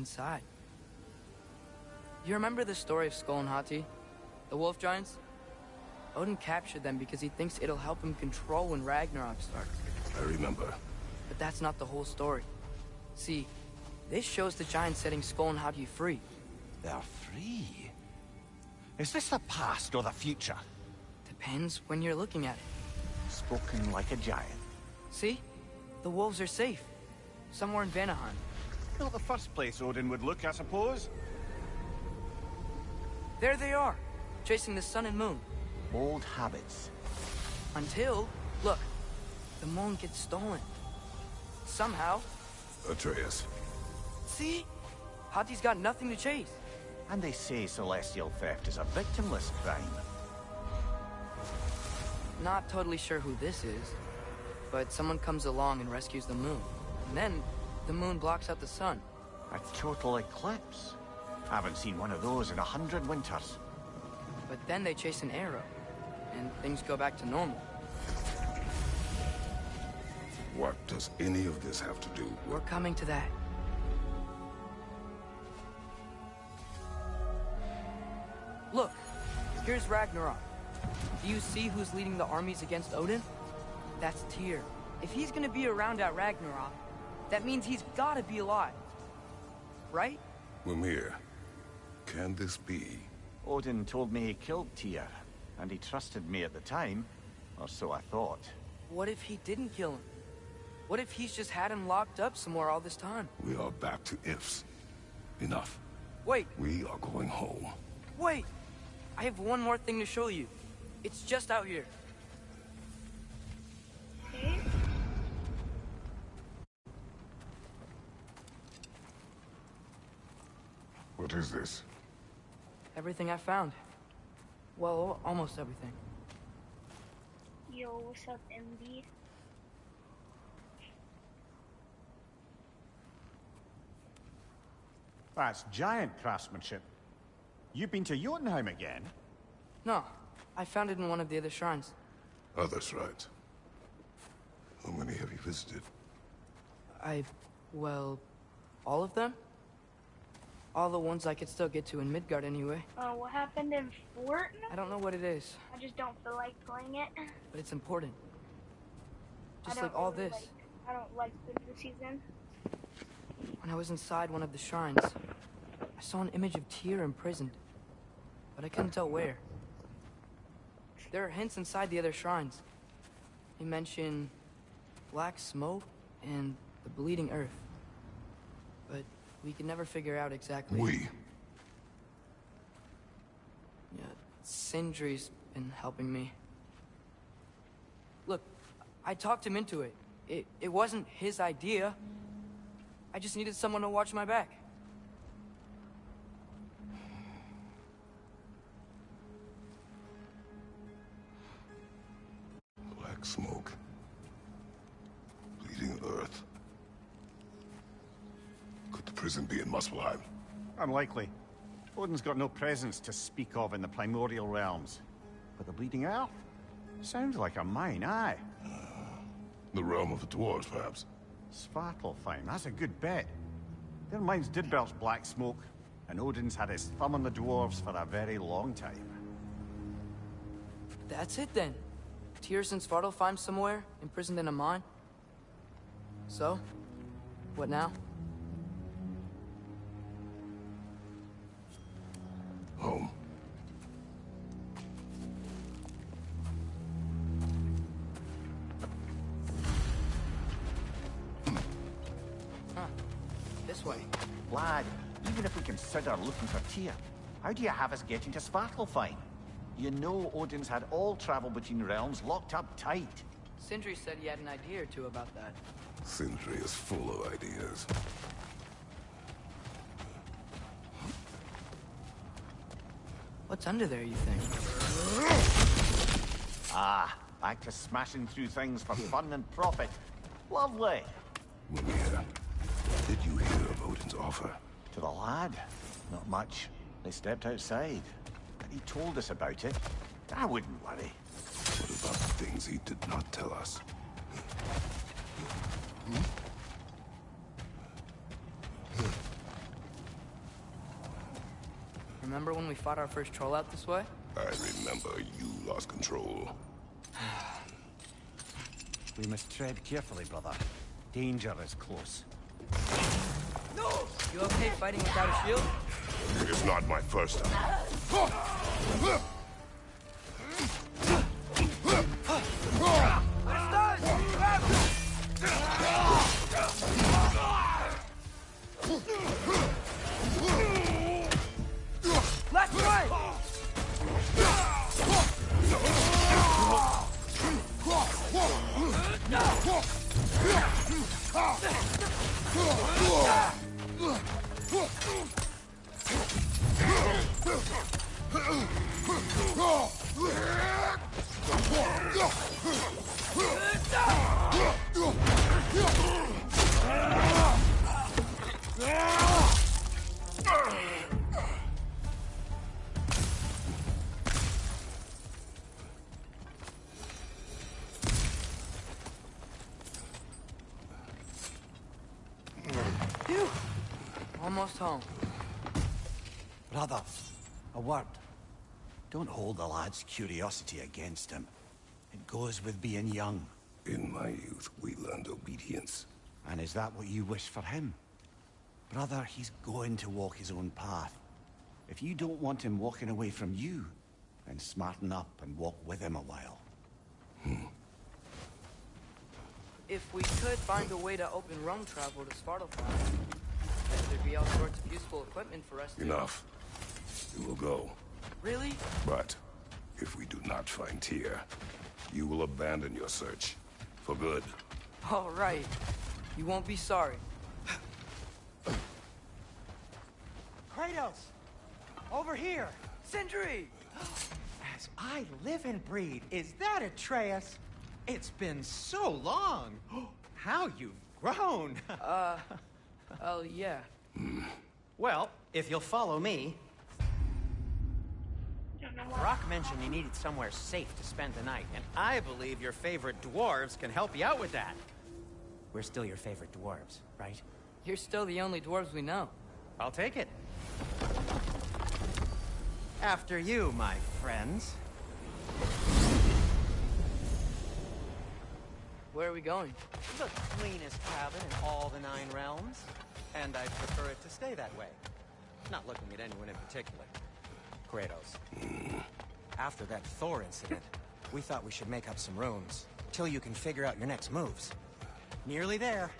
inside. You remember the story of Skull and Hati? The wolf giants? Odin captured them because he thinks it'll help him control when Ragnarok starts. I remember. But that's not the whole story. See, this shows the giants setting Skull and Hati free. They're free? Is this the past or the future? Depends when you're looking at it. Spoken like a giant. See? The wolves are safe. Somewhere in Vanaheim. Not the first place Odin would look, I suppose. There they are, chasing the sun and moon. Old habits. Until, look, the moon gets stolen. Somehow. Atreus. See? Hati's got nothing to chase. And they say celestial theft is a victimless crime. Not totally sure who this is, but someone comes along and rescues the moon. And then, the moon blocks out the sun. A total eclipse. Haven't seen one of those in 100 winters. But then they chase an arrow, and things go back to normal. What does any of this have to do with... We're coming to that. Look, here's Ragnarok. Do you see who's leading the armies against Odin? That's Tyr. If he's gonna be around at Ragnarok, that means he's gotta be alive. Right? Mimir, can this be? Odin told me he killed Tyr, and he trusted me at the time, or so I thought. What if he didn't kill him? What if he's just had him locked up somewhere all this time? We are back to ifs. Enough. Wait, We are going home. wait! I have one more thing to show you. It's just out here. What is this? Everything I found. Well, almost everything. Yo, what's up, MD? That's giant craftsmanship. You've been to Jotunheim again? No, I found it in one of the other shrines. Others, right? How many have you visited? Well, all of them? All the ones I could still get to in Midgard anyway. What happened in Fortnite? I don't know what it is, I just don't feel like playing it. but it's important. Just I like don't all really this. I don't like the new season. When I was inside one of the shrines, I saw an image of Tyr imprisoned, but I couldn't tell where. There are hints inside the other shrines. They mention black smoke and the bleeding earth, but we could never figure out exactly. Yeah, Sindri's been helping me. Look, I talked him into it. It wasn't his idea. I just needed someone to watch my back. Black smoke. Bleeding earth. Could the prison be in Muspelheim? Unlikely. Odin's got no presence to speak of in the primordial realms. But the Bleeding Earth? Sounds like a mine, aye. The realm of the dwarves, perhaps? Svartalfheim, that's a good bet. Their mines did belch black smoke, and Odin's had his thumb on the dwarves for a very long time. That's it then. Tyr's in Svartalfheim somewhere, imprisoned in a mine. So, what now? Home. This way. Lad, even if we consider looking for Tyr, how do you have us getting to Svartalfheim? You know Odin's had all travel between realms locked up tight. Sindri said he had an idea or two about that. Sindri is full of ideas. What's under there, you think? Ah, back to smashing through things for fun and profit. Lovely. Mimir, did you hear of Odin's offer? To the lad? Not much. They stepped outside. But he told us about it. I wouldn't worry. What about the things he did not tell us? remember when we fought our first troll out this way? I remember you lost control. We must tread carefully, brother. Danger is close. No! You okay fighting without a shield? It is not my first time. Left, right! Phew. Almost home. Brother, a word. Don't hold the lad's curiosity against him. It goes with being young. In my youth, we learned obedience. And is that what you wish for him? Brother, he's going to walk his own path. If you don't want him walking away from you, then smarten up and walk with him a while. If we could find a way to open roam travel to Svartalfheim, there'd be all sorts of useful equipment for us to... Enough. You will go. Really? But if we do not find Tyr, you will abandon your search. For good. All right. You won't be sorry. Kratos! Over here! Sindri! As I live and breathe, is that Atreus? It's been so long! How you've grown! Oh, yeah. Well, if you'll follow me... Don't know what. Brock mentioned you needed somewhere safe to spend the night, and I believe your favorite dwarves can help you out with that. We're still your favorite dwarves, right? You're still the only dwarves we know. I'll take it. After you, my friends. Where are we going? The cleanest cabin in all the 9 realms. And I prefer it to stay that way. Not looking at anyone in particular. Kratos. After that Thor incident, we thought we should make up some rooms. Till you can figure out your next moves. Nearly there.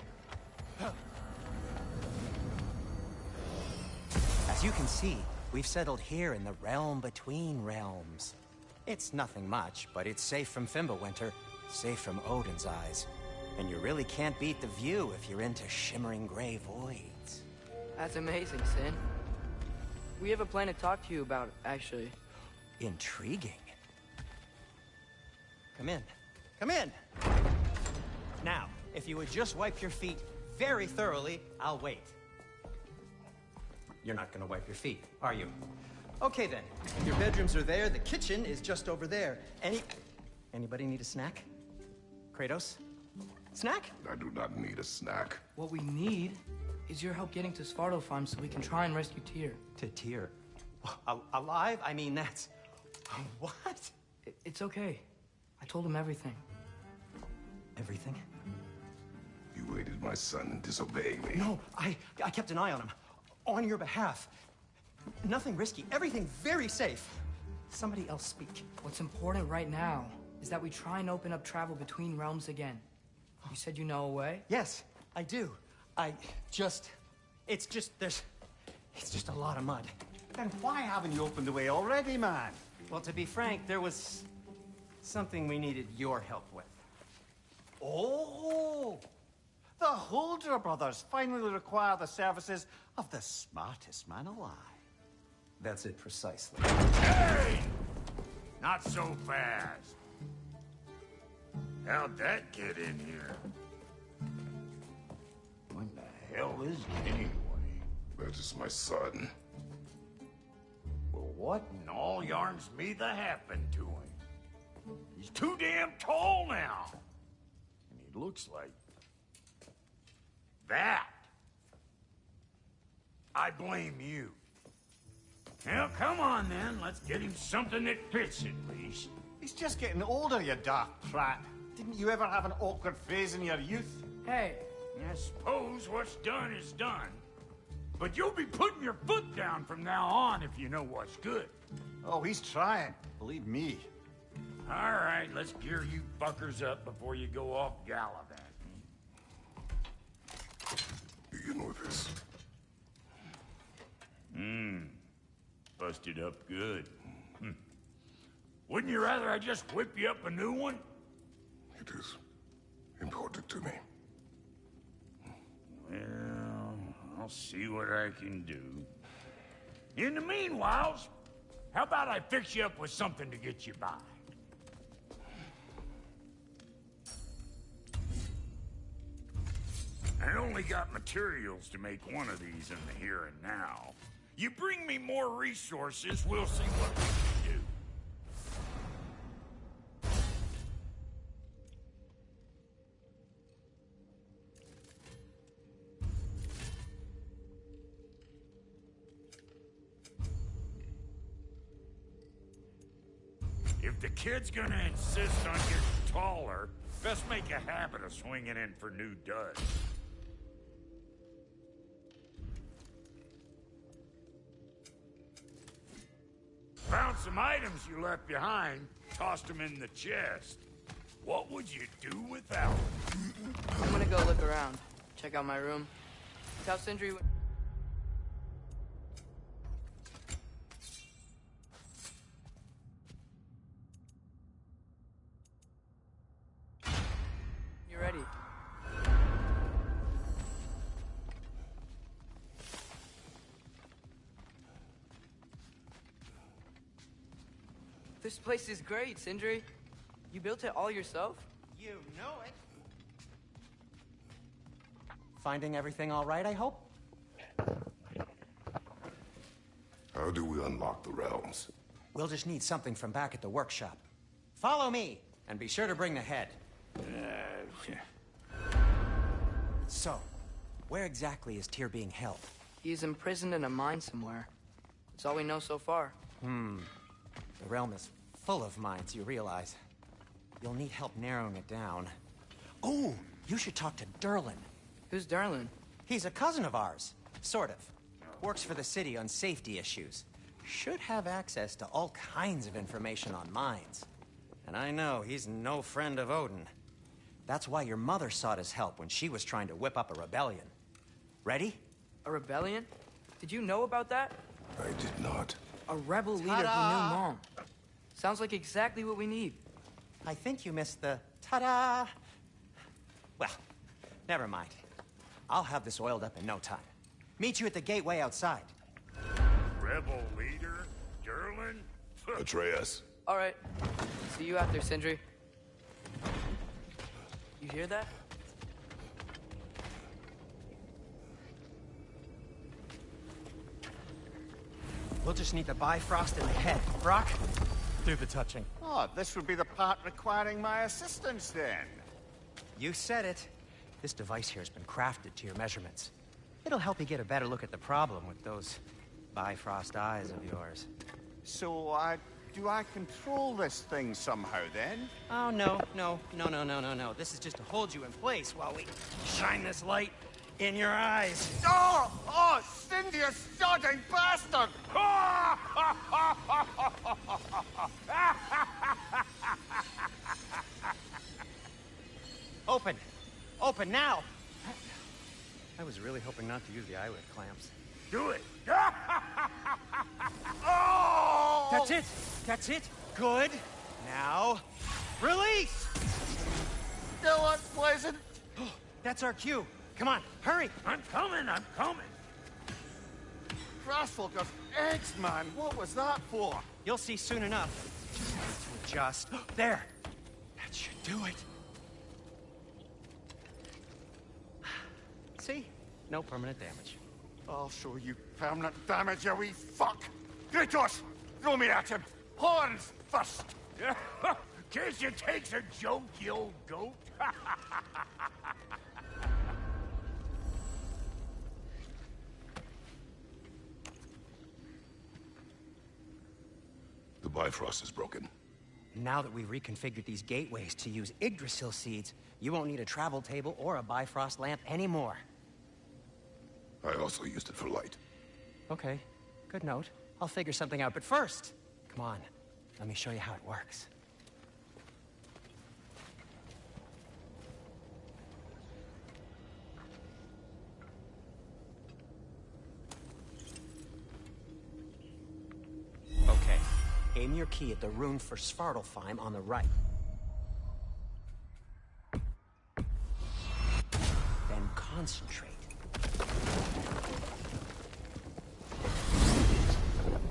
As you can see, we've settled here in the realm between realms. It's nothing much, but it's safe from Fimbulwinter, safe from Odin's eyes. And you really can't beat the view if you're into shimmering gray voids. That's amazing, Sin. We have a plan to talk to you about, actually. Intriguing. Come in. Come in! Now, if you would just wipe your feet very thoroughly, I'll wait. You're not gonna wipe your feet, are you? Okay then. Your bedrooms are there, the kitchen is just over there. Anybody need a snack? Kratos? Snack? I do not need a snack. What we need is your help getting to Svartalfheim so we can try and rescue Tyr. To Tyr. Alive? I mean, that's... What? It's okay. I told him everything. Everything? You aided my son in disobeying me. No, I kept an eye on him. On your behalf. Nothing risky. Everything very safe. Somebody else speak. What's important right now is that we try and open up travel between realms again. You said you know a way? Yes, I do. It's just a lot of mud. Then why haven't you opened the way already, man? Well, to be frank, there was something we needed your help with. Oh! The Holder brothers finally require the services of the smartest man alive. That's it precisely. Hey! Not so fast. How'd that get in here? What the hell is it anyway? That is my son. Well, what in all yarns me that happened to him? He's too damn tall now. And he looks like... that. I blame you. Well, come on then. Let's get him something that fits at least. He's just getting older, you daft prat. Didn't you ever have an awkward phase in your youth? Hey, I suppose what's done is done. But you'll be putting your foot down from now on if you know what's good. Oh, he's trying. Believe me. All right, let's gear you fuckers up before you go off gallivanting. Begin with this. Busted up good. Wouldn't you rather I just whip you up a new one? It is important to me. Well, I'll see what I can do. In the meanwhile, how about I fix you up with something to get you by? I only got materials to make one of these in the here and now. You bring me more resources, we'll see what we can do. If the kid's gonna insist on getting taller, best make a habit of swinging in for new duds. Found some items you left behind, tossed them in the chest. What would you do without them? I'm gonna go look around. Check out my room. Tell Sindri... You ready? This place is great, Sindri. You built it all yourself? You know it. Finding everything all right, I hope? How do we unlock the realms? We'll just need something from back at the workshop. Follow me, and be sure to bring the head. So, where exactly is Tyr being held? He's imprisoned in a mine somewhere. That's all we know so far. The realm is full of mines, you realize. You'll need help narrowing it down. Oh, you should talk to Derlin. Who's Darlin? He's a cousin of ours. Sort of. Works for the city on safety issues. Should have access to all kinds of information on mines. And I know he's no friend of Odin. That's why your mother sought his help when she was trying to whip up a rebellion. Ready? A rebellion? Did you know about that? I did not. A rebel leader who knew Mom. Sounds like exactly what we need. I think you missed the ta-da. Well, never mind. I'll have this oiled up in no time. Meet you at the gateway outside. Rebel leader? Derlin? Atreus. All right. See you after, Sindri. You hear that? We'll just need the Bifrost in the head. Brock, do the touching. Oh, this would be the part requiring my assistance then. You said it. This device here has been crafted to your measurements. It'll help you get a better look at the problem with those Bifrost eyes of yours. So, do I control this thing somehow then? Oh, no. This is just to hold you in place while we shine this light in your eyes. Oh, Cindy, you sodding bastard! Open! Open now! I was really hoping not to use the eyelid clamps. Do it! Oh! That's it! That's it! Good! Now, release! Still unpleasant. That's our cue. Come on, hurry! I'm coming! Grassfuckers, eggs, man. What was that for? You'll see soon enough. Just have to adjust. There! That should do it. See? No permanent damage. I'll show you permanent damage, you wee fuck. Kratos, throw me at him. Horns first. Case you takes a joke, you old goat. Bifrost is broken. Now that we've reconfigured these gateways to use Yggdrasil seeds, you won't need a travel table or a Bifrost lamp anymore. I also used it for light. Okay, good note. I'll figure something out, but first, come on, let me show you how it works. Okay, aim your key at the rune for Svartalfheim on the right. Then concentrate.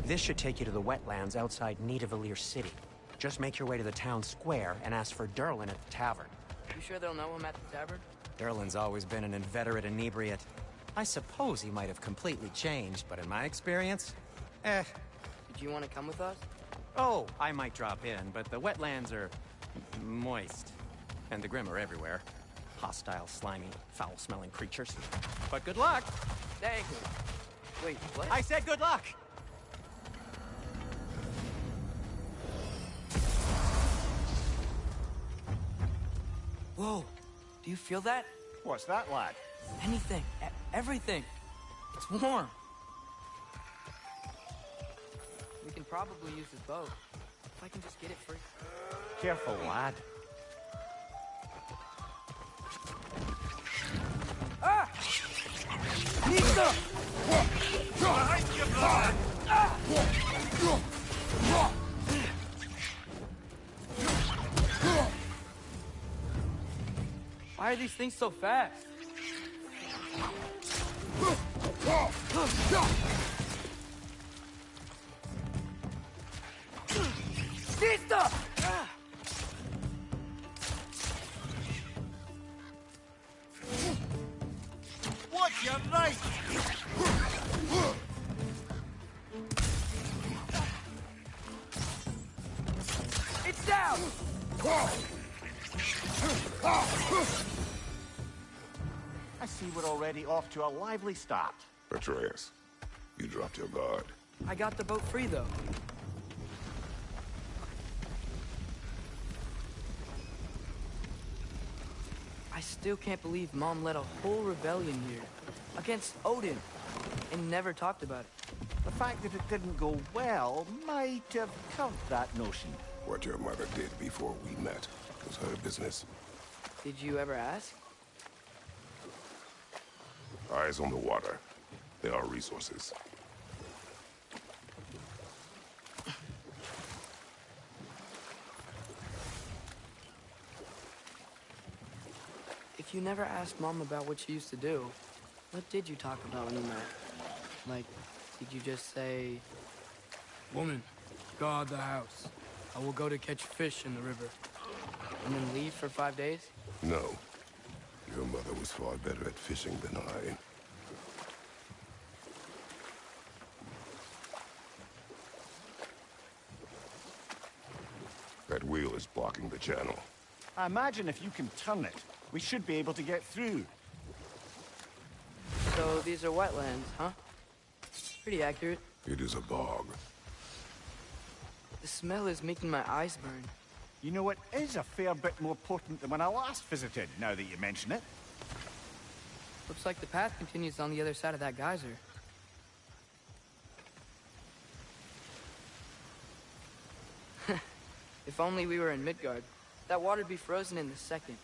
This should take you to the wetlands outside Nidavellir City. Just make your way to the town square and ask for Durlin at the tavern. You sure they'll know him at the tavern? Durlin's always been an inveterate inebriate. I suppose he might have completely changed, but in my experience, Did you want to come with us? Oh, I might drop in, but the wetlands are moist. And the Grim are everywhere. Hostile, slimy, foul-smelling creatures. But good luck! Dang. Wait, what? I said good luck! Whoa, do you feel that? What's that, lad? Anything, everything. It's warm. We can probably use this boat. If I can just get it free. Careful, lad. Ah! Nista! Why are these things so fast? Nista! Watch your right! It's down! I see we're already off to a lively start. Atreus, you dropped your guard. I got the boat free, though. I still can't believe Mom led a whole rebellion here. Against Odin. And never talked about it. The fact that it didn't go well might have covered that notion. What your mother did before we met was her business. Did you ever ask? Eyes on the water. There are resources. If you never asked Mom about what she used to do, what did you talk about when you met? Like, did you just say... Woman, guard the house. I will go to catch fish in the river. And then leave for 5 days? No. Your mother was far better at fishing than I. That wheel is blocking the channel. I imagine if you can turn it, we should be able to get through. So these are wetlands, huh? Pretty accurate. It is a bog. The smell is making my eyes burn. You know, it is a fair bit more potent than when I last visited, now that you mention it. Looks like the path continues on the other side of that geyser. If only we were in Midgard. That water'd be frozen in a second.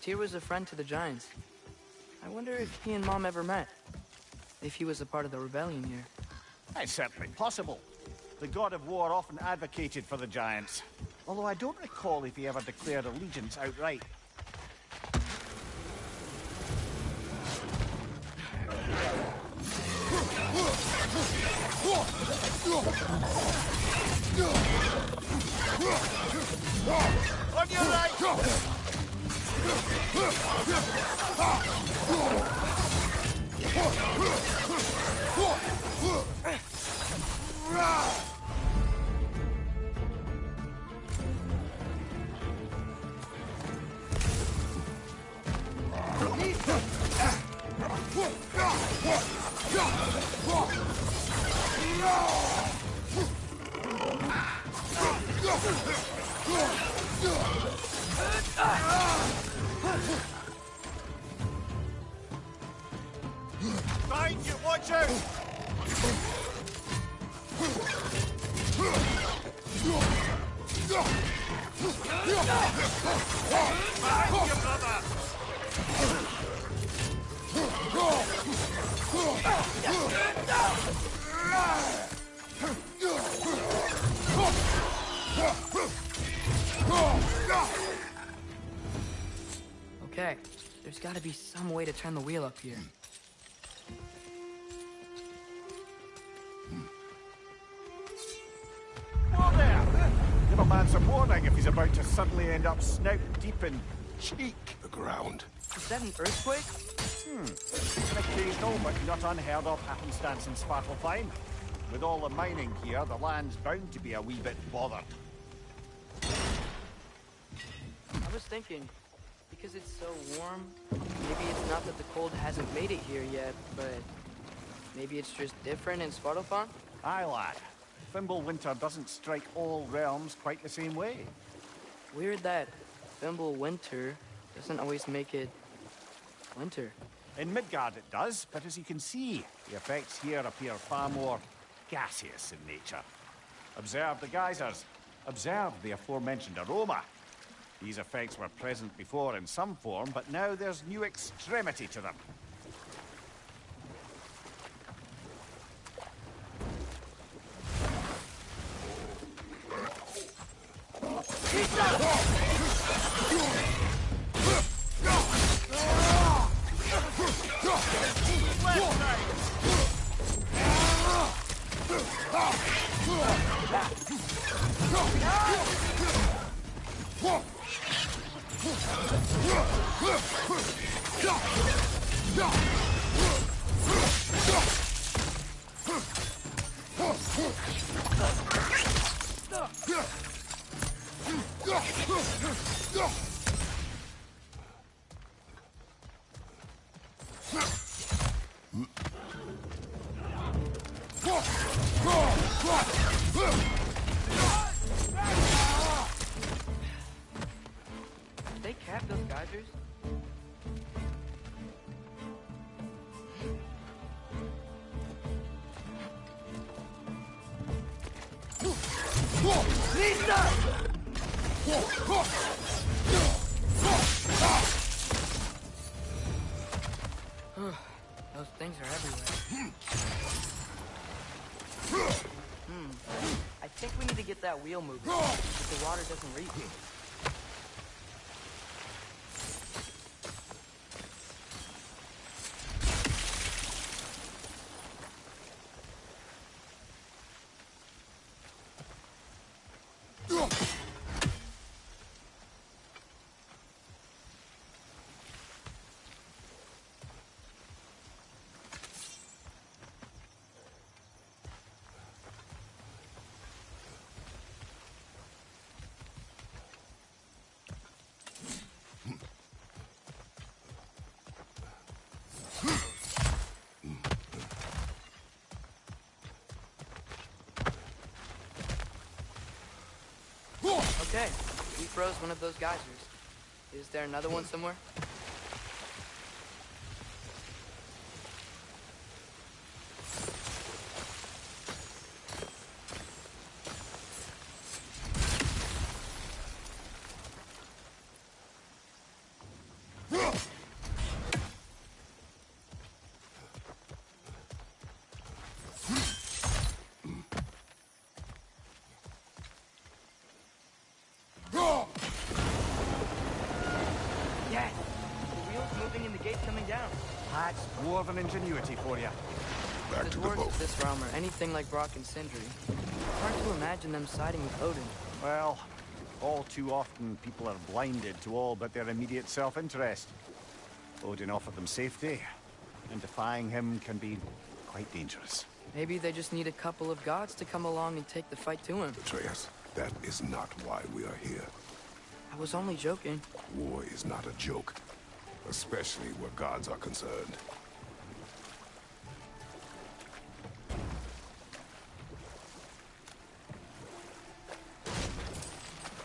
Tyr was a friend to the Giants. I wonder if he and Mom ever met. If he was a part of the rebellion here. It's certainly possible. The god of war often advocated for the Giants. Although I don't recall if he ever declared allegiance outright. On your right! Behind you, watch out! Behind you, brother! Okay, there's gotta be some way to turn the wheel up here. Whoa there! Give a man some warning if he's about to suddenly end up snout deep in cheek. The ground. Is that an earthquake? An occasional but not unheard of happenstance in Svartalfheim. With all the mining here, the land's bound to be a wee bit bothered. I was thinking, because it's so warm, maybe it's not that the cold hasn't made it here yet, but maybe it's just different in Svartalfheim? Aye, lad. Fimble winter doesn't strike all realms quite the same way. Weird that Fimble winter doesn't always make it winter. In Midgard it does, but as you can see, the effects here appear far more gaseous in nature. Observe the geysers. Observe the aforementioned aroma. These effects were present before in some form, but now there's new extremity to them. Did they cap those geysers? Those things are everywhere. I think we need to get that wheel moving, if the water doesn't reach. Okay, we froze one of those geysers. Is there another one somewhere? Yes! The wheel's moving and the gate's coming down. That's dwarven ingenuity for you. Back The to the dwarves boat. of this realm are anything like Brock and Sindri. It's hard to imagine them siding with Odin. Well, all too often people are blinded to all but their immediate self-interest. Odin offered them safety. and defying him can be quite dangerous. Maybe they just need a couple of gods to come along and take the fight to him. Atreus, that is not why we are here. I was only joking. War is not a joke, especially where gods are concerned.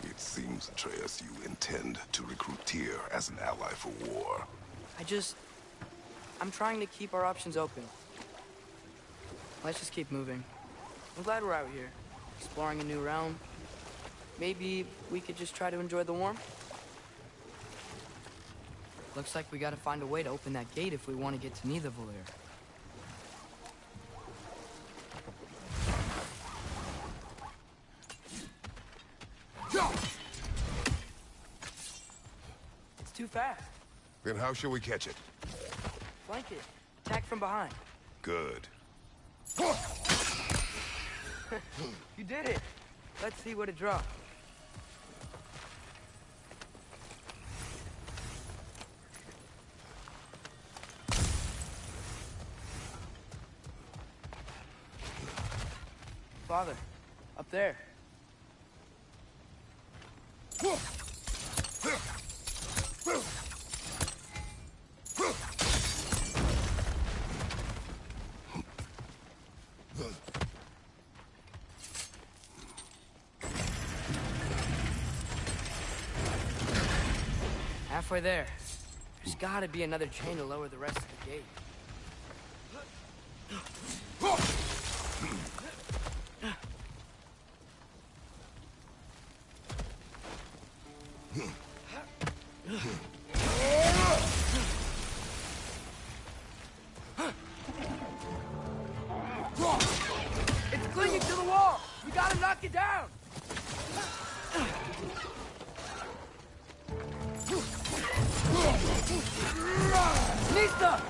It seems, Atreus, you intend to recruit Tyr as an ally for war. I'm trying to keep our options open. Let's just keep moving. I'm glad we're out here, exploring a new realm. Maybe we could just try to enjoy the warmth? Looks like we gotta find a way to open that gate if we want to get to Nidavellir. It's too fast. Then how shall we catch it? Flank it. Attack from behind. Good. You did it. Let's see what it drops. Father, up there. Halfway there. There's gotta be another chain to lower the rest of the gate. It's clinging to the wall! You gotta knock it down! Nista!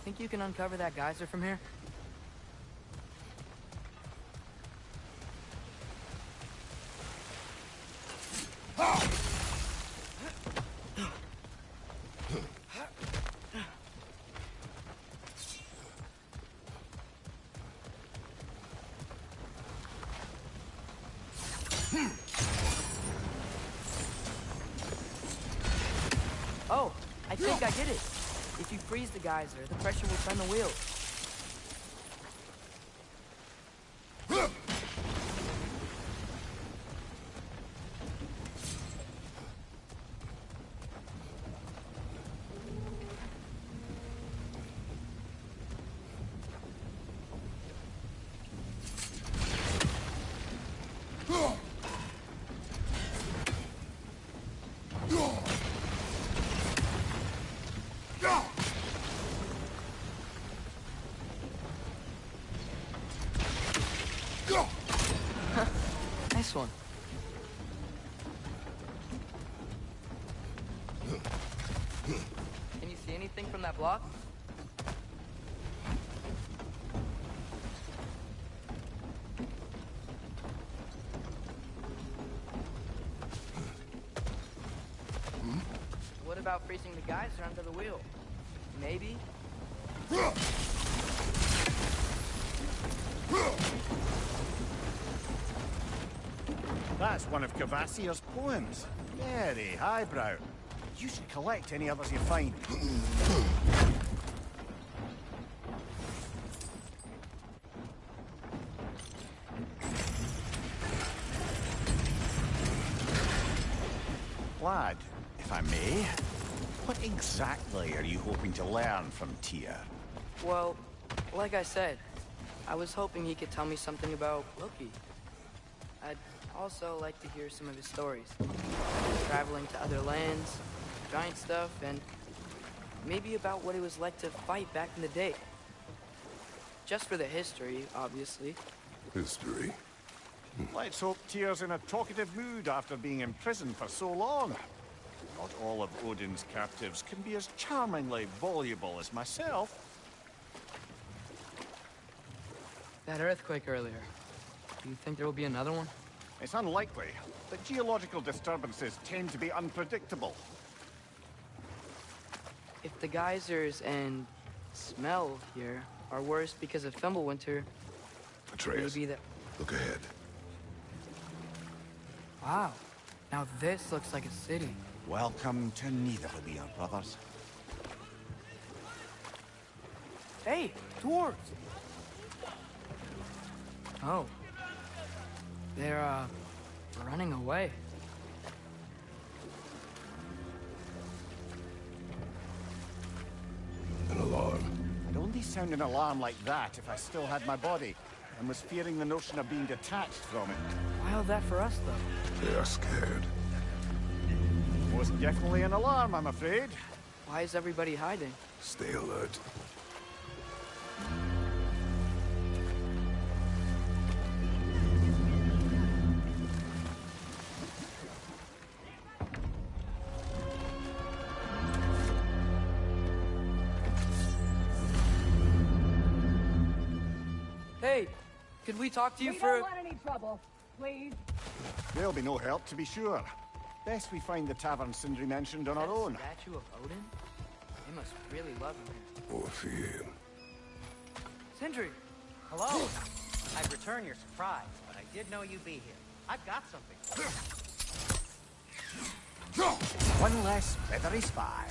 Think you can uncover that geyser from here? Oh, I think I get it. If you freeze the geyser, the pressure will turn the wheel. Nice one. Can you see anything from that block? What about freezing the geyser under the wheel? Maybe? That's one of Kvasir's poems. Very highbrow. You should collect any others you find. Lad, if I may, What exactly are you hoping to learn from Tyr? Well, like I said, I was hoping he could tell me something about Loki. I'd also like to hear some of his stories. Traveling to other lands, giant stuff, and maybe about what it was like to fight back in the day. Just for the history, obviously. History? Let's hope Tyr's in a talkative mood after being imprisoned for so long. Not all of Odin's captives can be as charmingly voluble as myself. That earthquake earlier. Do you think there will be another one? It's unlikely, but geological disturbances tend to be unpredictable. If the geysers and smell here are worse because of Fimbulwinter, Atreus, maybe that... look ahead. Wow. Now this looks like a city. Welcome to Nidavellir, brothers. Hey, dwarves! Oh. They're, running away. An alarm. I'd only sound an alarm like that if I still had my body, and was fearing the notion of being detached from it. Why all that for us, though? They are scared. Was definitely an alarm, I'm afraid. Why is everybody hiding? Stay alert. Hey, could we talk to you We for... don't want any trouble, please. There'll be no help, to be sure. Best we find the tavern Sindri mentioned on our own. Statue of Odin? They must really love him here. Or fear him. Sindri! Hello. I'd return your surprise, but I did know you'd be here. I've got something. One less feathery spy.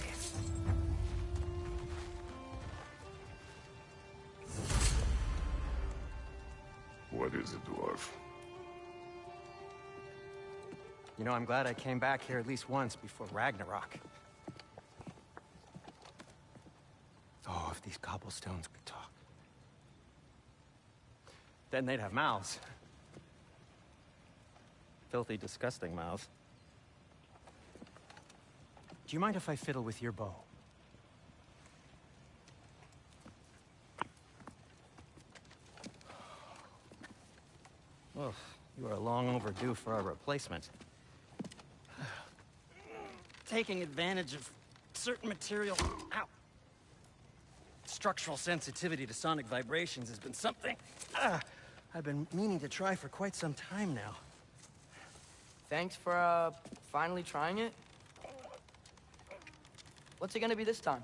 What is it, dwarf? You know, I'm glad I came back here at least once before Ragnarok. Oh, if these cobblestones could talk. Then they'd have mouths. Filthy, disgusting mouths. Do you mind if I fiddle with your bow? Oh, you are long overdue for a replacement. Taking advantage of certain material... Ow! Structural sensitivity to sonic vibrations has been something I've been meaning to try for quite some time now. Thanks for, finally trying it. What's it gonna be this time?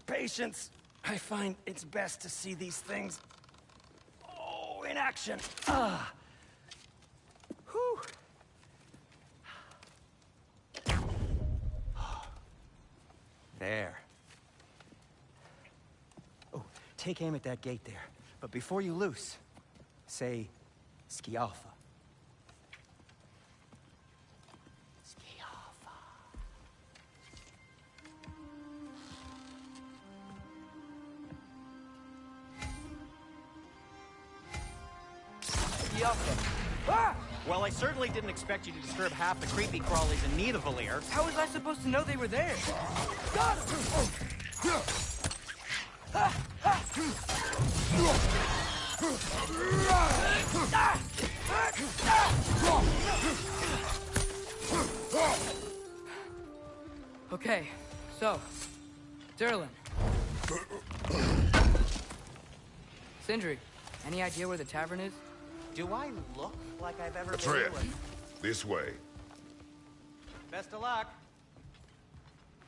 Patience. I find it's best to see these things... in action. Whew. There. Oh, take aim at that gate there. But before you loose, say, Skialfa. Skialfa. Ah! Well, I certainly didn't expect you to disturb half the creepy crawlies in Nidavellir. How was I supposed to know they were there? Got him! Okay, so, Durlin. Sindri, any idea where the tavern is? Do I look like I've ever Atreus, been? this way. Best of luck.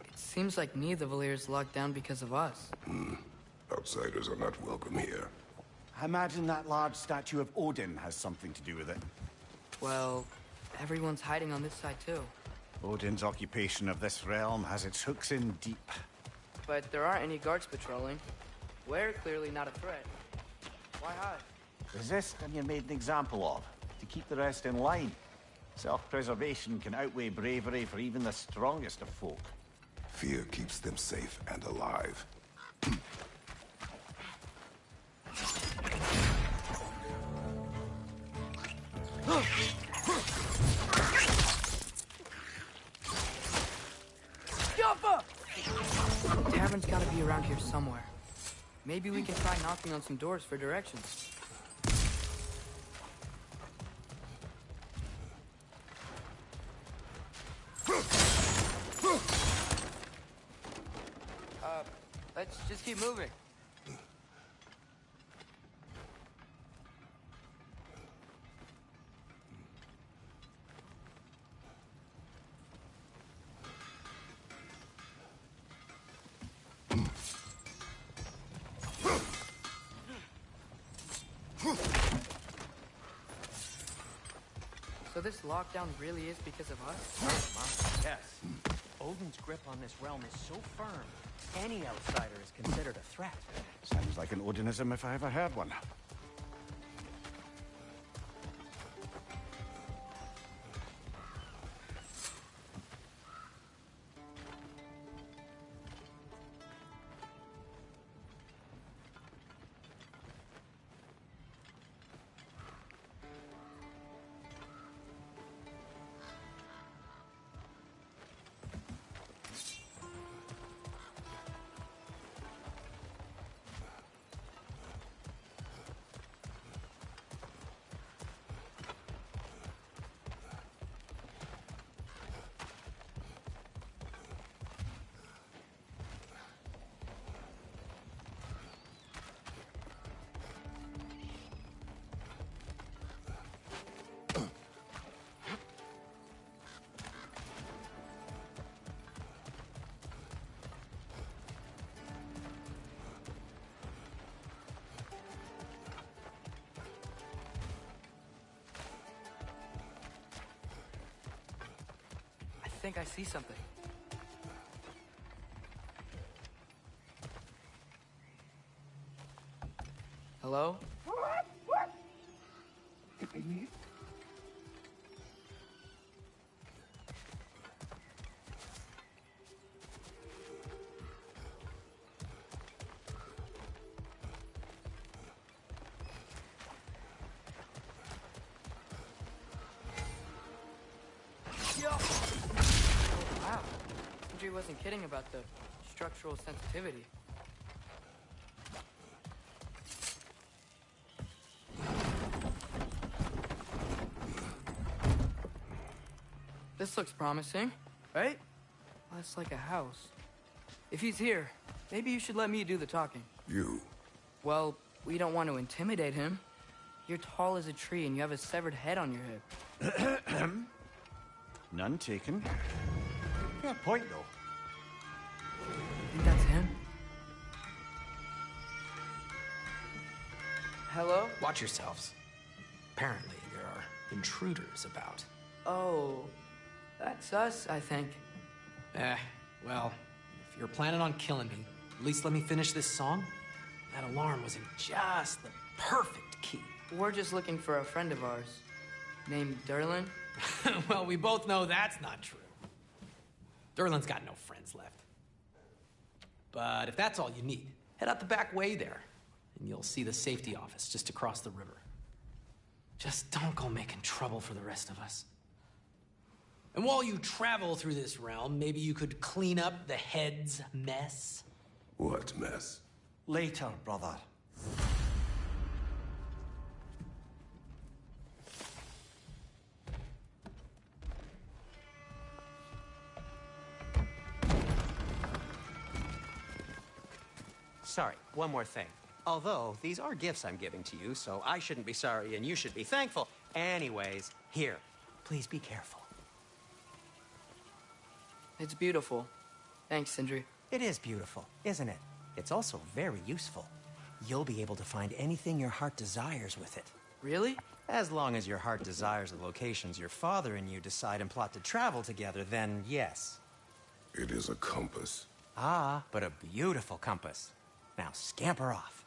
It seems like Nidavellir's locked down because of us. Outsiders are not welcome here. I imagine that large statue of Odin has something to do with it. Well, everyone's hiding on this side too. Odin's occupation of this realm has its hooks in deep. But there aren't any guards patrolling. We're clearly not a threat. Why hide? Resist and you're made an example of, to keep the rest in line. Self-preservation can outweigh bravery for even the strongest of folk. Fear keeps them safe and alive. Jumper! The tavern's gotta be around here somewhere. Maybe we can try knocking on some doors for directions. Let's just keep moving. So this lockdown really is because of us? Yes. Odin's grip on this realm is so firm, any outsider is considered a threat. Sounds like an Odinism if I ever heard one. I think I see something. Hello? Wow. Sindri wasn't kidding about the structural sensitivity. This looks promising, right? Well, it's like a house. If he's here, maybe you should let me do the talking. You. Well, we don't want to intimidate him. You're tall as a tree and you have a severed head on your head. None taken. Fair point, though. Think that's him? Hello? Watch yourselves. Apparently, there are intruders about. Oh, that's us, I think. Well, if you're planning on killing me, at least let me finish this song. That alarm was in just the perfect key. We're just looking for a friend of ours, named Derlin. Well, we both know that's not true. Derlin's got no friends left. But if that's all you need, head out the back way there, and you'll see the safety office just across the river. Just don't go making trouble for the rest of us. And while you travel through this realm, maybe you could clean up the head's mess. What mess? Later, brother. Sorry, one more thing. Although, these are gifts I'm giving to you, so I shouldn't be sorry and you should be thankful. Anyways, here, please be careful. It's beautiful. Thanks, Sindri. It is beautiful, isn't it? It's also very useful. You'll be able to find anything your heart desires with it. Really? As long as your heart desires the locations your father and you decide and plot to travel together, then yes. It is a compass. Ah, but a beautiful compass. Now scamper off.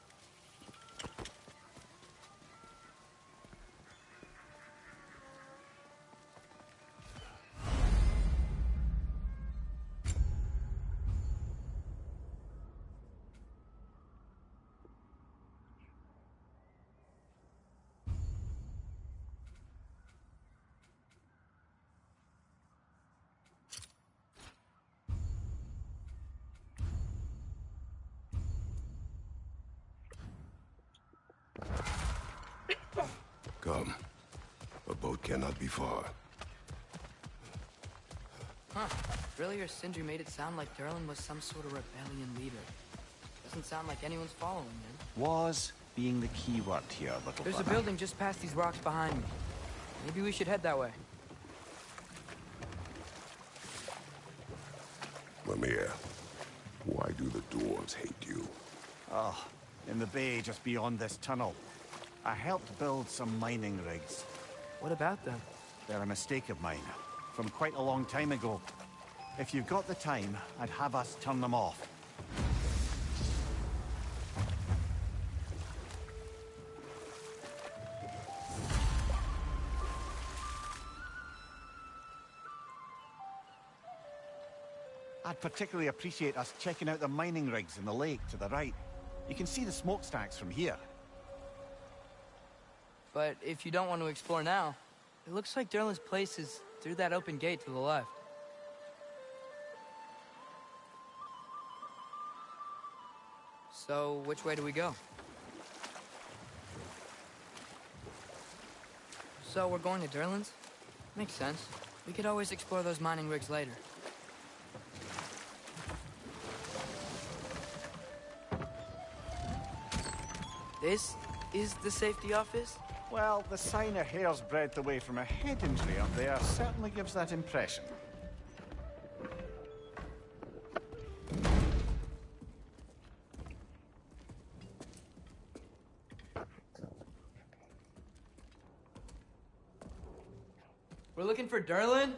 cannot be far. Huh. Earlier, Sindri made it sound like Durlin was some sort of rebellion leader. Doesn't sound like anyone's following him. Was being the key word here, little There's a brother. building just past these rocks behind me. Maybe we should head that way. Mimir, why do the dwarves hate you? Oh, in the bay just beyond this tunnel. I helped build some mining rigs. What about them? They're a mistake of mine, from quite a long time ago. If you've got the time, I'd have us turn them off. I'd particularly appreciate us checking out the mining rigs in the lake to the right. You can see the smokestacks from here. But if you don't want to explore now, it looks like Durlin's place is through that open gate to the left. So, which way do we go? So, we're going to Durlin's? Makes sense. We could always explore those mining rigs later. This is the safety office? Well, the sign a hair's breadth away from a head injury up there certainly gives that impression. We're looking for Durlin?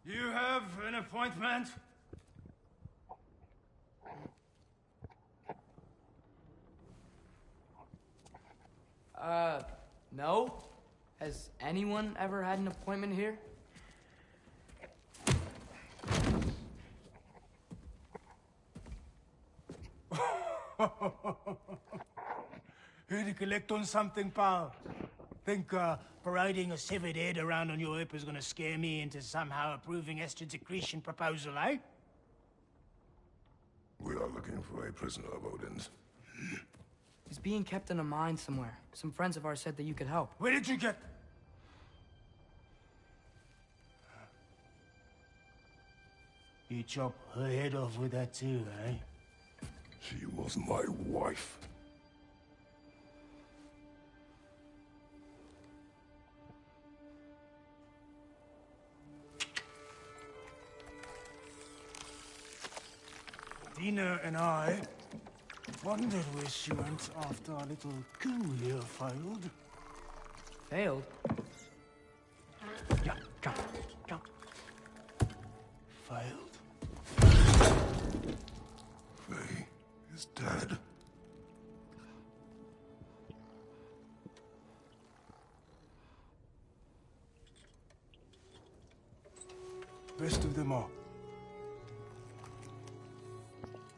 You have an appointment? No? Has anyone ever had an appointment here? Here to collect on something, pal? Think, parading a severed head around on your hip is gonna scare me into somehow approving Estrid's accretion proposal, eh? We are looking for a prisoner of Odin's. He's being kept in a mine somewhere. Some friends of ours said that you could help. Where did you get... You chop her head off with that too, eh? She was my wife. Dina and I wondered where she went after our little coup here failed. Failed? Yeah, come, come. Failed. Faye is dead. Best of them are.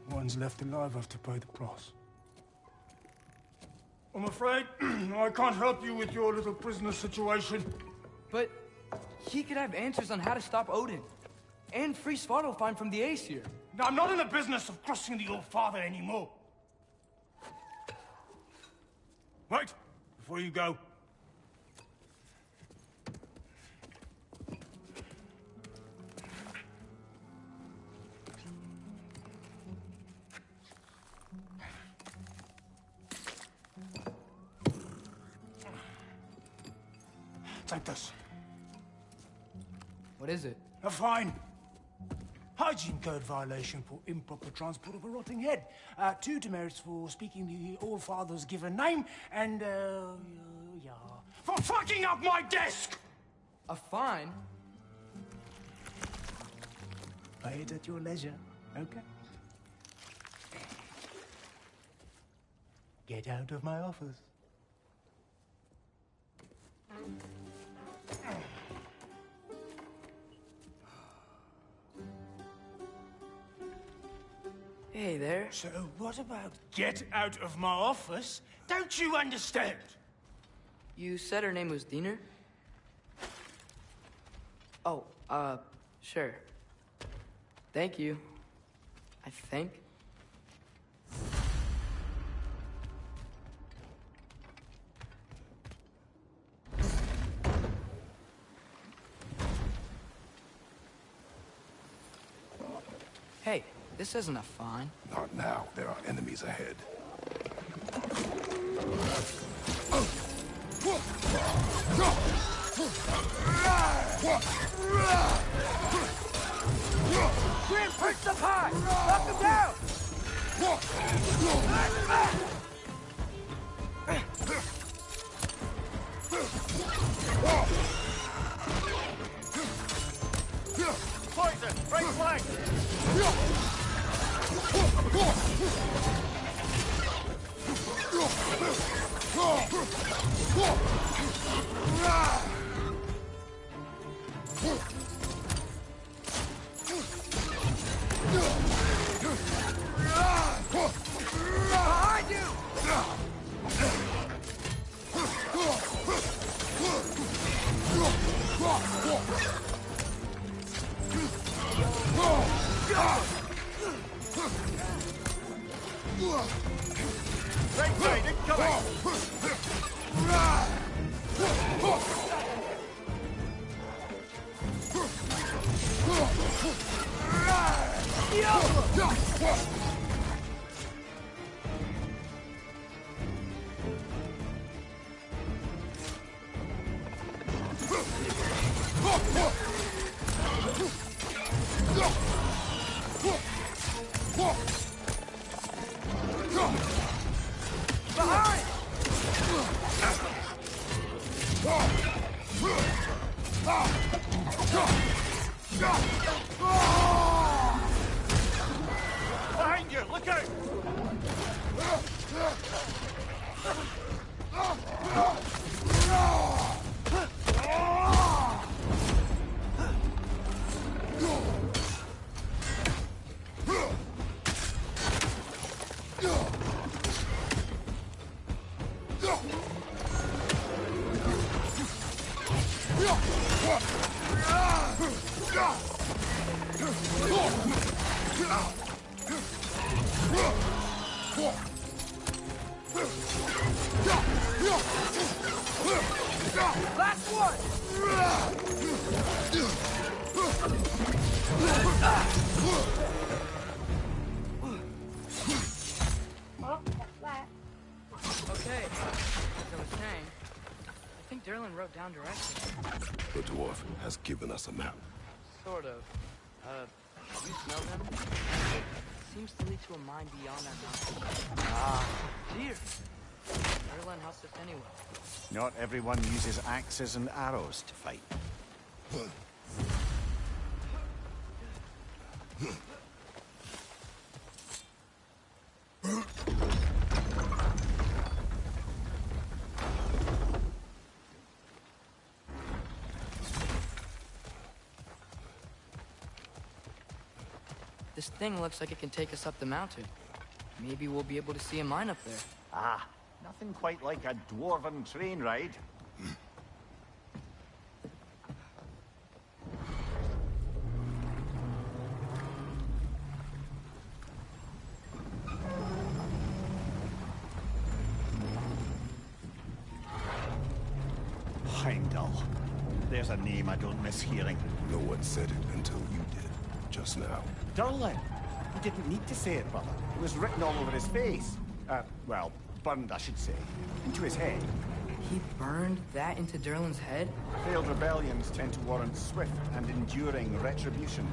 One's left alive have to pay the price. I'm afraid I can't help you with your little prisoner situation. But he could have answers on how to stop Odin. And free Svartalfheim from the Aesir. Now, I'm not in the business of crossing the old father anymore. Wait, before you go. Take this. What is it? A fine. Hygiene code violation for improper transport of a rotting head. 2 demerits for speaking the All Father's given name, and, yeah. For fucking up my desk! A fine? Pay it at your leisure, okay? Get out of my office. Hey there. So what about get out of my office? Don't you understand? You said her name was Diener? Oh, sure. Thank you. I think. Hey, this isn't a fine. Not now. There are enemies ahead. Grim, push the pie! Knock him down! Poison! Right flank! Behind you! Right side, incoming! Behind you! Look out! Last one! Well, that's that. Okay, as I was saying, I think Derlin wrote down directions. The dwarf has given us a map. Sort of. You smell them? Seems to lead to a mine beyond that mountain. Ah, dear. Derlin housed us anyway. Not everyone uses axes and arrows to fight. This thing looks like it can take us up the mountain. Maybe we'll be able to see a mine up there. Ah, nothing quite like a dwarven train ride. Heimdall. There's a name I don't miss hearing. No one said it until you did, just now. Durlin. He didn't need to say it, brother. It was written all over his face. Well, burned, I should say. Into his head. He burned that into Derlin's head? Failed rebellions tend to warrant swift and enduring retribution.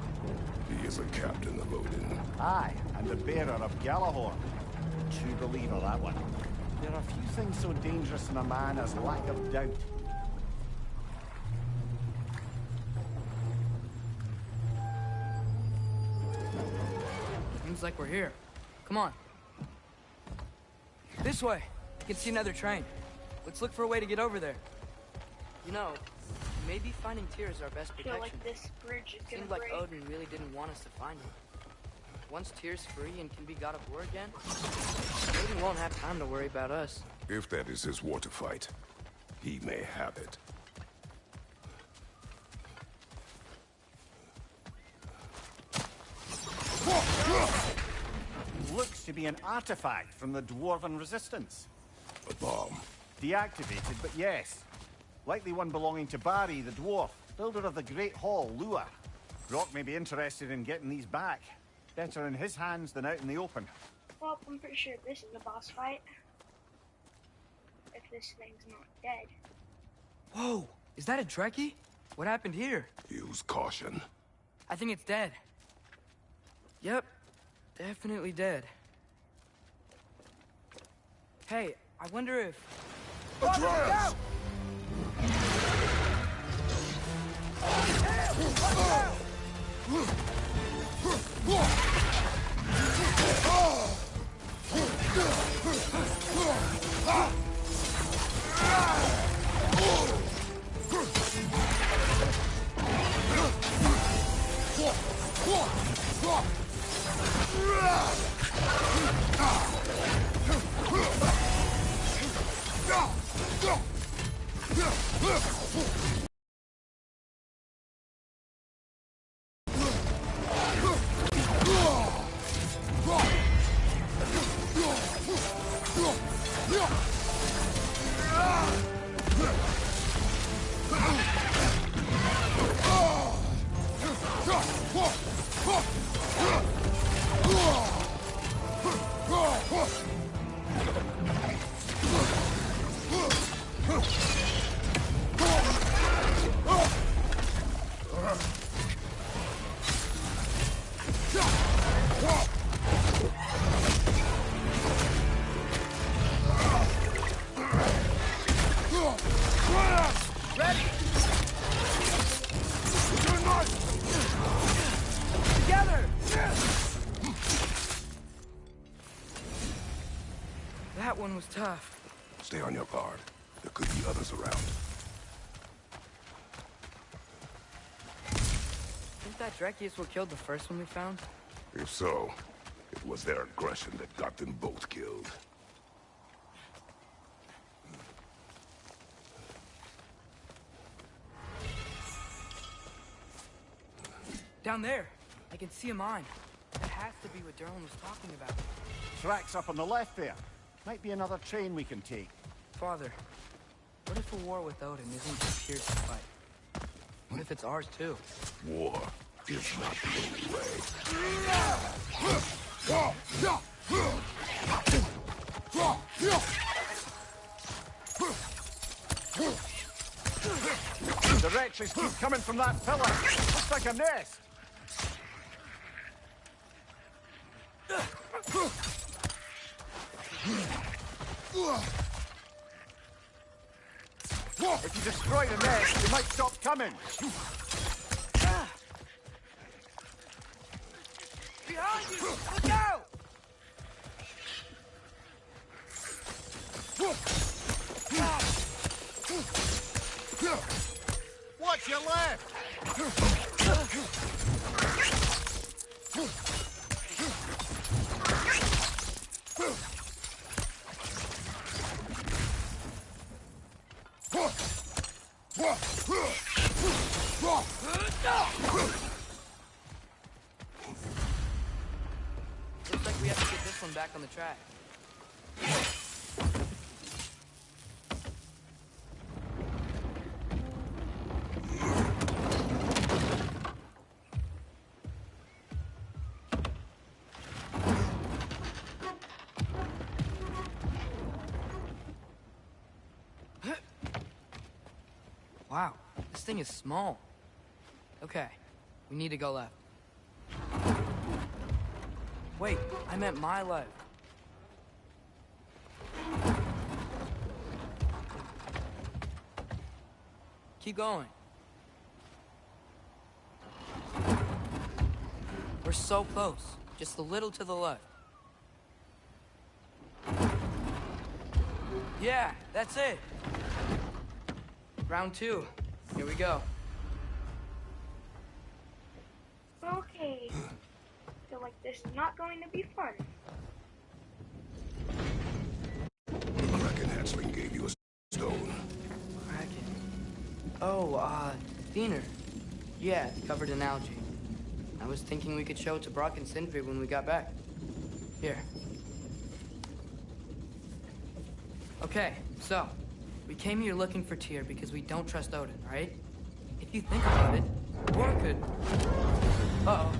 He is a captain of Odin. Aye, and the bearer of Galahorn. True believer, that one. There are few things so dangerous in a man as lack of doubt. Seems like we're here. Come on. This way. You can see another train. Let's look for a way to get over there. You know, maybe finding Tyr is our best I feel protection. like this bridge is gonna Seems like break. Odin really didn't want us to find him. Once Tyr's free and can be God of War again, Odin won't have time to worry about us. If that is his war to fight, he may have it. Looks to be an artifact from the Dwarven Resistance. A bomb. Deactivated, but yes. Likely one belonging to Barry, the dwarf, builder of the Great Hall, Lua. Rock may be interested in getting these back. Better in his hands than out in the open. Well, I'm pretty sure this is a boss fight. If this thing's not dead. Whoa! Is that a Trekkie? What happened here? Use caution. I think it's dead. Yep. Definitely dead. Hey, I wonder if... Atreus! That one was tough. Stay on your guard. There could be others around. Think that Trekkie is what killed the first one we found? If so, it was their aggression that got them both killed. Down there. I can see a mine. That has to be what Durlin was talking about. Tracks up on the left there. Might be another train we can take. Father, what if a war with Odin isn't just Tyr's fight? What if it's ours too? War is not the only way. The wretches keep coming from that pillar. Looks like a nest. If you destroy the nest, they might stop coming. Behind you! Look out! Watch your left! Looks like we have to get this one back on the track. Wow, this thing is small. Okay, we need to go left. Wait, I meant my left. Keep going. We're so close. Just a little to the left. Yeah, that's it. Round 2. Here we go. Okay. Feel like this is not going to be fun. Kraken hatchling gave you a stone. Kraken. Oh, Diener. Yeah, it's covered in algae. I was thinking we could show it to Brock and Sindri when we got back. Here. Okay, so, we came here looking for Tyr because we don't trust Odin, right? If you think about it, war could... Uh-oh.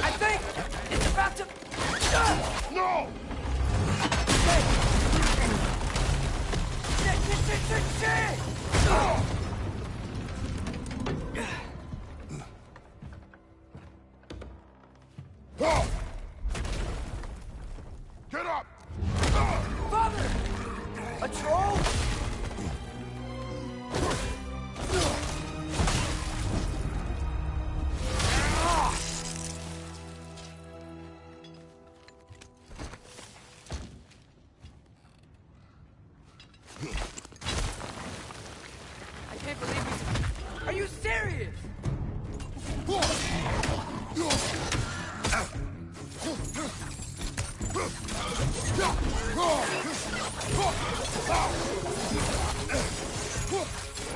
I think it's about to... No! Shit! Get up! Father! A troll? I can't believe you... Are you serious?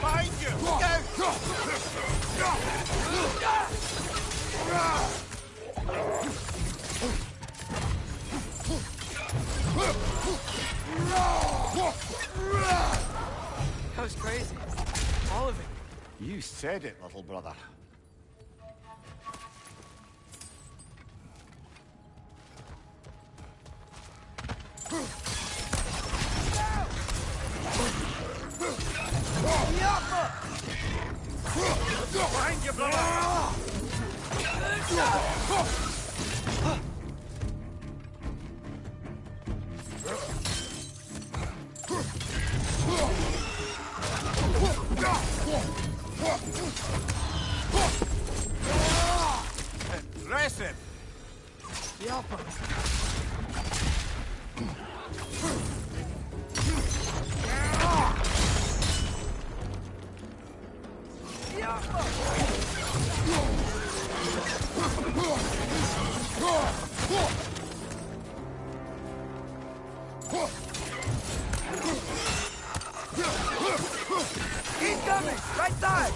Behind you! That was crazy. All of it. You said it, little brother. Behind you, brother! Impressive! He's coming! Right side!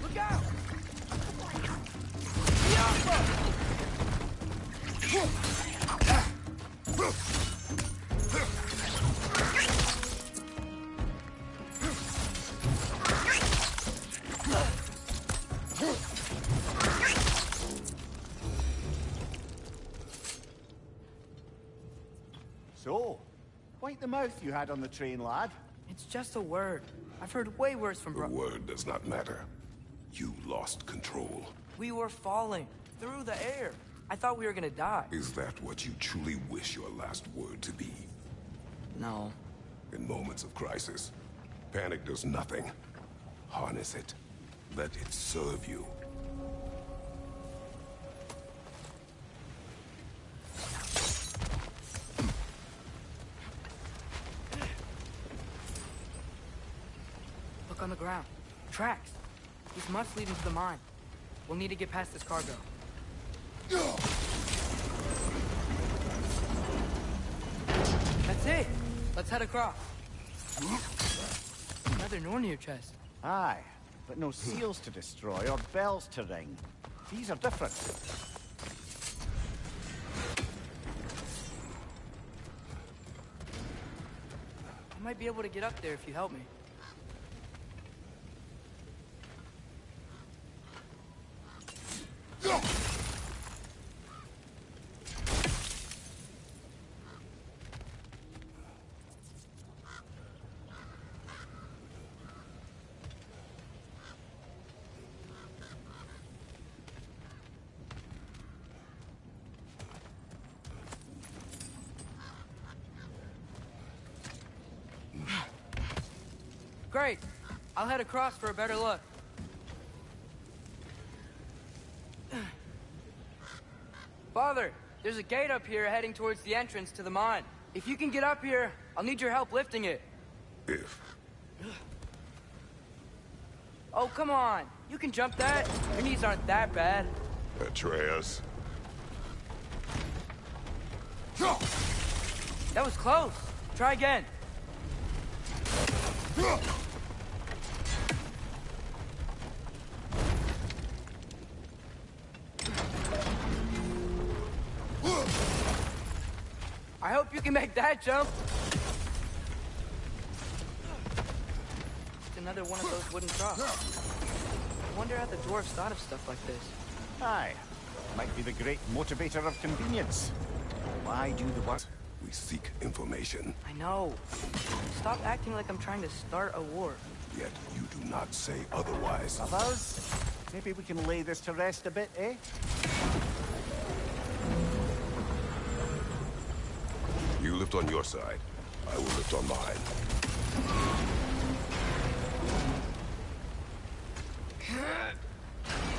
Look out! So, wipe the mouth you had on the train, lad. It's just a word. I've heard way worse from The word does not matter. You lost control. We were falling through the air. I thought we were gonna die. Is that what you truly wish your last word to be? No. In moments of crisis, panic does nothing. Harness it. Let it serve you. Look on the ground. Tracks. These must lead into the mine. We'll need to get past this cargo. That's it. Let's head across. Another Nornir chest. Aye, but no seals to destroy or bells to ring. These are different. I might be able to get up there if you help me. Great. I'll head across for a better look. Father, there's a gate up here heading towards the entrance to the mine. If you can get up here, I'll need your help lifting it. If. Oh, come on. You can jump that. Your knees aren't that bad. Atreus. That was close. Try again. I hope you can make that jump. It's another one of those wooden troughs. I wonder how the dwarves thought of stuff like this. Aye. Might be the great motivator of convenience. Why do the work? We seek information, I know. Stop acting like I'm trying to start a war. yet you do not say otherwise. Others? Maybe we can lay this to rest a bit, eh? You lift on your side. I will lift on mine.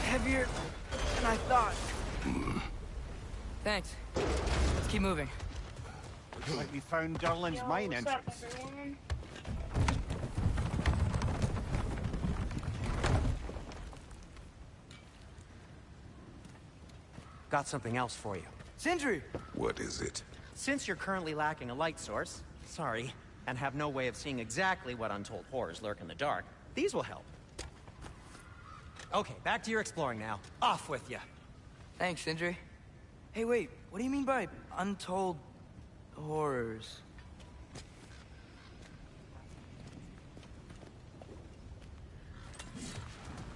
Heavier than I thought. Thanks. Let's keep moving. Looks like we found Durlin's mine What's up, entrance. everyone? Got something else for you. Sindri! What is it? Since you're currently lacking a light source, sorry, and have no way of seeing exactly what untold horrors lurk in the dark, these will help. Okay, back to your exploring now. Off with you. Thanks, Sindri. Hey, wait. What do you mean by untold horrors?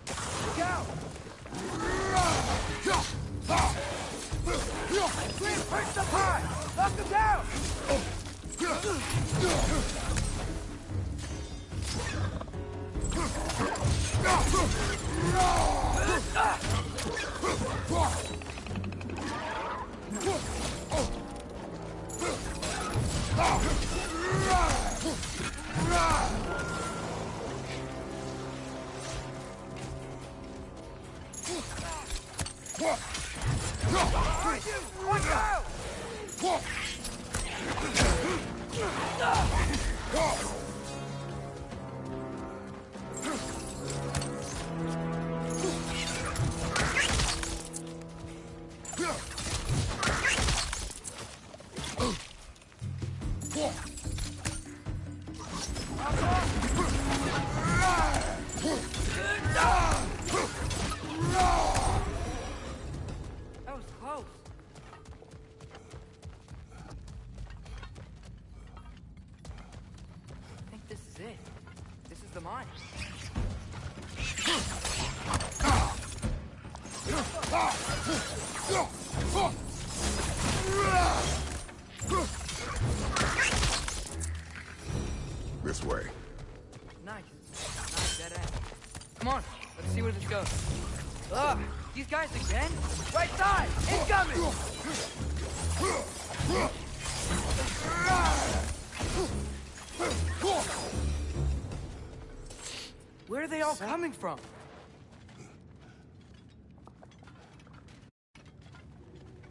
Look out! Clean, push the pie! Knock him down! Watch out! That was close. I think this is it. This is the mine. This way. Nice. Nice dead end. Come on, let's see where this goes. Ugh, these guys again? Right side! Incoming! Where are they all coming from?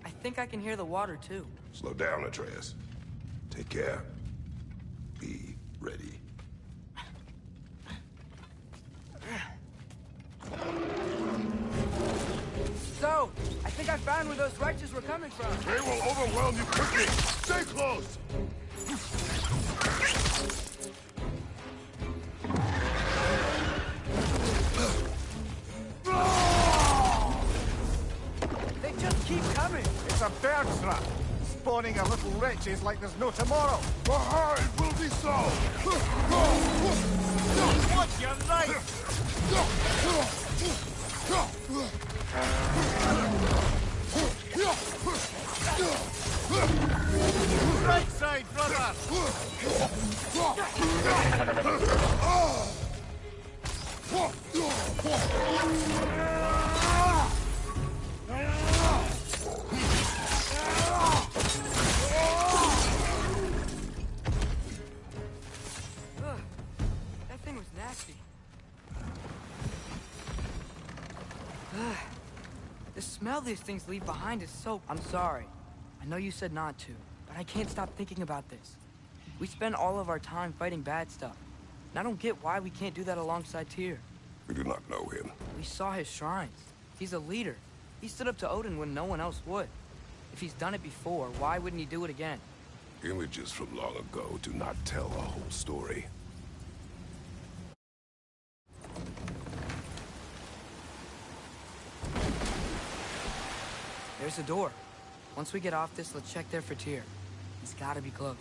I think I can hear the water too. Slow down, Atreus. Take care. Be ready. So, I think I found where those righteous were coming from. They will overwhelm you quickly. Stay close. They just keep coming. It's a bird trap. Spawning a little wretches like there's no tomorrow. Behind will be so. Watch your right! Right side, brother! Ugh, that thing was nasty. Ugh, the smell these things leave behind is so... I'm sorry. I know you said not to, but I can't stop thinking about this. We spend all of our time fighting bad stuff. And I don't get why we can't do that alongside Tyr. We do not know him. We saw his shrines. He's a leader. He stood up to Odin when no one else would. If he's done it before, why wouldn't he do it again? Images from long ago do not tell a whole story. There's a door. Once we get off this, let's check there for Tyr. He's gotta be close.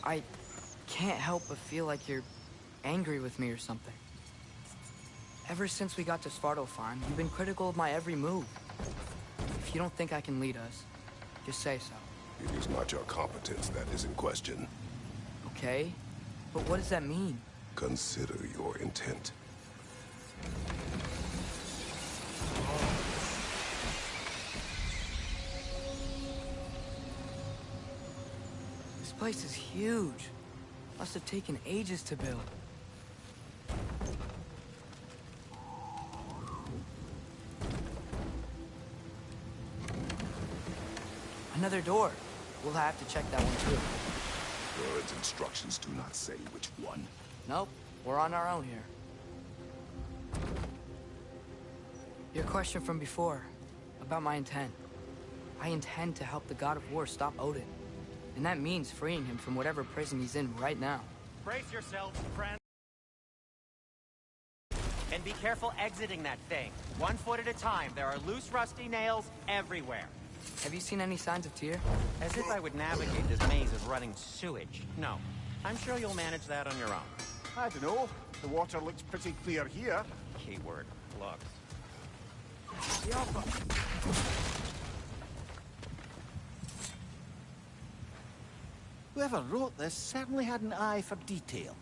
I can't help but feel like you're angry with me or something. Ever since we got to Svartalfheim, you've been critical of my every move. If you don't think I can lead us, just say so. It is not your competence that is in question. Okay? But what does that mean? Consider your intent. This place is huge. Must have taken ages to build. Another door. We'll have to check that one too. Word's instructions do not say which one. Nope, we're on our own here. Your question from before, about my intent. I intend to help the God of War stop Odin. And that means freeing him from whatever prison he's in right now. Brace yourselves, friends. And be careful exiting that thing. 1 foot at a time. There are loose, rusty nails everywhere. Have you seen any signs of Tyr? As if I would navigate this maze of running sewage. No. I'm sure you'll manage that on your own. I don't know. The water looks pretty clear here. Keyword, looks. Whoever wrote this certainly had an eye for detail.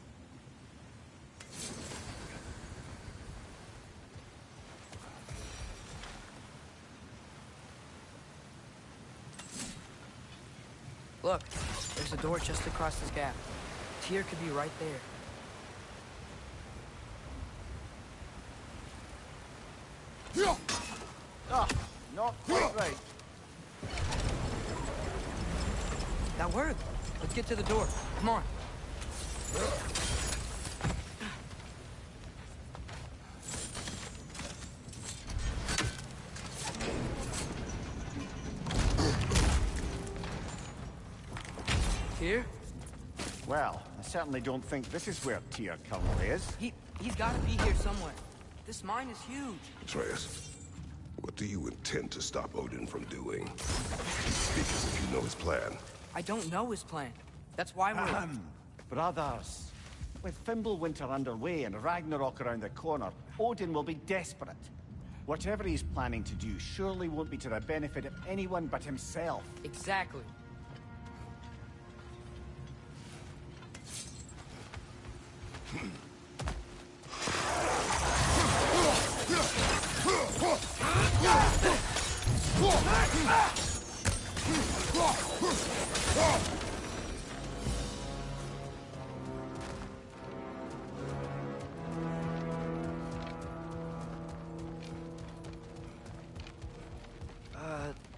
Look, there's a door just across this gap. Tyr could be right there. Ah, not quite right. That worked. Let's get to the door. Come on. Tyr? Well, I certainly don't think this is where Tyr currently is. He's got to be here somewhere. This mine is huge. Atreus, what do you intend to stop Odin from doing? Speak as if you know his plan. I don't know his plan. That's why we're... Brothers, with Fimbulwinter underway and Ragnarok around the corner, Odin will be desperate. Whatever he's planning to do surely won't be to the benefit of anyone but himself. Exactly.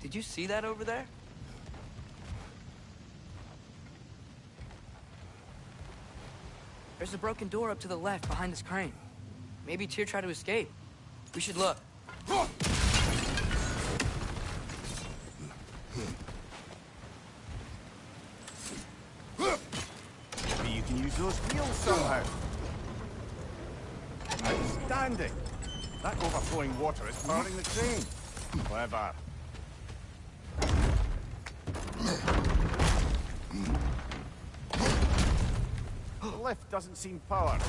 Did you see that over there? There's a broken door up to the left behind this crane. Maybe Tyr tried to escape. We should look. Maybe you can use those wheels somehow. Outstanding! That overflowing water is powering the train. Clever. The lift doesn't seem powered.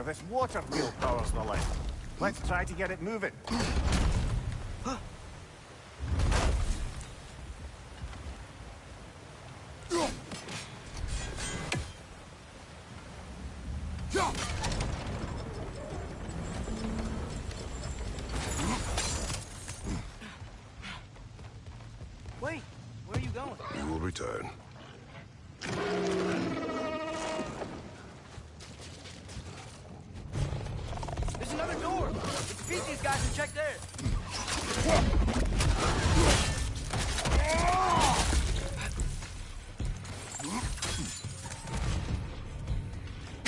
This water wheel powers the lift. Let's try to get it moving. return. There's another door! Defeat these guys and check there!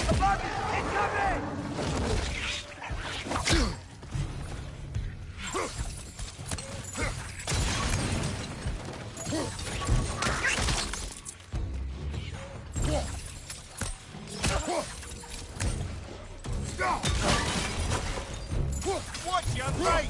Above you! Incoming! Watch your right!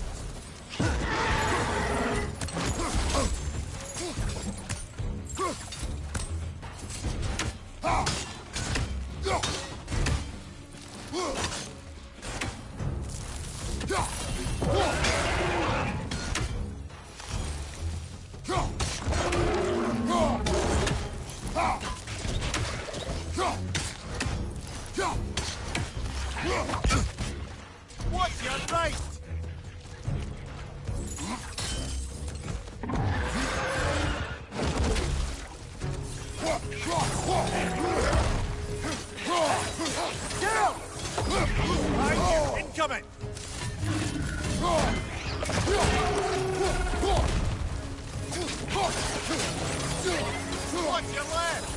Watch your right! Incoming! Watch your left!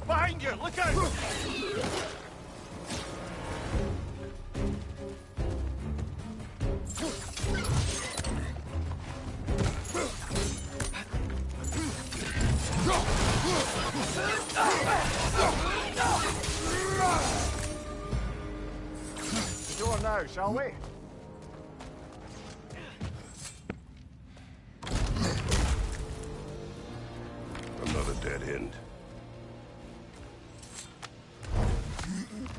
Behind you! Look out! The door now, shall we? Another dead end.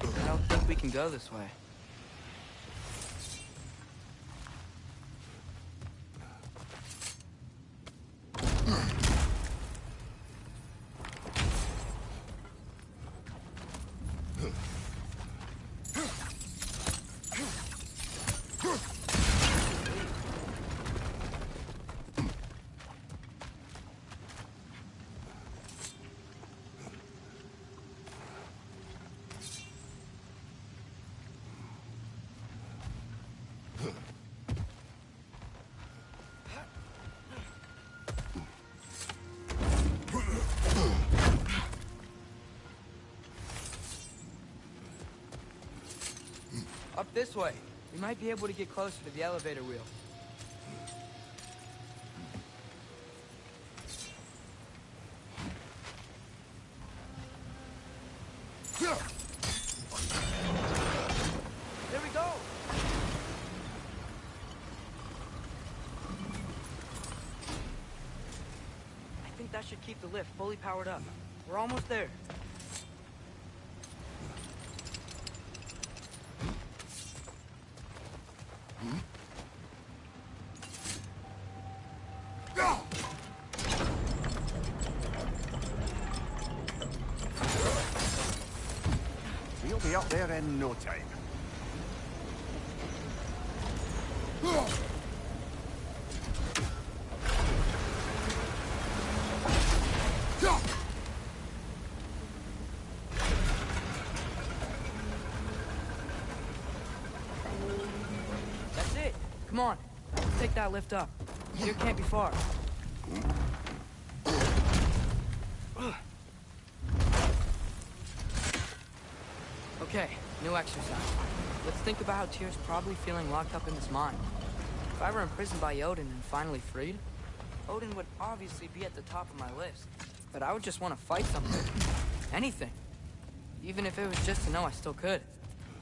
I don't think we can go this way. Up this way. We might be able to get closer to the elevator wheel. There we go! I think that should keep the lift fully powered up. We're almost there. We'll be up there in no time. That's it. Come on. Let's take that lift up. Here can't be far. Okay, new exercise. Let's think about how Tyr's probably feeling locked up in this mine. If I were imprisoned by Odin and finally freed, Odin would obviously be at the top of my list. But I would just want to fight something. Anything. Even if it was just to know I still could.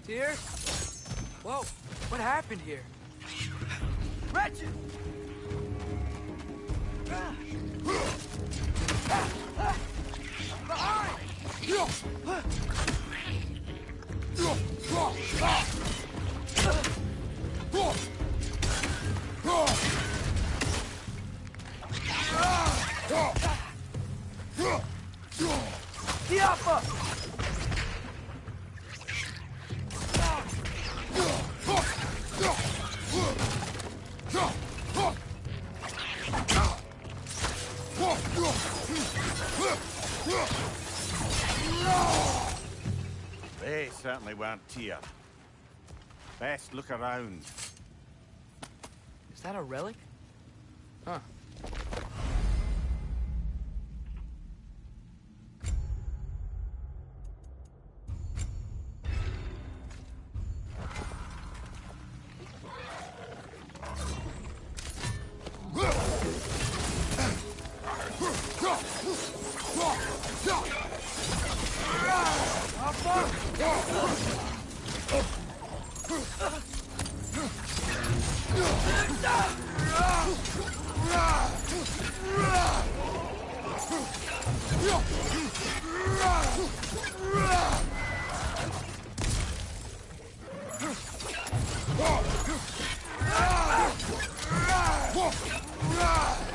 Tyr? Whoa, what happened here? Wretched! Papa! They certainly weren't Tyr. Best look around. Is that a relic? Huh.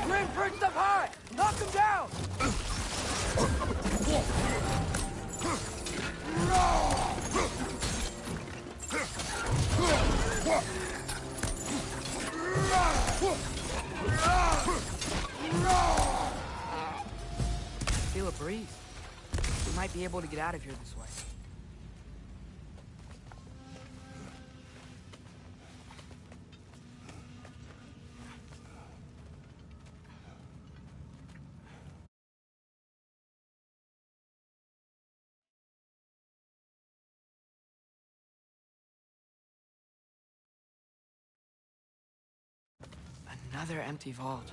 Grim perched up high! Knock him down! Feel a breeze. We might be able to get out of here this way. Another empty vault.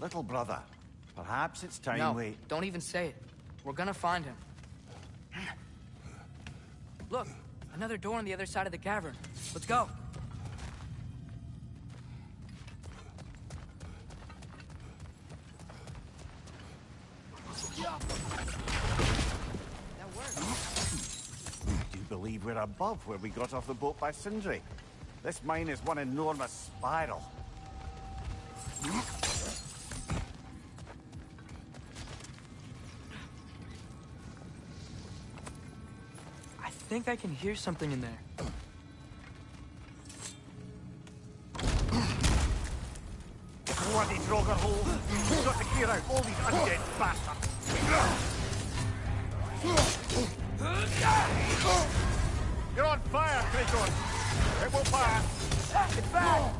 Little brother, perhaps it's time No, we... don't even say it. We're gonna find him. Look, another door on the other side of the cavern. Let's go. That worked. Do you believe we're above where we got off the boat by Sindri? This mine is one enormous spiral. I think I can hear something in there. Bloody Draugr hole! We've got to clear out all these undead bastards! You're on fire, Kratos! It will pass! It's back!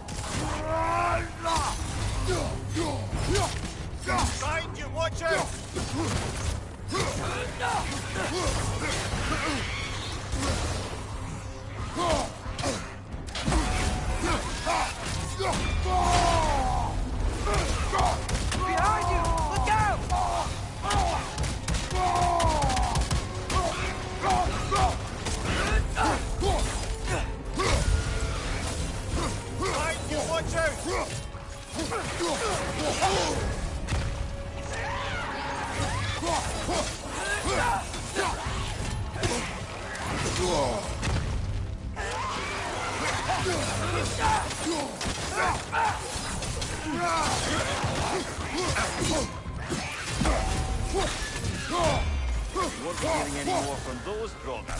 Behind you, watch out! Behind you! Look out! Behind you, watch out! You won't be hearing any more from those Draugr.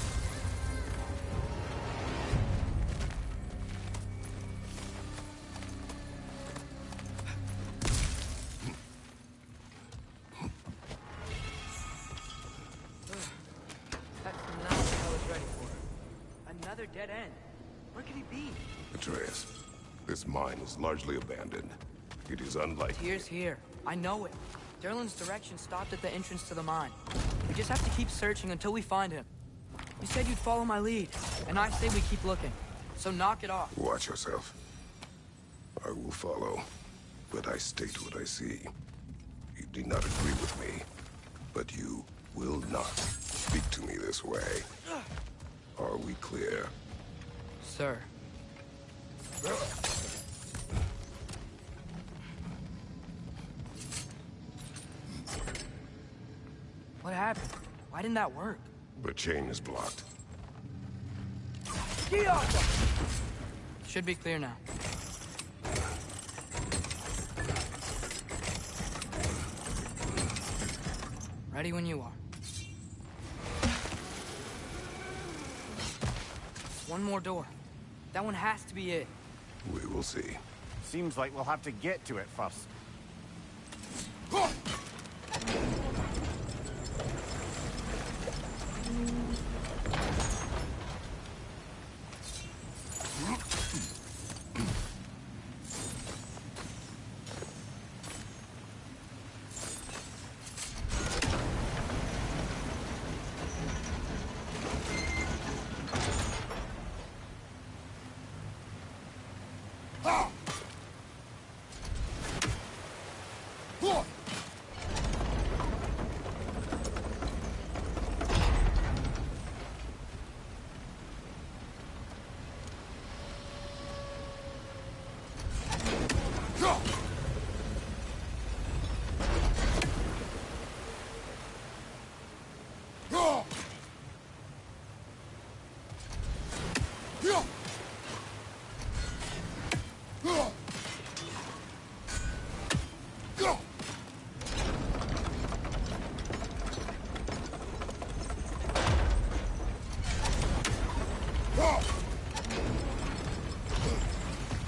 That's not what I was ready for. Another dead end. Where could he be? Atreus, this mine is largely abandoned. It is unlikely. Tyr's here. I know it. Derlin's direction stopped at the entrance to the mine. We just have to keep searching until we find him. You said you'd follow my lead, and I say we keep looking. So knock it off. Watch yourself. I will follow, but I state what I see. You do not agree with me, but you will not speak to me this way. Are we clear? Sir. What happened? Why didn't that work? The chain is blocked. Get off! Should be clear now. Ready when you are. One more door. That one has to be it. We will see. Seems like we'll have to get to it first.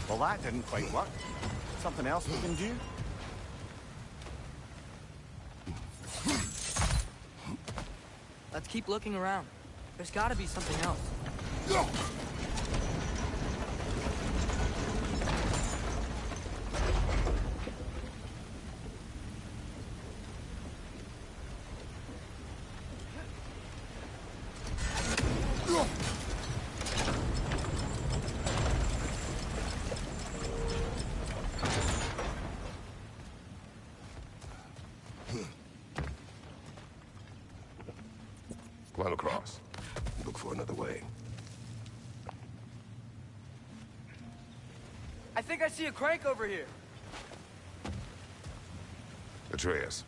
Well, that didn't quite work. Something else we can do? Let's keep looking around. There's gotta be something else. Climb across. Look for another way. I think I see a crank over here. Atreus,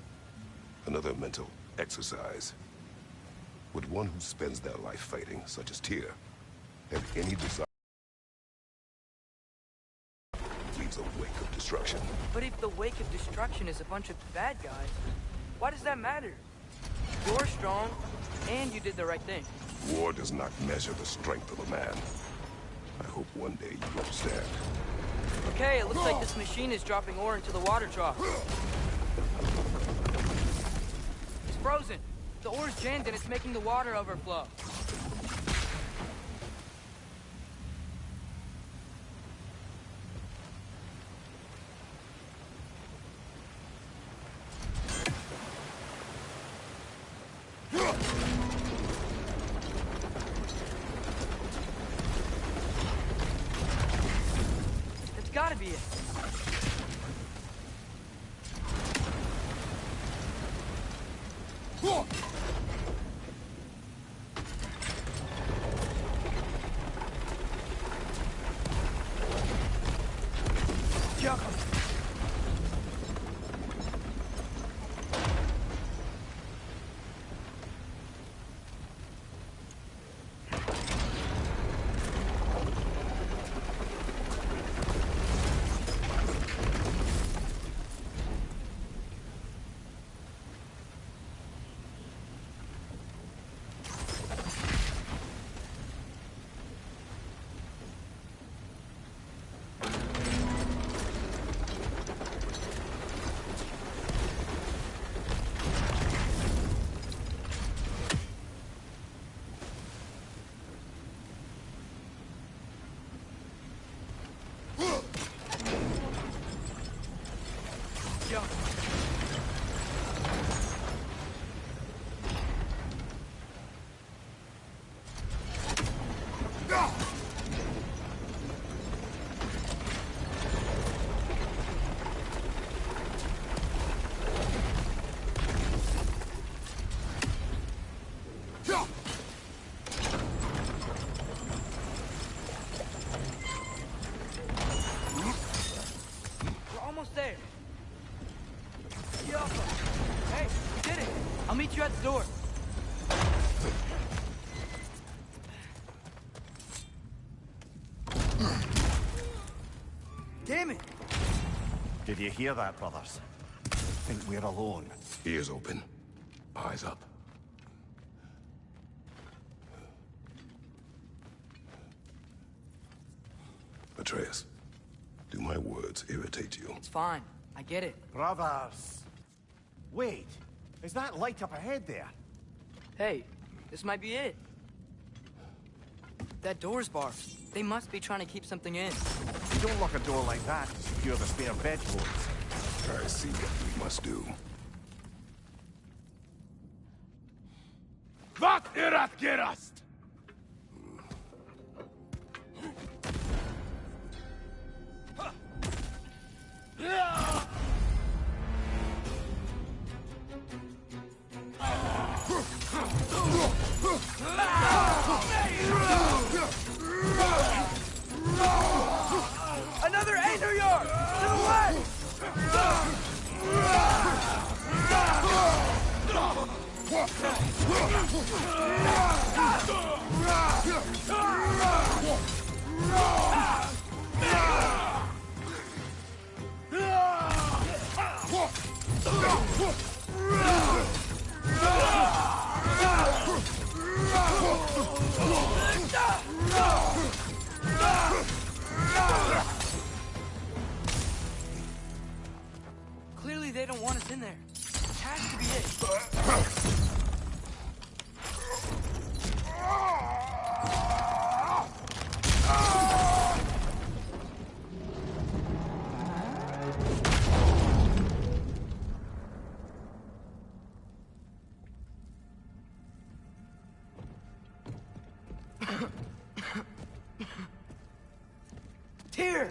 another mental exercise. Would one who spends their life fighting, such as Tyr, have any desire leaves a wake of destruction? But if the wake of destruction is a bunch of bad guys, why does that matter? You're strong, and you did the right thing. War does not measure the strength of a man. I hope one day you understand. Okay, it looks like this machine is dropping ore into the water trough. It's frozen. The ore's jammed and it's making the water overflow. That's gotta be it. There. Hey, we did it. I'll meet you at the door. Damn it! Did you hear that, brothers? I think we're alone. Ears open. Eyes up. Atreus, do my words irritate you? It's fine. I get it. Brothers! Wait, is that light up ahead there? Hey, this might be it. That door's barred. They must be trying to keep something in. You don't lock a door like that to secure the spare bedclothes. I see what we must do. Vad är att gerast? Another 800 yards! To the west! Clearly they don't want us in there. It has to be it. Tyr!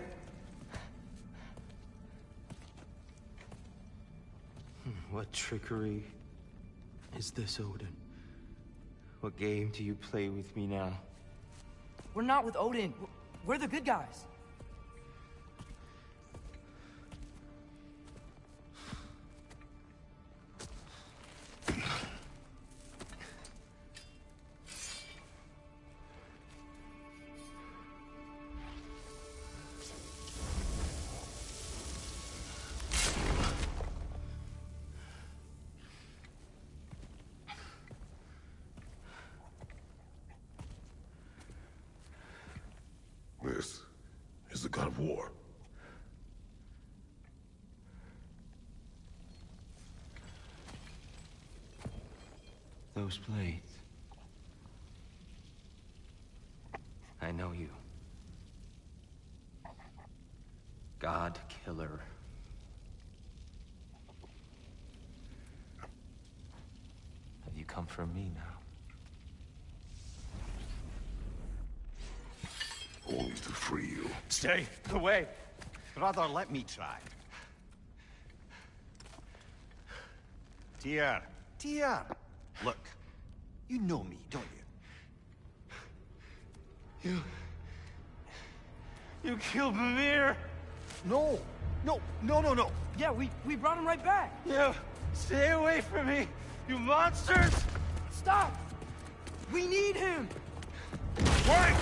What trickery is this, Odin? What game do you play with me now? We're not with Odin. We're the good guys. This is the god of war. Those blades. I know you. God killer. Have you come for me now? Only to free you. Stay away. Brother, let me try. Tyr. Tyr. Look, you know me, don't you? You killed Mimir! No. No. Yeah, we brought him right back. You stay away from me, you monsters! Stop! We need him! Wait!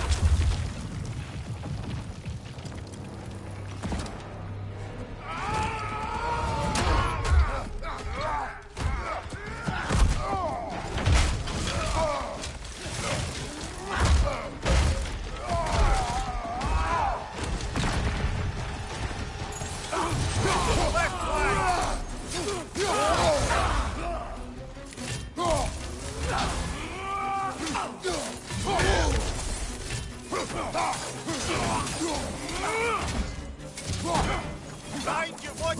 Behind you, watch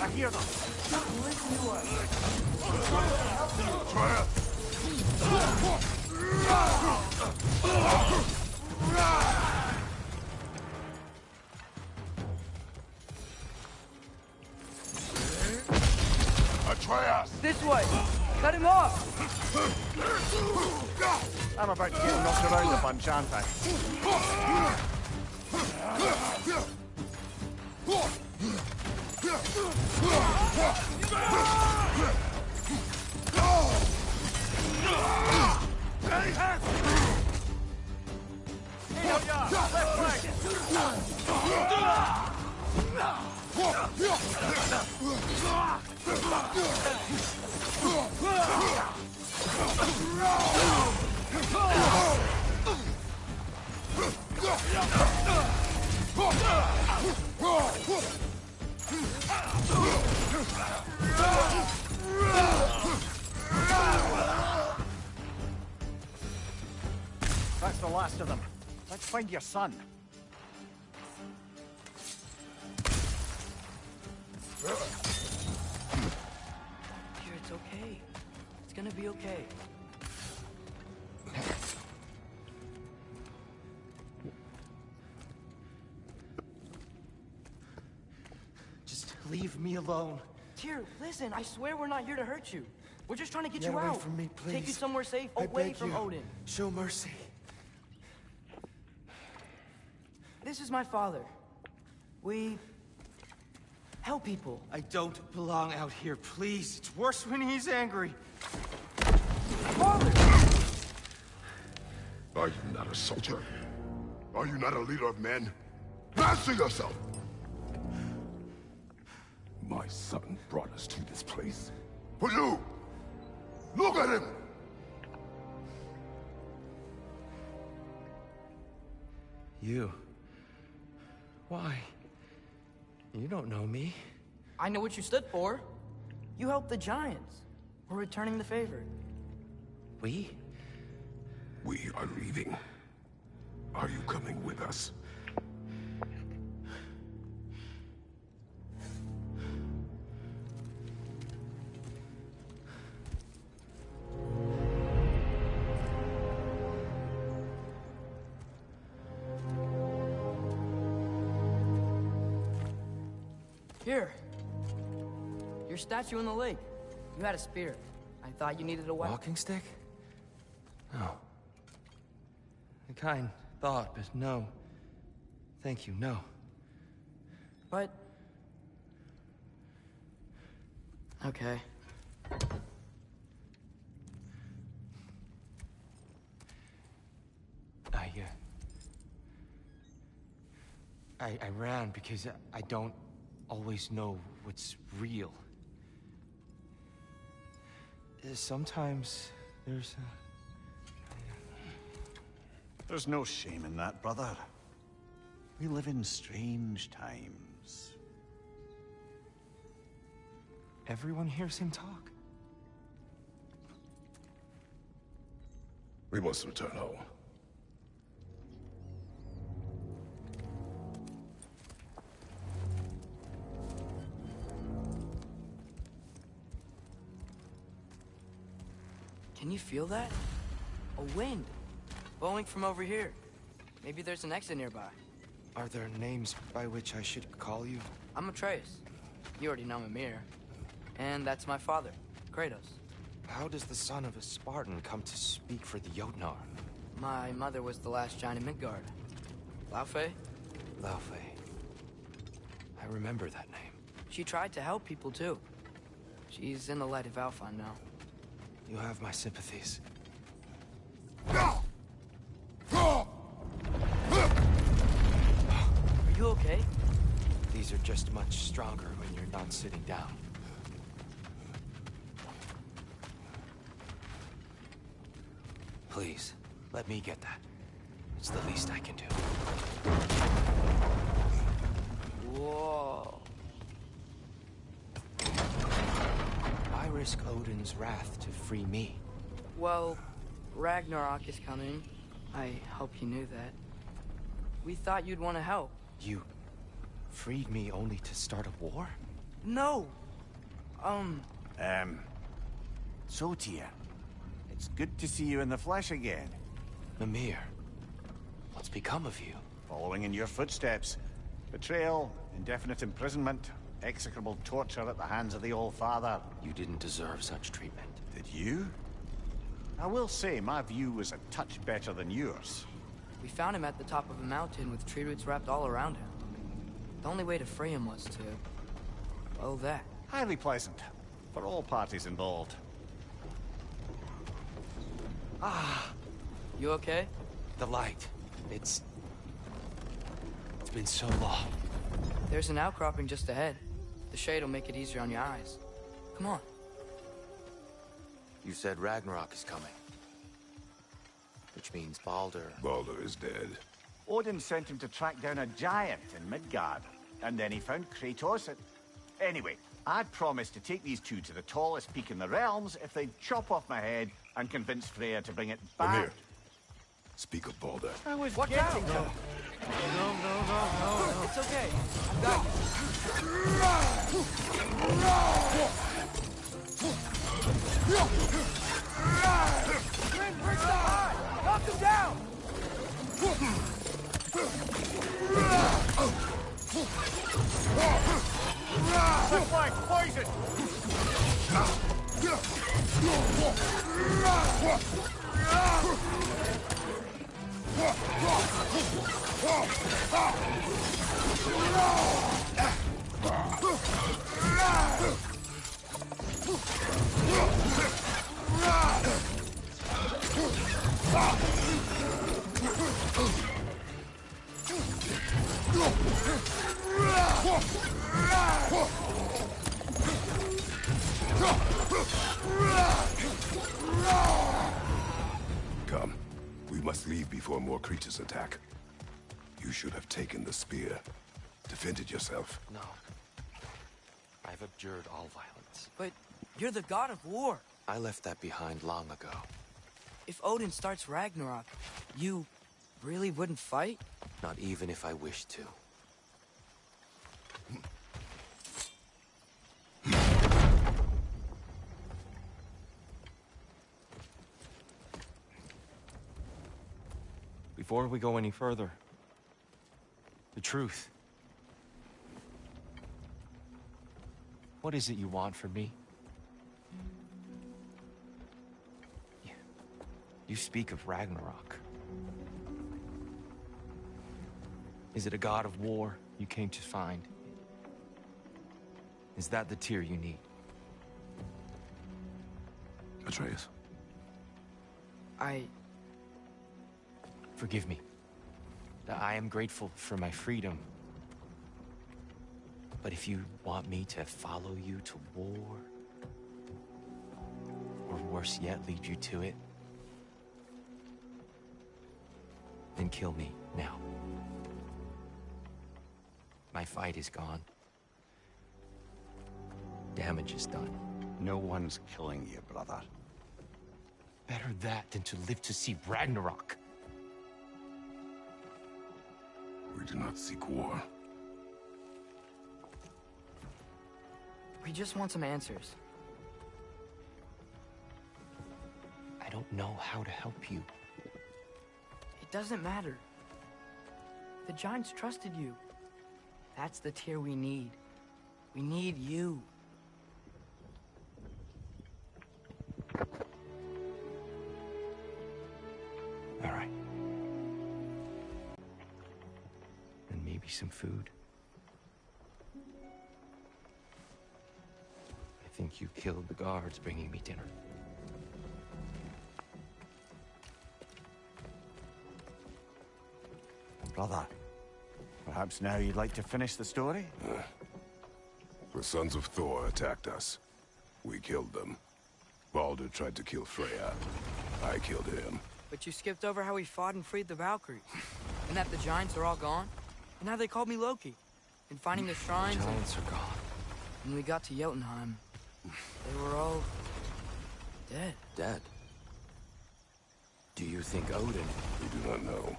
I hear them. fast! This way! Cut him off! I'm about to get knocked around a bunch, aren't I? That's the last of them. Let's find your son. Dear, it's okay. It's gonna be okay. Just leave me alone. Tyr, listen, I swear we're not here to hurt you. We're just trying to get Get you away out. from me, Take you please. somewhere safe, I away beg from you. Odin. Show mercy. This is my father. We help people. I don't belong out here, please. It's worse when he's angry. Father! Are you not a soldier? Are you not a leader of men? Answer yourself! My son brought us to this place. For you! Look at him! You. Why? You don't know me. I know what you stood for. You helped the Giants. We're returning the favor. We? We are leaving. Are you coming with us? Here. Your statue in the lake. You had a spear. I thought you needed a weapon. Walking stick? No. A kind thought, but no. Thank you, no. But... okay. I ran because I don't always know what's real. Sometimes there's There's no shame in that, brother. We live in strange times. Everyone hears him talk. We must return home. Can you feel that? A wind. Blowing from over here. Maybe there's an exit nearby. Are there names by which I should call you? I'm Atreus. You already know Mimir. And that's my father, Kratos. How does the son of a Spartan come to speak for the Jotnar? My mother was the last giant in Midgard. Laufey? Laufey. I remember that name. She tried to help people too. She's in the light of Alfheim now. You have my sympathies. Are you okay? These are just much stronger when you're not sitting down. Please, let me get that. It's the least I can do. Whoa. Why risk Odin's wrath to free me? Well, Ragnarok is coming. I hope you knew that. We thought you'd want to help. You freed me only to start a war? No. So, Tyr, it's good to see you in the flesh again. Mimir, what's become of you? Following in your footsteps. Betrayal, indefinite imprisonment, execrable torture at the hands of the Old Father. You didn't deserve such treatment. Did you? I will say, my view was a touch better than yours. We found him at the top of a mountain with tree roots wrapped all around him. The only way to free him was to... well, that. Highly pleasant. For all parties involved. You okay? The light. It's been so long. There's an outcropping just ahead. The shade will make it easier on your eyes. Come on. You said Ragnarok is coming. Which means Baldur... Baldur is dead. Odin sent him to track down a giant in Midgard. And then he found Kratos and... Anyway, I'd promised to take these two to the tallest peak in the realms if they'd chop off my head and convince Freya to bring it back. Amir, speak of Baldur. I was Watch out! No. No. It's okay. I've got you. Grim, break the high! Knock him down! That's like poison! Come. We must leave before more creatures attack. You should have taken the spear. Defended yourself. No. I've abjured all violence. But you're the god of war. I left that behind long ago. If Odin starts Ragnarok, you really wouldn't fight? Not even if I wished to. Before we go any further, the truth. What is it you want from me? You speak of Ragnarok. Is it a god of war you came to find? Is that the tear you need? Atreus. Forgive me. I am grateful for my freedom. But if you want me to follow you to war, or worse yet, lead you to it, then kill me now. My fight is gone. Damage is done. No one's killing you, brother. Better that than to live to see Ragnarok. We do not seek war. We just want some answers. I don't know how to help you. It doesn't matter. The giants trusted you. That's the tear we need. We need you. All right. And maybe some food. I think you killed the guards bringing me dinner. Brother, perhaps now you'd like to finish the story? The sons of Thor attacked us. We killed them. Baldur tried to kill Freya. I killed him. But you skipped over how we fought and freed the Valkyries. And that the giants are all gone. And how they called me Loki. And finding the shrines. The giants are gone. When we got to Jotunheim, they were all... dead. Dead? Do you think Odin... We do not know.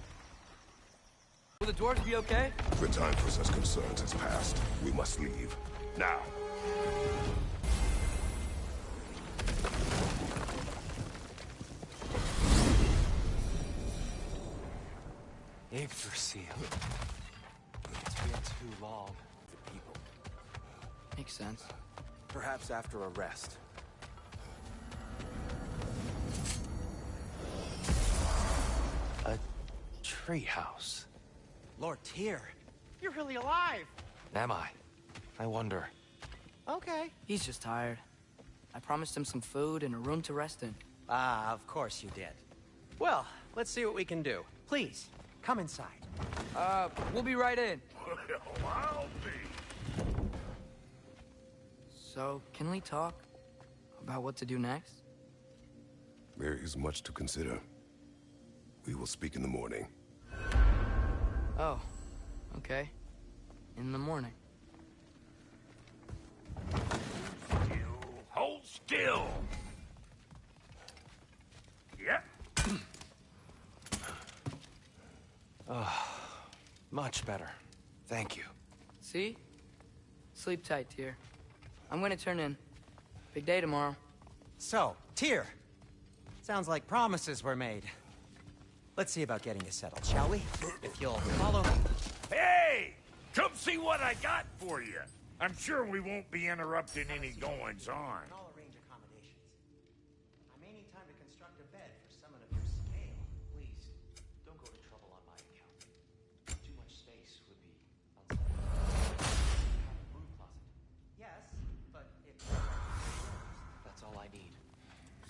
Will the dwarves be okay? The time for such concerns has passed. We must leave. Now. Yggdrasil. It's been too long. The people. Makes sense. Perhaps after a rest. A treehouse. Lord Tyr, you're really alive! Am I? I wonder. Okay. He's just tired. I promised him some food and a room to rest in. Ah, of course you did. Well, let's see what we can do. Please, come inside. We'll be right in. Well, I'll be. So, can we talk about what to do next? There is much to consider. We will speak in the morning. Oh, okay. In the morning. You hold still. Yep. Much better. Thank you. See? Sleep tight, Tyr. I'm gonna turn in. Big day tomorrow. So, Tyr. Sounds like promises were made. Let's see about getting you settled, shall we? If you'll follow me. Hey! Come see what I got for you. I'm sure we won't be interrupting any goings-on. I'll arrange accommodations. I may need time to construct a bed for someone of your scale. Please, don't go to trouble on my account. Too much space would be unsettling. Room closet. Yes, but if... That's all I need.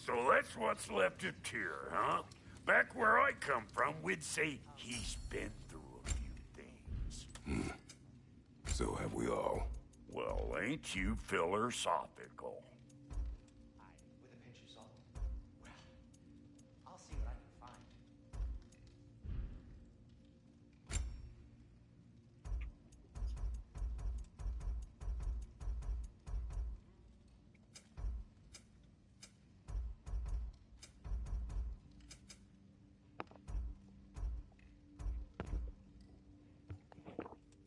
So that's what's left of Tyr, huh? Back where I come from, we'd say he's been through a few things. So have we all. Well, ain't you philosophical? With a pinch of salt. Well, I'll see what I can find.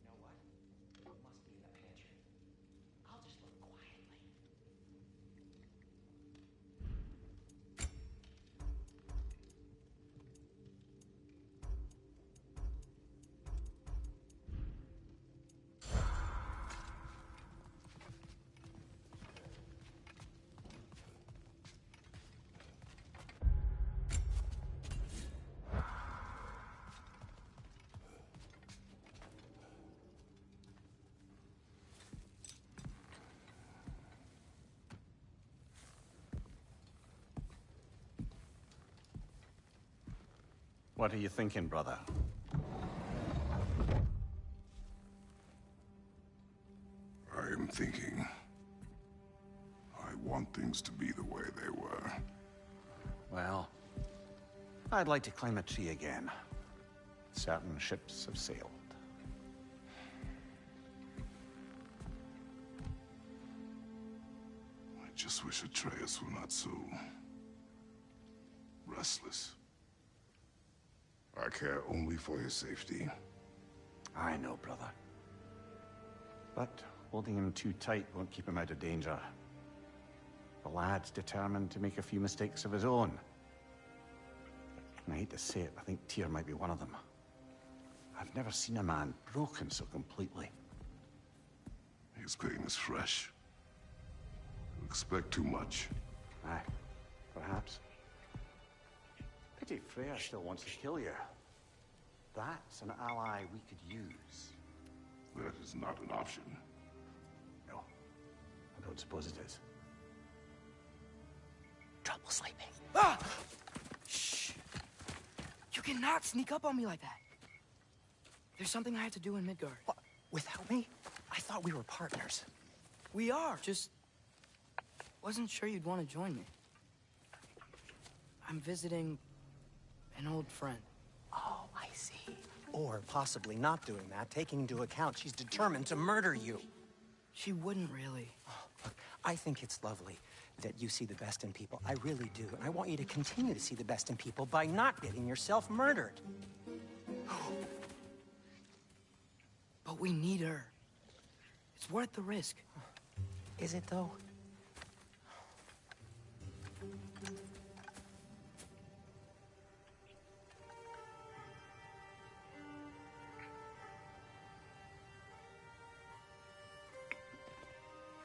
You know what? It must be in the pantry. I'll just look quietly. What are you thinking, brother? I am thinking. I want things to be the way they were. Well, I'd like to climb a tree again. Certain ships have sailed. I just wish Atreus were not so restless. I care only for his safety. I know, brother. But holding him too tight won't keep him out of danger. The lad's determined to make a few mistakes of his own. And I hate to say it, I think Tyr might be one of them. I've never seen a man broken so completely. His pain is fresh. You expect too much. Aye, perhaps. Pity Freya still wants to kill you. That's an ally we could use. That is not an option. No, I don't suppose it is. Trouble sleeping. Ah! Shh! You cannot sneak up on me like that. There's something I have to do in Midgard. What? Without me? I thought we were partners. We are, just... wasn't sure you'd want to join me. I'm visiting an old friend. Oh, I see. Or possibly not doing that, taking into account she's determined to murder you. She wouldn't really. Look, I think it's lovely that you see the best in people. I really do. And I want you to continue to see the best in people by not getting yourself murdered. But we need her. It's worth the risk. Is it, though?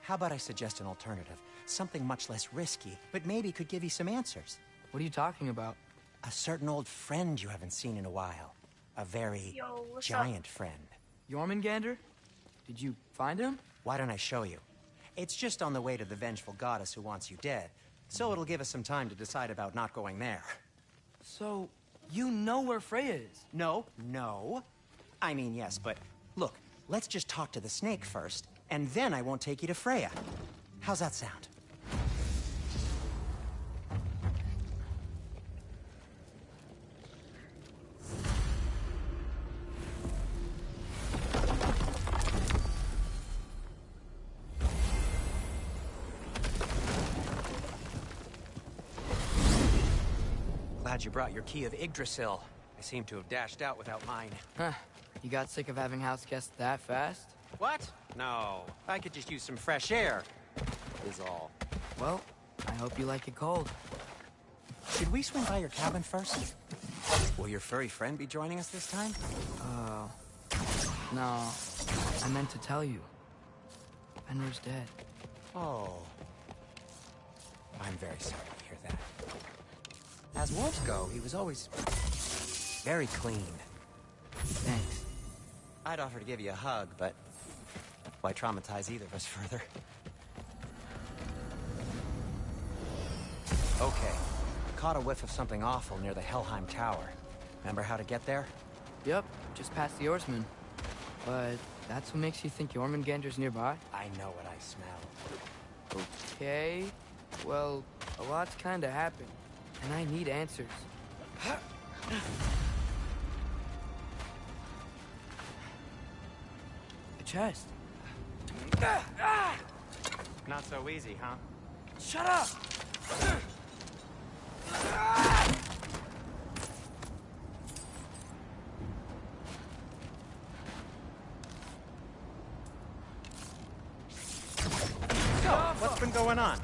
How about I suggest an alternative? Something much less risky, but maybe could give you some answers. What are you talking about? A certain old friend you haven't seen in a while. A very Yo, what's giant friend. Jormungandr? Did you find him? Why don't I show you? It's just on the way to the vengeful goddess who wants you dead, so it'll give us some time to decide about not going there. So, you know where Freya is? No. I mean, yes, but look, let's just talk to the snake first, and then I won't take you to Freya. How's that sound? Glad you brought your key of Yggdrasil. I seem to have dashed out without mine. Huh. You got sick of having house guests that fast? What? No. I could just use some fresh air, is all. Well, I hope you like it cold. Should we swing by your cabin first? Will your furry friend be joining us this time? No. I meant to tell you. Fenrir's dead. Oh. I'm very sorry to hear that. As wolves go, he was always very clean. Thanks. I'd offer to give you a hug, but why traumatize either of us further? Okay. Caught a whiff of something awful near the Helheim Tower. Remember how to get there? Yep, just past the oarsman. But that's what makes you think Jormungandr's nearby? I know what I smell. Okay. Well, a lot's kinda happened. And I need answers. A chest. Not so easy, huh? Shut up! So, what's been going on?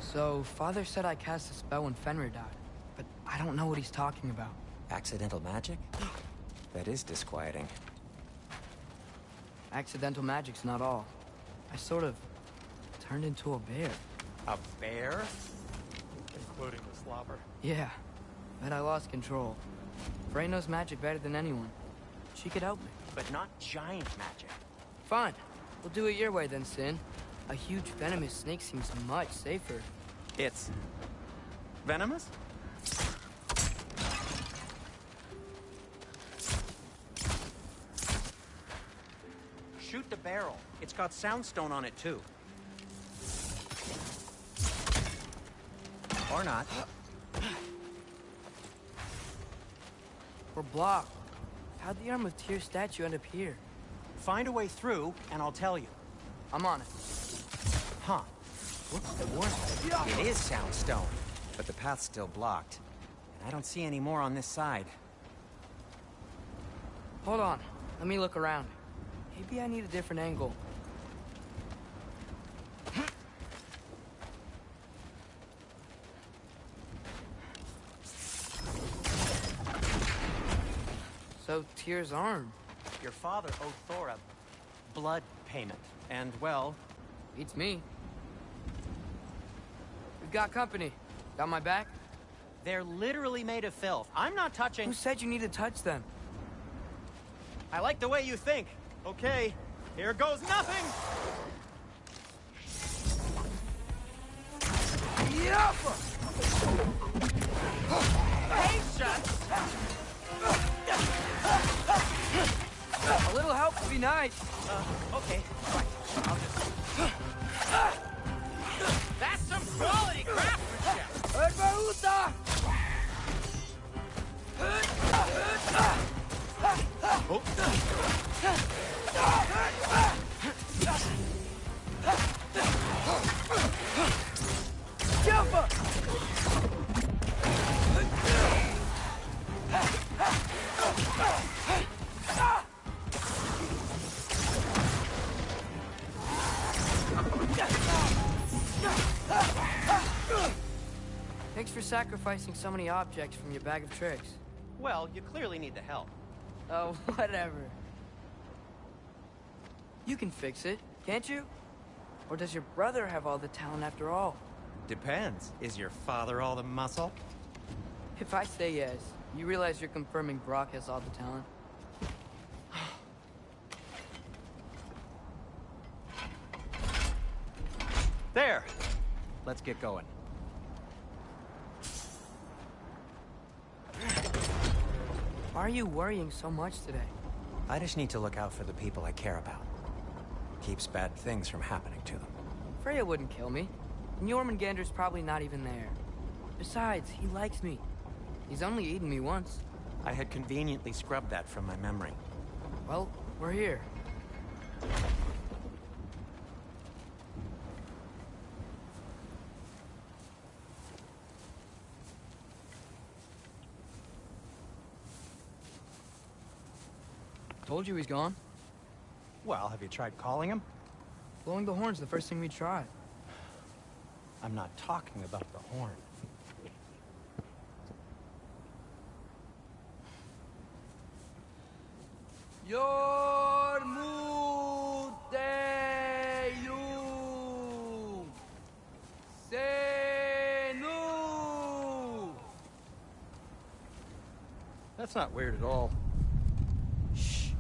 So, Father said I cast a spell when Fenrir died, but I don't know what he's talking about. Accidental magic? That is disquieting. Accidental magic's not all. I sort of turned into a bear. A bear? Including the slobber. Yeah, but I lost control. Frey knows magic better than anyone. She could help me. But not giant magic. Fine. We'll do it your way then, Sin. A huge venomous snake seems much safer. It's venomous? Shoot the barrel. It's got soundstone on it, too. Or not. We're blocked. How'd the Arm of Tyr statue end up here? Find a way through, and I'll tell you. I'm on it. Huh. What's the warning? It is soundstone, but the path's still blocked. And I don't see any more on this side. Hold on. Let me look around. Maybe I need a different angle. So, Tyr's arm. Your father owed Thor a blood payment. And, well... Beats me. We've got company. Got my back? They're literally made of filth. I'm not touching... Who said you need to touch them? I like the way you think. Okay, here goes nothing! Patience! A little help would be nice. Okay, fine. I'll just... That's some quality craftsmanship! Thanks for sacrificing so many objects from your bag of tricks. Well, you clearly need the help. Oh, whatever. You can fix it, can't you? Or does your brother have all the talent after all? Depends. Is your father all the muscle? If I say yes, you realize you're confirming Brock has all the talent? There! Let's get going. Why are you worrying so much today? I just need to look out for the people I care about. Keeps bad things from happening to them. Freya wouldn't kill me. And Jormungandr's probably not even there. Besides, he likes me. He's only eaten me once. I had conveniently scrubbed that from my memory. Well, we're here. Told you he's gone. Well, have you tried calling him? Blowing the horn's the first thing we tried. I'm not talking about the horn. Yormuteum Senu. That's not weird at all. Shh.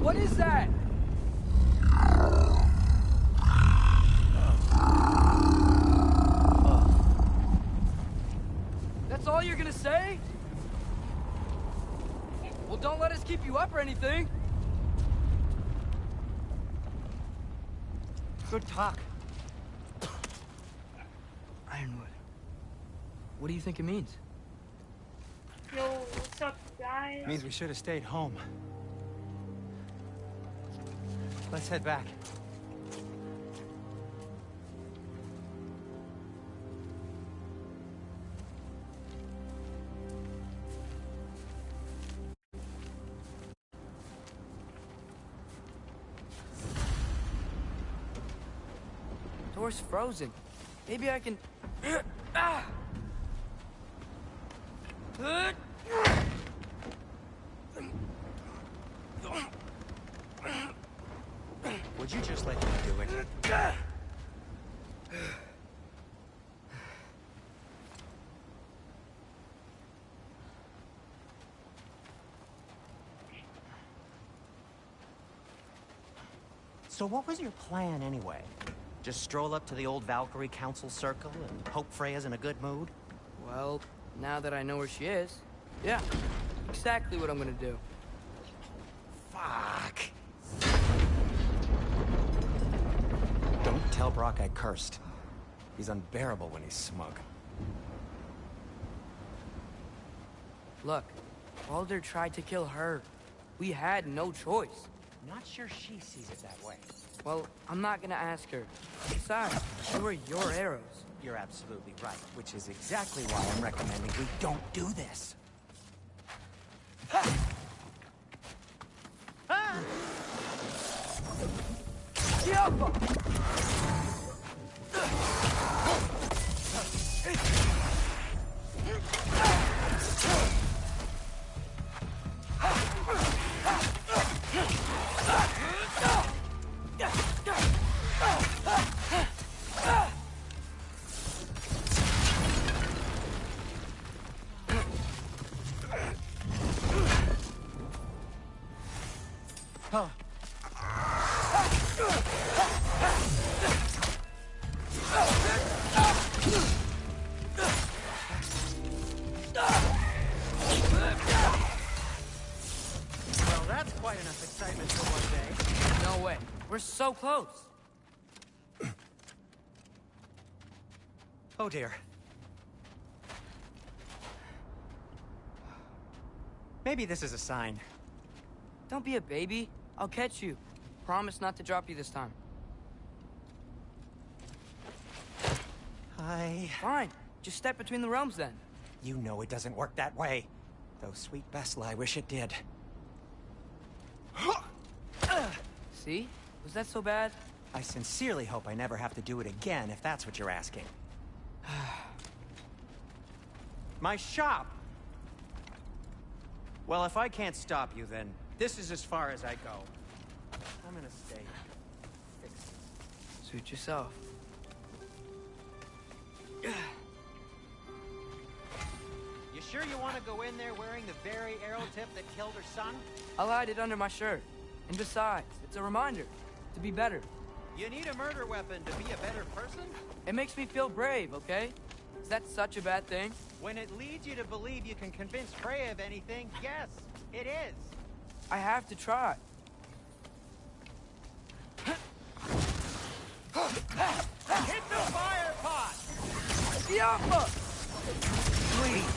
What is that? That's all you're gonna say? Well, don't let us keep you up or anything. Good talk. Ironwood. What do you think it means? Yo, what's up, guys? Means we should have stayed home. Let's head back. Door's frozen. Maybe I can... Ah! Would you just let me do it? So what was your plan anyway? Just stroll up to the old Valkyrie Council Circle and hope Freya's in a good mood? Well, now that I know where she is, yeah, exactly what I'm gonna do. Fuck. Don't tell Brock I cursed. He's unbearable when he's smug. Look, Baldur tried to kill her. We had no choice. Not sure she sees it that way. Well, I'm not gonna ask her. Besides, they were your arrows. You're absolutely right, which is exactly why I'm recommending we don't do this. Well, that's quite enough excitement for one day. No way. We're so close. Oh dear. Maybe this is a sign. Don't be a baby. I'll catch you. Promise not to drop you this time. Fine. Just step between the realms then. You know it doesn't work that way. Though, sweet Bessla, I wish it did. See? Was that so bad? I sincerely hope I never have to do it again, if that's what you're asking. My shop! Well, if I can't stop you, then this is as far as I go. I'm gonna stay. Fix this. Suit yourself. You sure you want to go in there wearing the very arrow tip that killed her son? I'll hide it under my shirt. And besides, it's a reminder to be better. You need a murder weapon to be a better person? It makes me feel brave, okay? Is that such a bad thing? When it leads you to believe you can convince Freya of anything, yes, it is. I have to try. Hit the fire pot! Yappa! Please.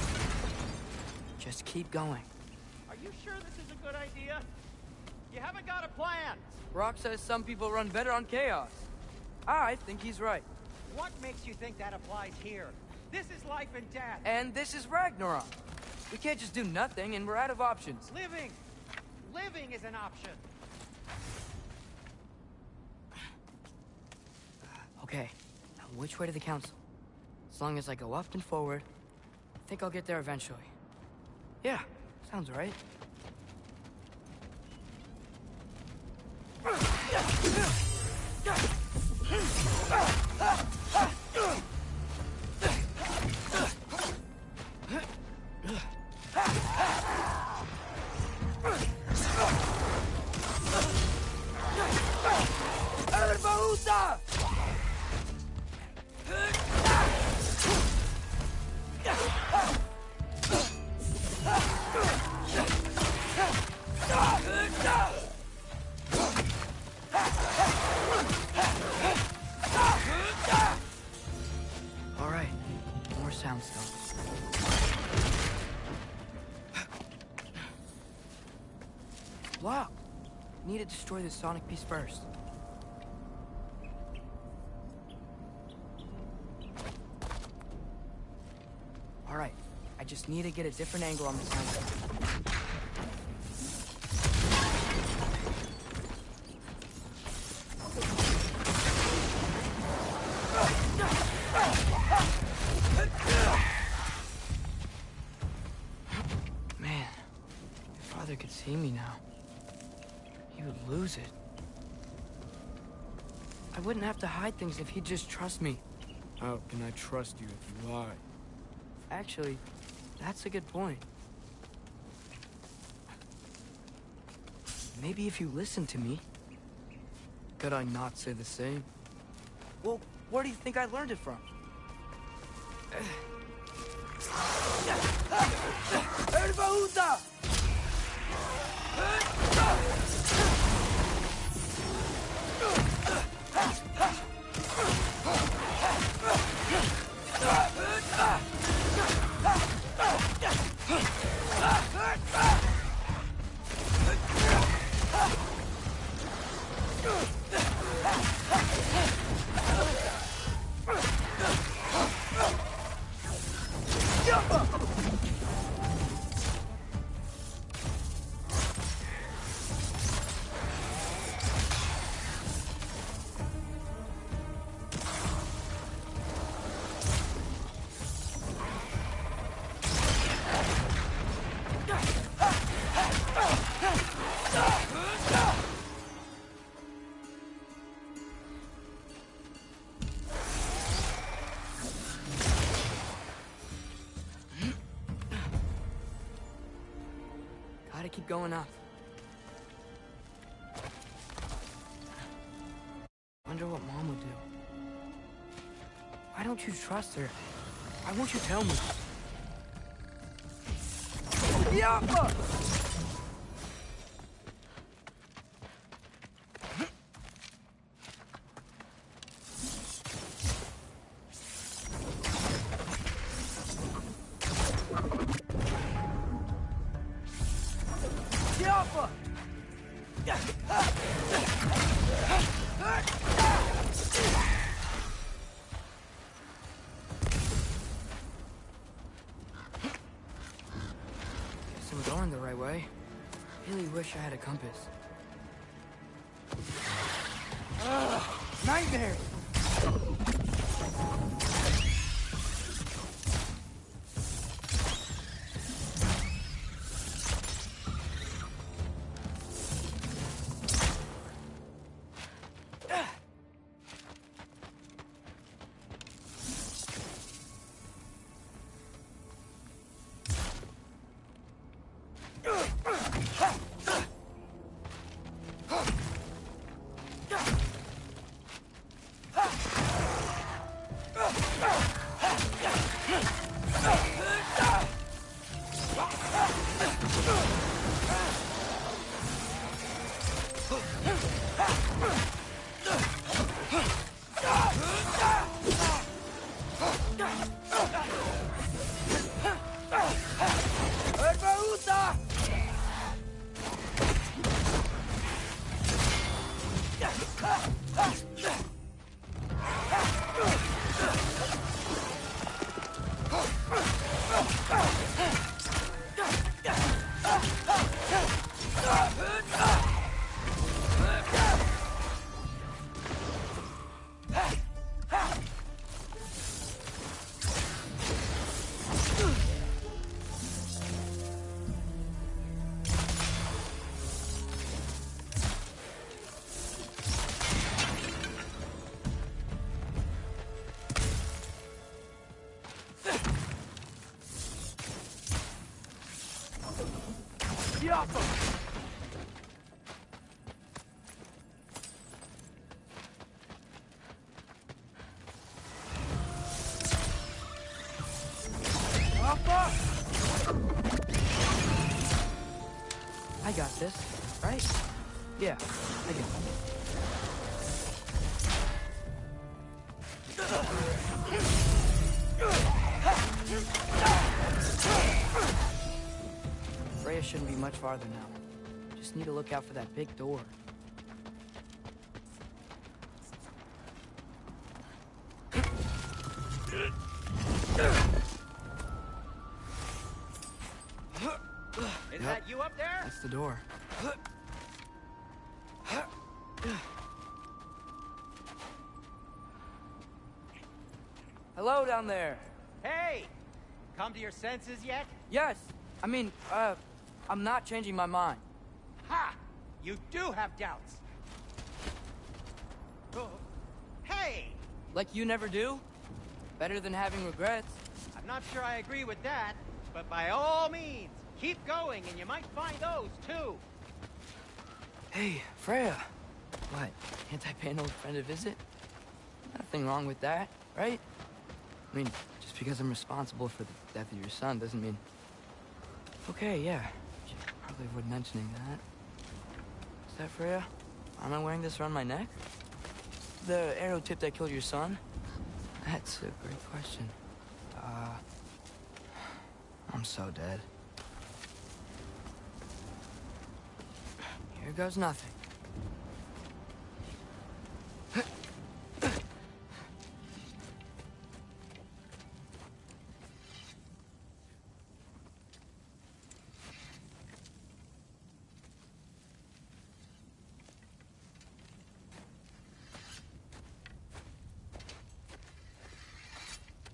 Just keep going. Are you sure this is a good idea? You haven't got a plan. Brock says some people run better on chaos. I think he's right. What makes you think that applies here? This is life and death. And this is Ragnarok. We can't just do nothing, and we're out of options. Living! Living is an option. Okay, now which way to the council? As long as I go up and forward, I think I'll get there eventually. Yeah, sounds right. All right, more soundstone. Locked. Need to destroy the sonic piece first. All right, I just need to get a different angle on the soundstone. Man, if Father could see me now, he would lose it. I wouldn't have to hide things if he'd just trust me. How can I trust you if you lie? Actually, that's a good point. Maybe if you listen to me. Could I not say the same? Well, where do you think I learned it from? Ervahuta! gotta keep going up. Wonder what Mom would do. Why don't you trust her? Why won't you tell me? Yappa! I'm going the right way. Really wish I had a compass. Nightmare! I got this, right? Yeah, I do. Freya shouldn't be much farther now. Just need to look out for that big door. Is that you up there? That's the door. Hello down there. Hey! Come to your senses yet? Yes. I mean, I'm not changing my mind. Ha! You do have doubts. Oh. Hey! Like you never do? Better than having regrets. I'm not sure I agree with that, but by all means, keep going and you might find those, too. Hey, Freya. What, can't I pay an old friend a visit? Nothing wrong with that, right? I mean, just because I'm responsible for the death of your son doesn't mean... Okay, yeah. Should probably avoid mentioning that. Is that Freya? Am I wearing this around my neck? The arrow tip that killed your son? That's a great question. I'm so dead. Here goes nothing.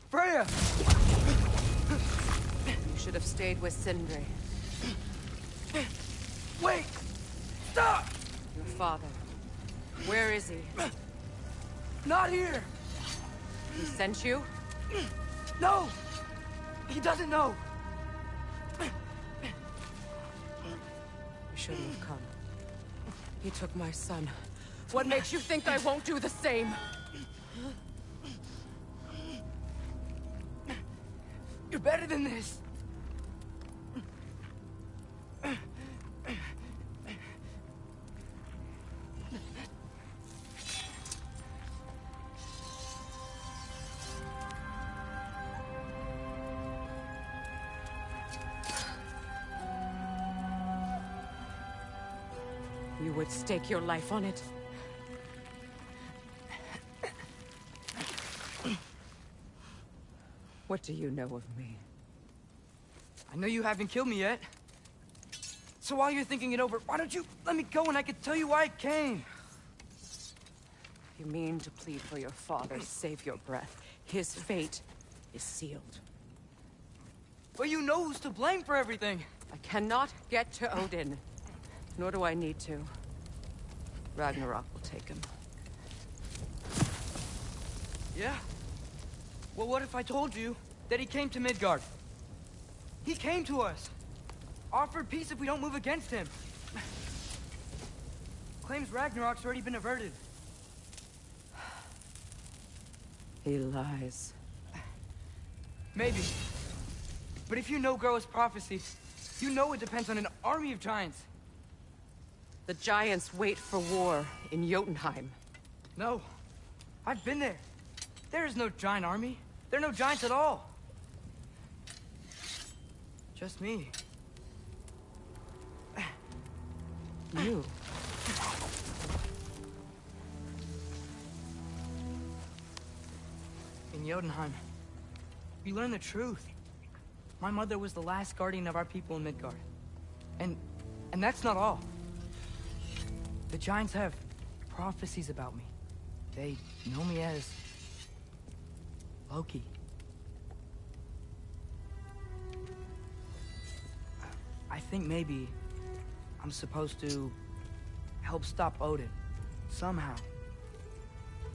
Freya! You should have stayed with Sindri. Wait! Stop! Your father. Where is he? Not here! He sent you? No! He doesn't know! You shouldn't have come. He took my son. What makes you think I won't do the same? You're better than this! You would stake your life on it? What do you know of me? I know you haven't killed me yet. So while you're thinking it over, why don't you let me go and I can tell you why I came? You mean to plead for your father, save your breath. His fate is sealed. But you know who's to blame for everything. I cannot get to Odin. Nor do I need to. Ragnarok will take him. Yeah? Well, what if I told you that he came to Midgard? He came to us. Offered peace if we don't move against him. Claims Ragnarok's already been averted. He lies. Maybe. But if you know Groa's prophecy, you know it depends on an army of giants. The giants wait for war in Jotunheim. No. I've been there. There is no giant army. There are no giants at all. Just me. You. In Jotunheim, we learn the truth. My mother was the last guardian of our people in Midgard. And that's not all. The giants have prophecies about me. They know me as Loki. I think maybe I'm supposed to help stop Odin, somehow.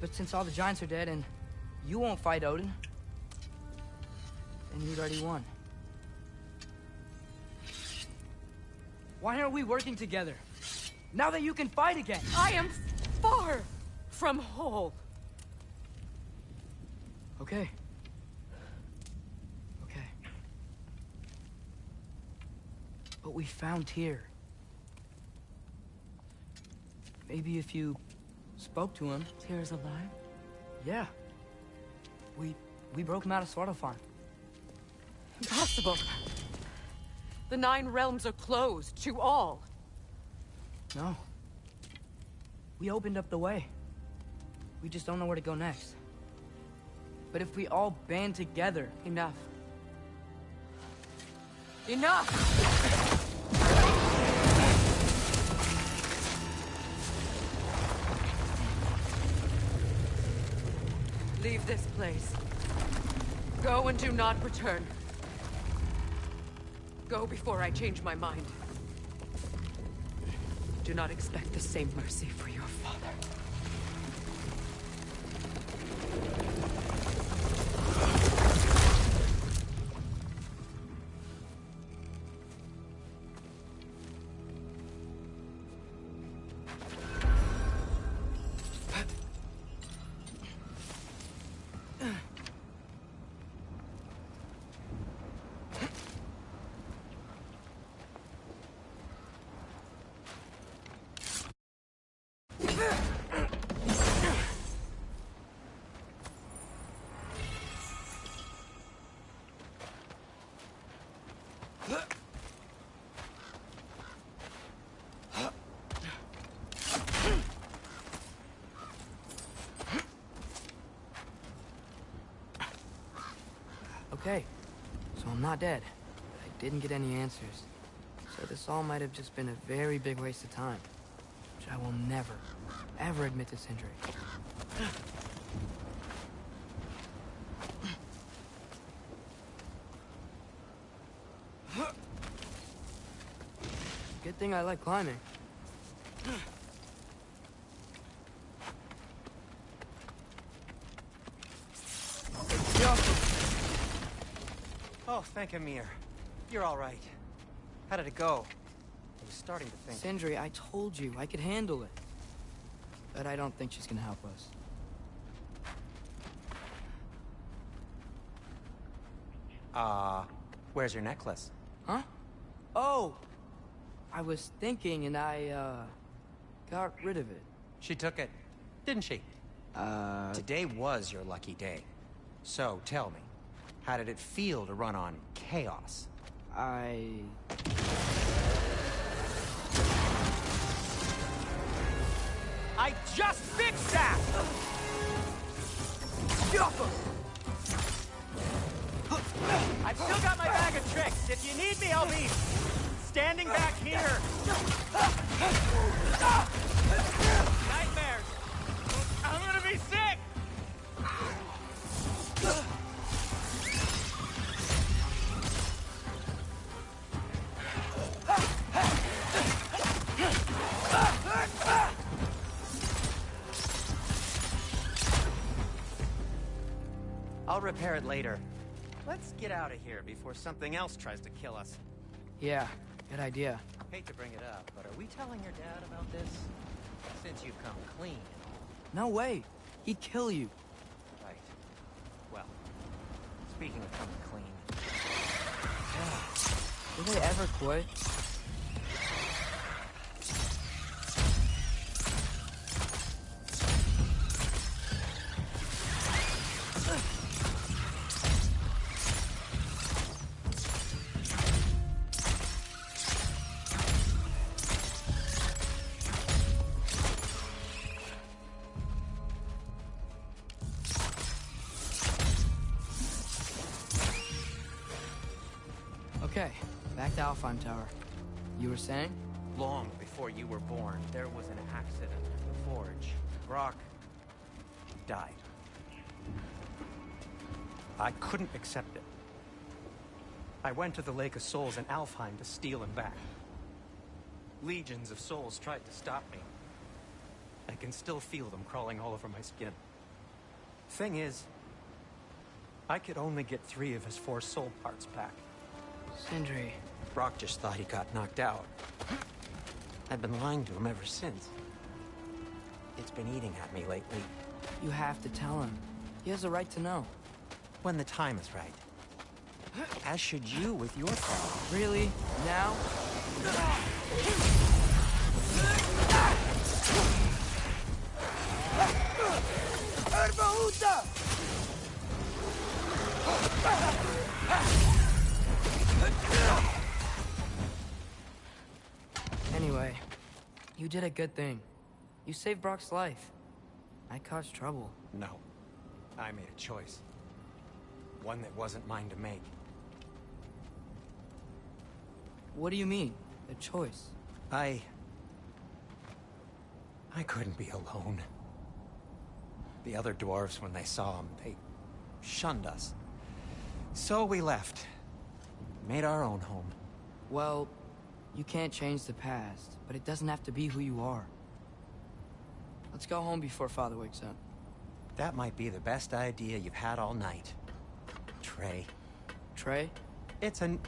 But since all the giants are dead and you won't fight Odin, then you've already won. Why aren't we working together? Now that you can fight again! I am far from whole. Okay. Okay. But we found Tyr. Maybe if you spoke to him... Tyr's alive? Yeah. We broke him out of Svartalfheim. Impossible. The 9 realms are closed to all. No. We opened up the way. We just don't know where to go next. But if we all band together... Enough. Enough! Leave this place. Go and do not return. Go before I change my mind. Do not expect the same mercy for your father. Okay, so I'm not dead, but I didn't get any answers. So this all might have just been a very big waste of time, which I will never, ever admit to Sindri. Good thing I like climbing. Oh, thank Amir. You're all right. How did it go? I was starting to think... Sindri, I told you I could handle it. But I don't think she's gonna help us. Where's your necklace? Huh? Oh! I was thinking and I, got rid of it. She took it, didn't she? Today was your lucky day. So, tell me, how did it feel to run on chaos? I just fixed that! I've still got my bag of tricks. If you need me, I'll be standing back here. Nightmares. I'm gonna be sick. I'll repair it later. Let's get out of here before something else tries to kill us. Yeah, good idea. Hate to bring it up, but are we telling your dad about this? Since you've come clean. No way. He'd kill you. Right. Well, speaking of coming clean... Will they ever quit? Okay, back to Alfheim Tower. You were saying? Long before you were born, there was an accident at the forge. Brock died. I couldn't accept it. I went to the Lake of Souls in Alfheim to steal him back. Legions of souls tried to stop me. I can still feel them crawling all over my skin. Thing is, I could only get 3 of his 4 soul parts back. Sindri. Brock just thought he got knocked out. I've been lying to him ever since. It's been eating at me lately. You have to tell him. He has a right to know. When the time is right. As should you with your father. Really? Now? Anyway, you did a good thing. You saved Brock's life. I caused trouble. No. I made a choice. One that wasn't mine to make. What do you mean? A choice? I couldn't be alone. The other dwarves, when they saw him, they shunned us. So we left. Made our own home. Well, you can't change the past, but it doesn't have to be who you are. Let's go home before Father wakes up. That might be the best idea you've had all night. Trey. Trey? It's an...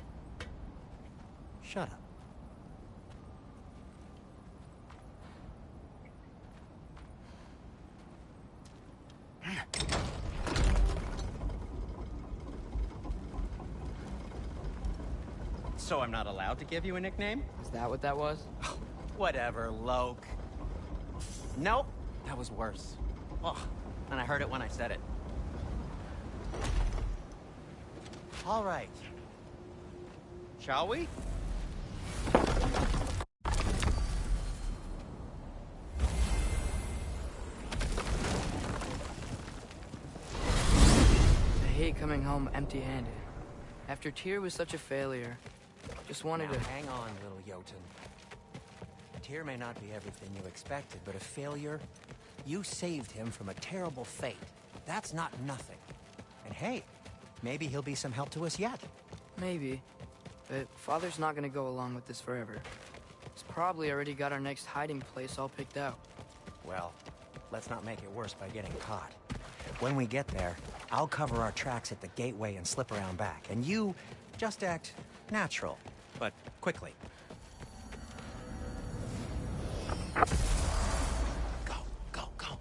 Shut up. So I'm not allowed to give you a nickname? Is that what that was? Whatever, Loke. Nope, that was worse. Oh, and I heard it when I said it. All right. Shall we? I hate coming home empty-handed. After Tyr was such a failure, just wanted Now, to... hang on, little Jotun. Tyr may not be everything you expected, but a failure? You saved him from a terrible fate. That's not nothing. And hey, maybe he'll be some help to us yet. Maybe. But Father's not gonna go along with this forever. He's probably already got our next hiding place all picked out. Well, let's not make it worse by getting caught. When we get there, I'll cover our tracks at the gateway and slip around back. And you just act natural, but quickly. Go, go, go.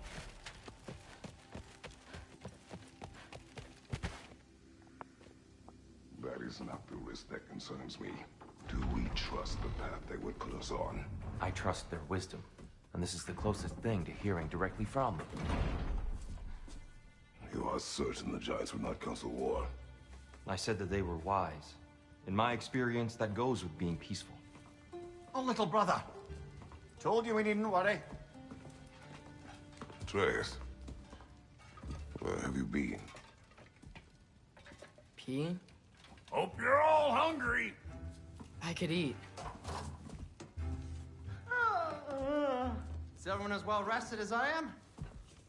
That is not the risk that concerns me. Do we trust the path they would put us on? I trust their wisdom, and this is the closest thing to hearing directly from them. You are certain the Giants would not counsel war? I said that they were wise. In my experience, that goes with being peaceful. Oh, little brother. Told you we needn't worry. Atreus, where have you been? Peeing? Hope you're all hungry. I could eat. Is everyone as well rested as I am?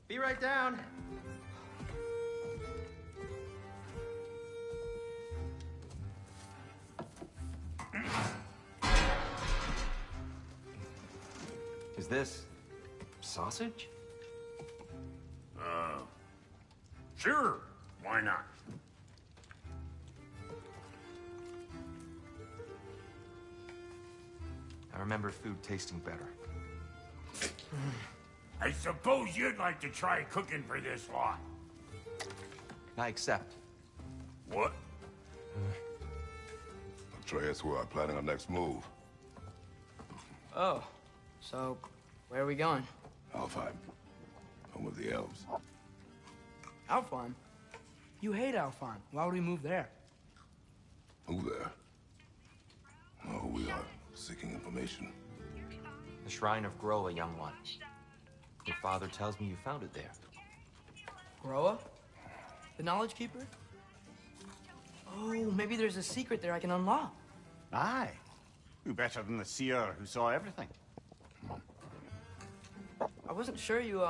Be right down. Is this sausage? Sure. Why not? I remember food tasting better. I suppose you'd like to try cooking for this lot. I accept. What? Atreus, we are planning our next move. Oh, so where are we going? Alfheim, home of the elves. Alfheim? You hate Alfheim. Why would we move there? Who there? Oh, we are seeking information. The Shrine of Groa, young one. Your father tells me you found it there. Groa? The Knowledge Keeper? Oh, maybe there's a secret there I can unlock. Aye. Who better than the seer who saw everything? I wasn't sure you,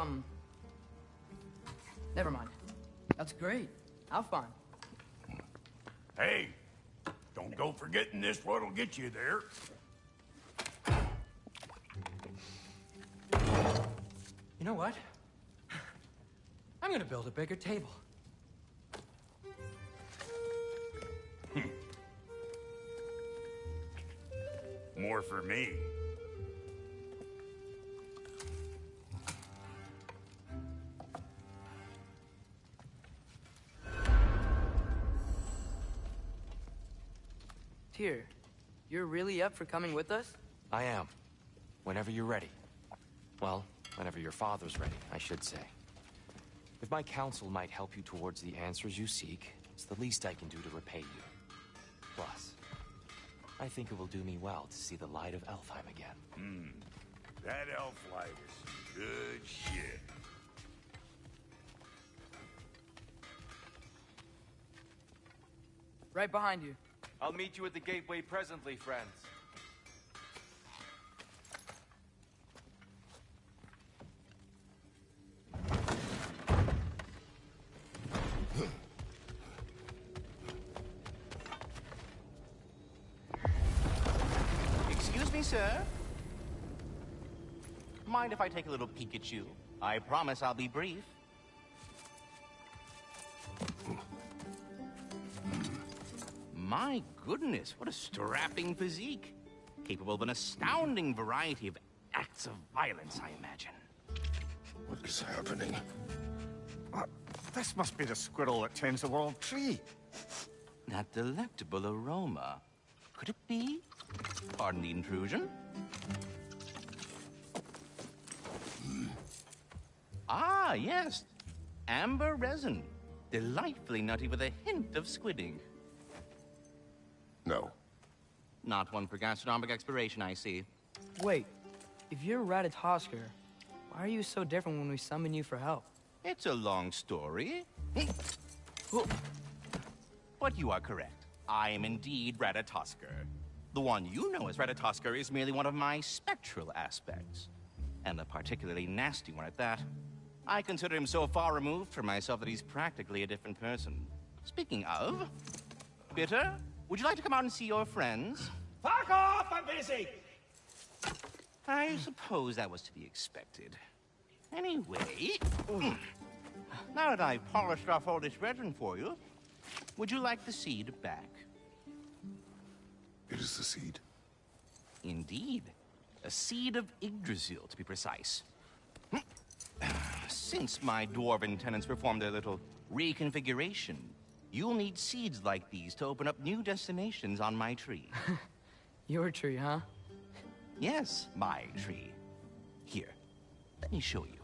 Never mind. That's great. Alfheim. Hey, don't go forgetting this what'll get you there. You know what? I'm gonna build a bigger table. More for me. Tyr, you're really up for coming with us? I am. Whenever you're ready. Well, whenever your father's ready, I should say. If my counsel might help you towards the answers you seek, it's the least I can do to repay you. Plus, I think it will do me well to see the light of Elfheim again. That elf light is good shit. Right behind you. I'll meet you at the gateway presently, friends. Excuse me, sir? Mind if I take a little peek at you? I promise I'll be brief. My goodness, what a strapping physique. Capable of an astounding variety of acts of violence, I imagine. What is happening? This must be the squirrel that tends the world tree. That delectable aroma. Could it be? Pardon the intrusion. Ah, yes. Amber resin. Delightfully nutty with a hint of squidding. No. Not one for gastronomic exploration, I see. Wait, if you're Ratatoskr, why are you so different when we summon you for help? It's a long story. But you are correct. I am indeed Ratatoskr. The one you know as Ratatoskr is merely one of my spectral aspects. And a particularly nasty one at that. I consider him so far removed from myself that he's practically a different person. Speaking of, Bitter, would you like to come out and see your friends? Fuck off! I'm busy! I suppose that was to be expected. Anyway, now that I've polished off all this resin for you, would you like the seed back? It is the seed. Indeed. A seed of Yggdrasil, to be precise. Since my dwarven tenants performed their little reconfiguration, you'll need seeds like these to open up new destinations on my tree. Your tree, huh? Yes, my tree. Here, let me show you.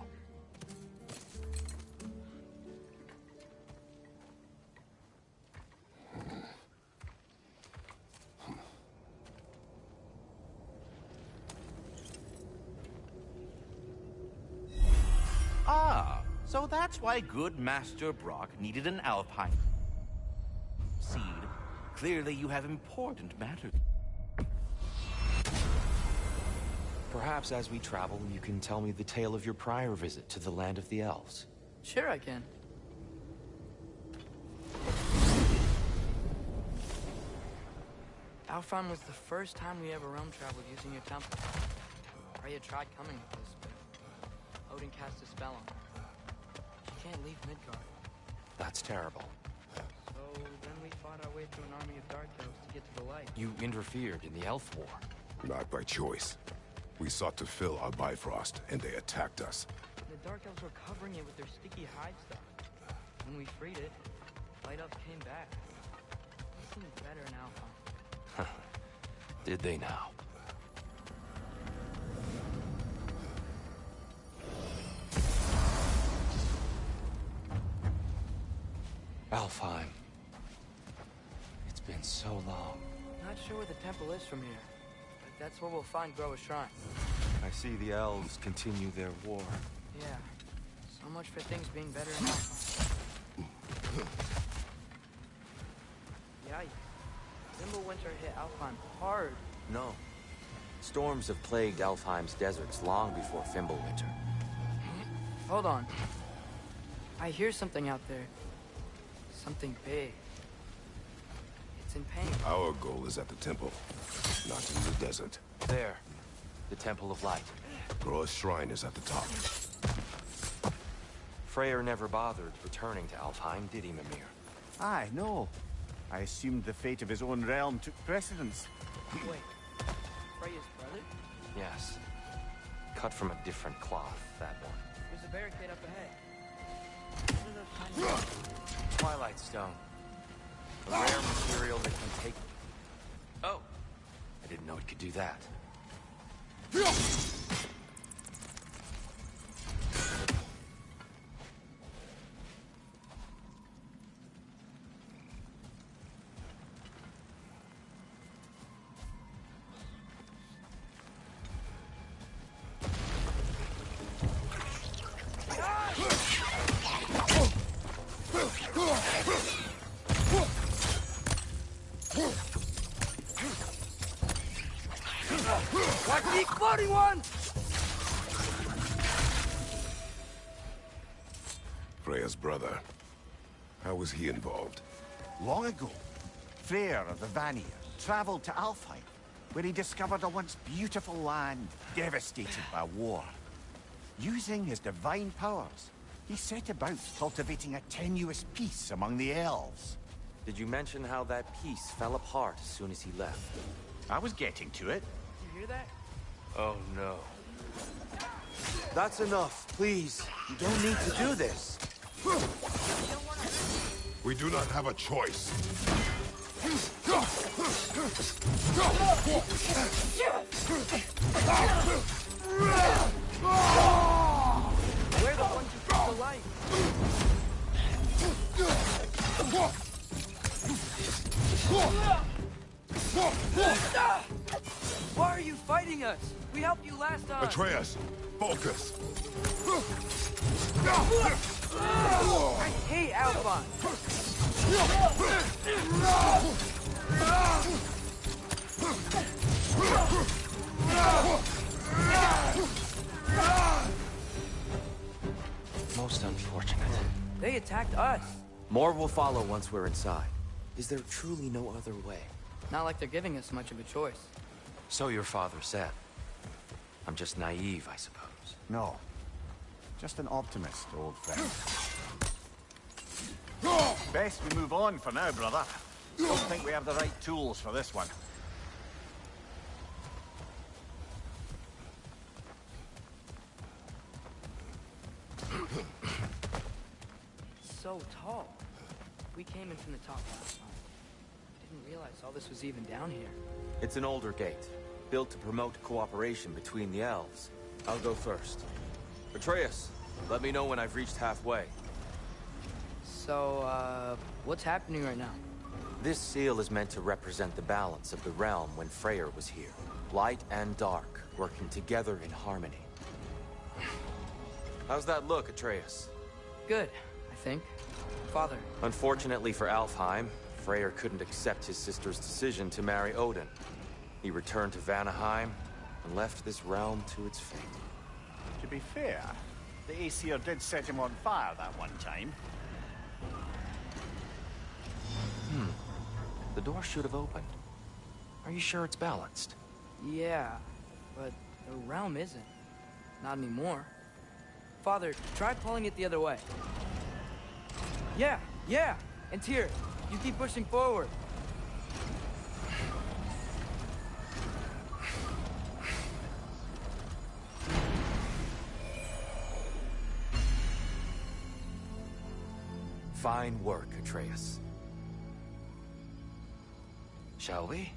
Ah, so that's why good Master Brock needed an Alpine seed. Clearly you have important matters. Perhaps as we travel, you can tell me the tale of your prior visit to the land of the elves. Sure I can. Alfheim was the first time we ever realm traveled using your temple. Freya tried coming with us, but Odin cast a spell on her. She can't leave Midgard. That's terrible. So then we fought our way through an army of dark elves to get to the light. You interfered in the elf war. Not by choice. We sought to fill our Bifrost, and they attacked us. The dark elves were covering it with their sticky hide stuff. When we freed it, light elves came back. It seemed better in Alfheim. Did they now? Alfheim. It's been so long. Not sure where the temple is from here, but that's where we'll find Groa's shrine. I see the elves continue their war. Yeah, so much for things being better in Alfheim. Yikes. Winter hit Alfheim hard. No. Storms have plagued Alfheim's deserts long before Fimbulwinter. Hold on. I hear something out there. Something big. It's in pain. Our goal is at the temple, not in the desert. There. The Temple of Light. Groa's shrine is at the top. Freyr never bothered returning to Alfheim, did he, Mimir? Aye, no. I assumed the fate of his own realm took precedence. Wait. Freya's brother? Yes. Cut from a different cloth, that one. There's a barricade up ahead. What are those tiny... Twilight Stone. A rare material that can take... Oh! I didn't know it could do that. Floating one! Freya's brother. How was he involved? Long ago, Freyr of the Vanir traveled to Alfheim, where he discovered a once beautiful land devastated by war. Using his divine powers, he set about cultivating a tenuous peace among the elves. Did you mention how that peace fell apart as soon as he left? I was getting to it. You hear that? Oh no. That's enough, please. You don't need to do this. We do not have a choice. We're the ones who brought the light. Why are you fighting us? We helped you last time. Atreus, focus. I hate Alphon. Most unfortunate. They attacked us. More will follow once we're inside. Is there truly no other way? Not like they're giving us much of a choice. So your father said. I'm just naive, I suppose. No. Just an optimist, old friend. Best we move on for now, brother. Don't think we have the right tools for this one. so tall. We came in from the top last time. I didn't realize all this was even down here. It's an older gate, built to promote cooperation between the elves. I'll go first. Atreus, let me know when I've reached halfway. So, what's happening right now? This seal is meant to represent the balance of the realm when Freyr was here. Light and dark, working together in harmony. How's that look, Atreus? Good, I think. Father. Unfortunately for Alfheim, Freyr couldn't accept his sister's decision to marry Odin. He returned to Vanaheim and left this realm to its fate. To be fair, the Aesir did set him on fire that one time. The door should have opened. Are you sure it's balanced? Yeah, but the realm isn't. Not anymore. Father, try pulling it the other way. Yeah! And Tyr, you keep pushing forward. Fine work, Atreus. Shall we?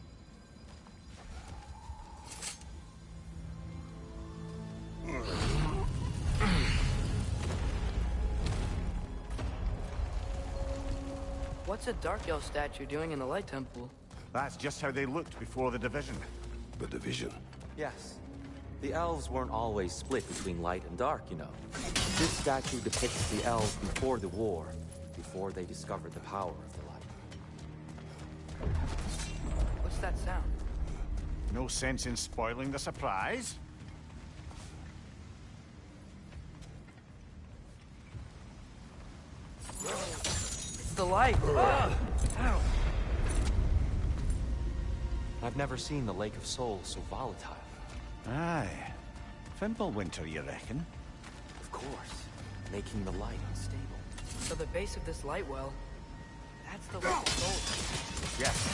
What's a Dark Elf statue doing in the Light Temple? That's just how they looked before the division. The division? Yes. The elves weren't always split between light and dark, you know. This statue depicts the elves before the war, before they discovered the power of the light. What's that sound? No sense in spoiling the surprise. It's the light! Ah! Ow! I've never seen the Lake of Souls so volatile. Aye. Fimbulwinter, you reckon? Of course. Making the light unstable. So the base of this light well, that's the Lake of Souls. Yes.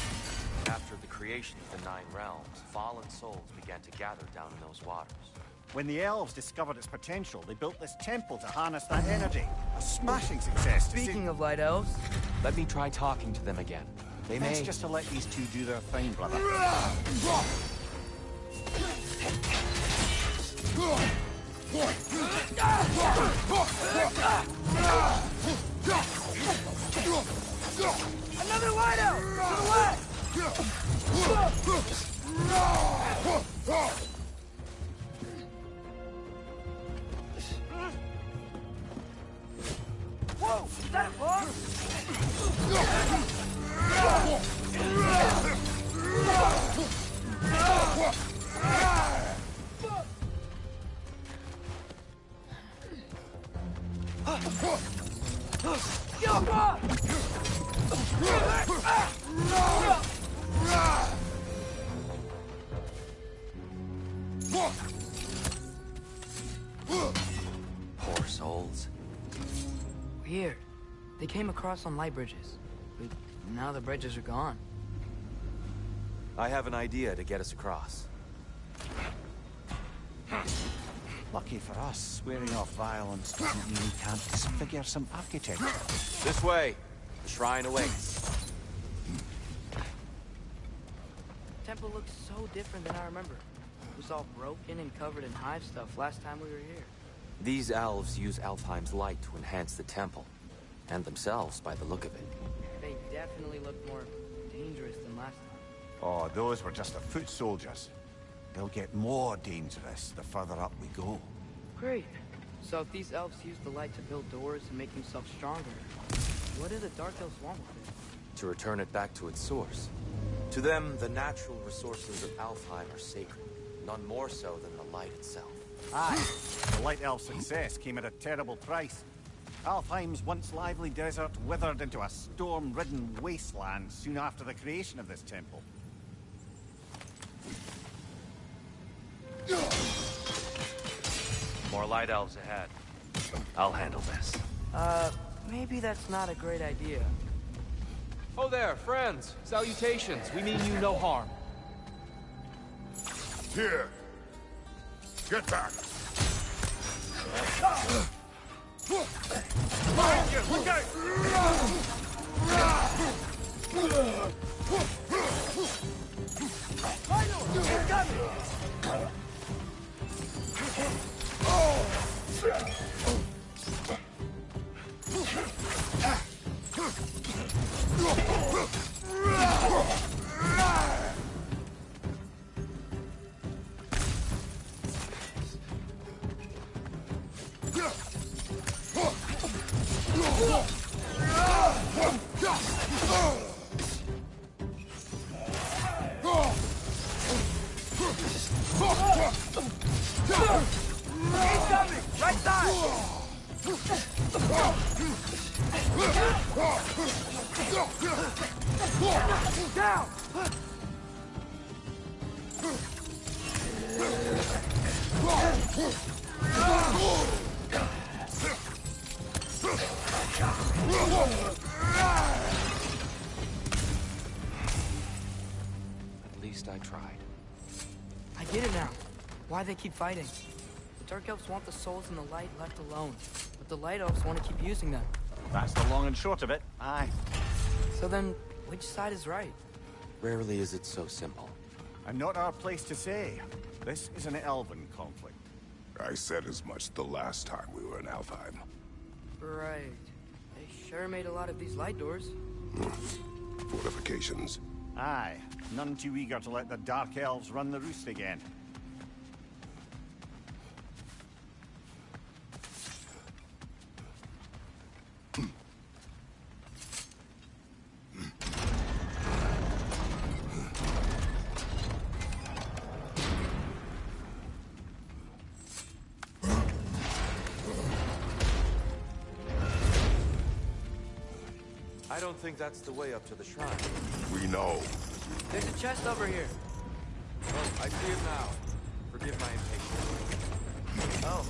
After the creation of the Nine Realms, fallen souls began to gather down in those waters. When the elves discovered its potential, they built this temple to harness that energy. A smashing success. Speaking of light elves, let me try talking to them again. They may... Best just to let these two do their thing, brother. another light elf! To the left! Whoa! Is that a boss? Poor souls. Weird. They came across on light bridges, but now the bridges are gone. I have an idea to get us across. Lucky for us, swearing off violence doesn't mean we can't disfigure some architecture. This way. The shrine awaits. The temple looks so different than I remember. It was all broken and covered in hive stuff last time we were here. These elves use Alfheim's light to enhance the temple. And themselves, by the look of it. They definitely look more dangerous than last time. Oh, those were just the foot soldiers. They'll get more dangerous the further up we go. Great. So if these elves use the light to build doors and make themselves stronger, what do the Dark Elves want with it? To return it back to its source. To them, the natural resources of Alfheim are sacred. None more so than the light itself. Aye. The Light Elf success came at a terrible price. Alfheim's once lively desert withered into a storm-ridden wasteland soon after the creation of this temple. More light elves ahead. I'll handle this. Maybe that's not a great idea. Oh there, friends. Salutations. We mean you no harm. Here! Get back! Behind you! Look out! Incoming! Right side! Down! At least I tried. I get it now. Why they keep fighting. The Dark Elves want the souls in the light left alone, but the Light Elves want to keep using them. That's the long and short of it. Aye. So then, which side is right? Rarely is it so simple. And not our place to say. This is an elven conflict. I said as much the last time we were in Alfheim. Right. They sure made a lot of these light doors. Fortifications. Aye. None too eager to let the Dark Elves run the roost again. I don't think that's the way up to the shrine. We know. There's a chest over here. Oh, I see it now. Forgive my impatience. Oh,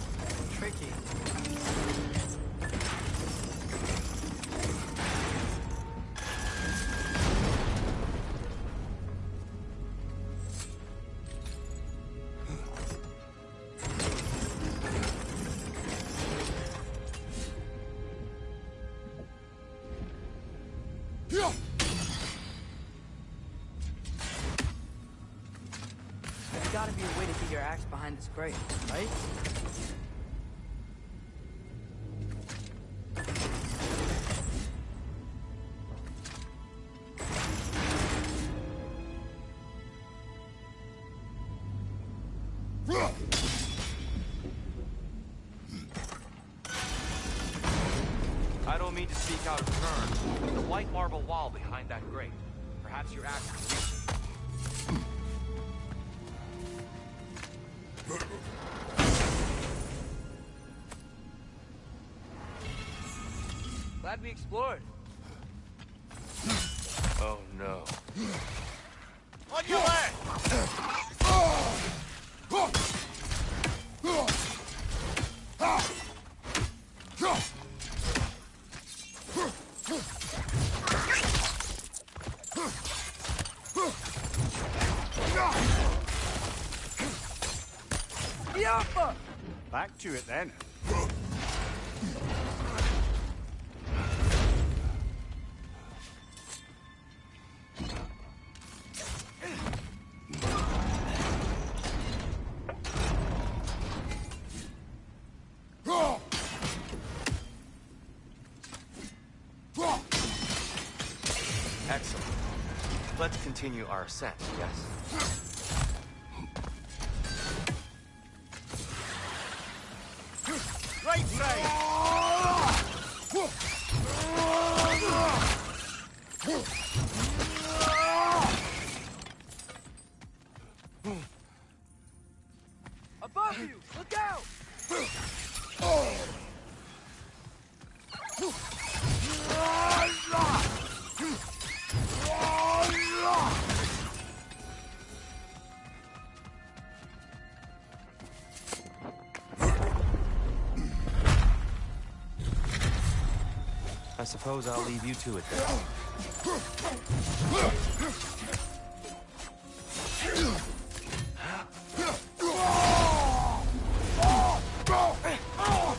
tricky. There's gotta be a way to get your axe behind this grate, right? I don't mean to speak out of turn, but the white marble wall behind that grate. Perhaps your axe can reach it. Glad we explored. Oh no. On your way! Back to it then. Excellent. Let's continue our ascent, yes? Right, Above you! Look out! I suppose I'll leave you to it then.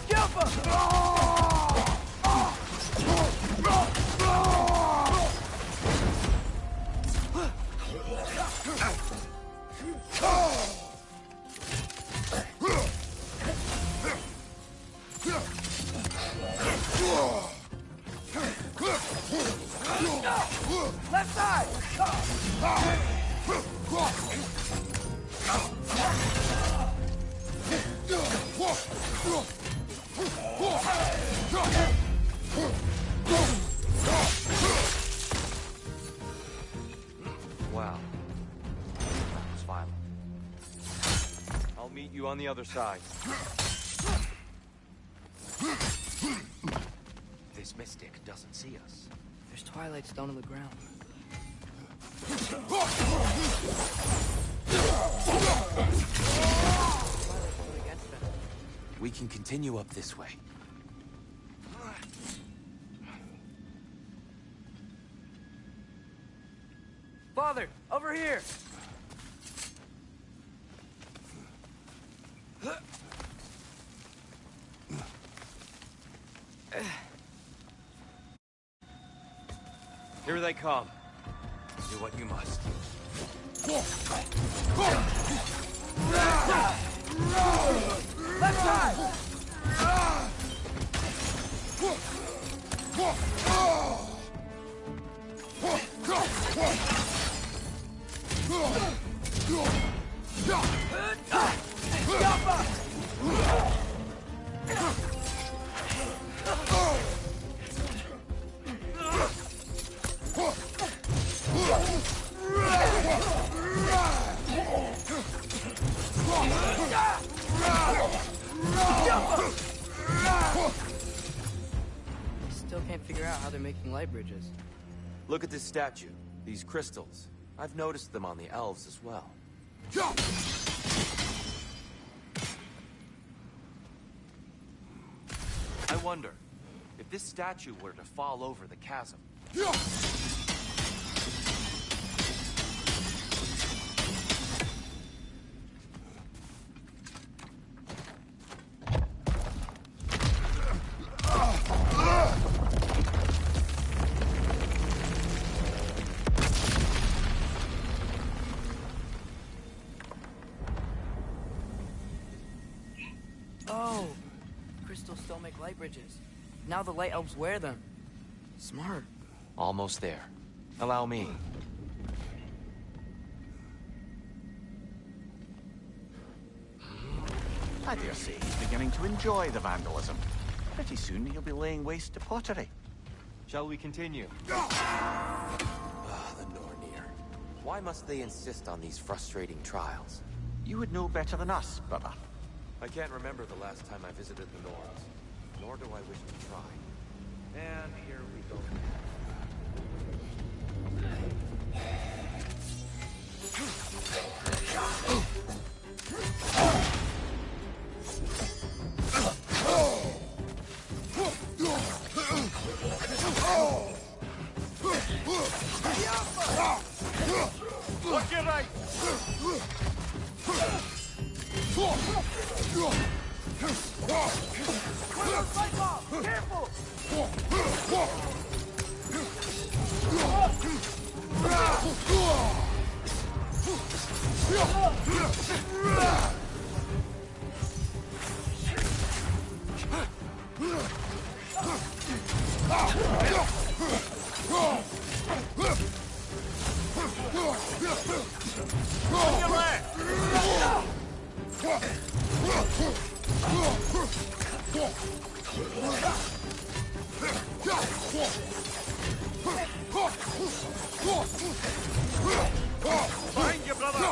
Skipper! Left side! Wow. That was violent. I'll meet you on the other side. This mystic doesn't see us. There's twilight stone on the ground. We can continue up this way. Father, over here! Here they come. Do what you must. Left side! Still can't figure out how they're making light bridges. Look at this statue. These crystals. I've noticed them on the elves as well. I wonder, if this statue were to fall over the chasm... Oh, crystals still make light bridges. Now the light elves wear them. Smart. Almost there. Allow me. I dare say he's beginning to enjoy the vandalism. Pretty soon he'll be laying waste to pottery. Shall we continue? The Nornir. Why must they insist on these frustrating trials? You would know better than us, brother. I can't remember the last time I visited the Norns, nor do I wish to try. And here we go. Look your right! Careful! Behind you, brother!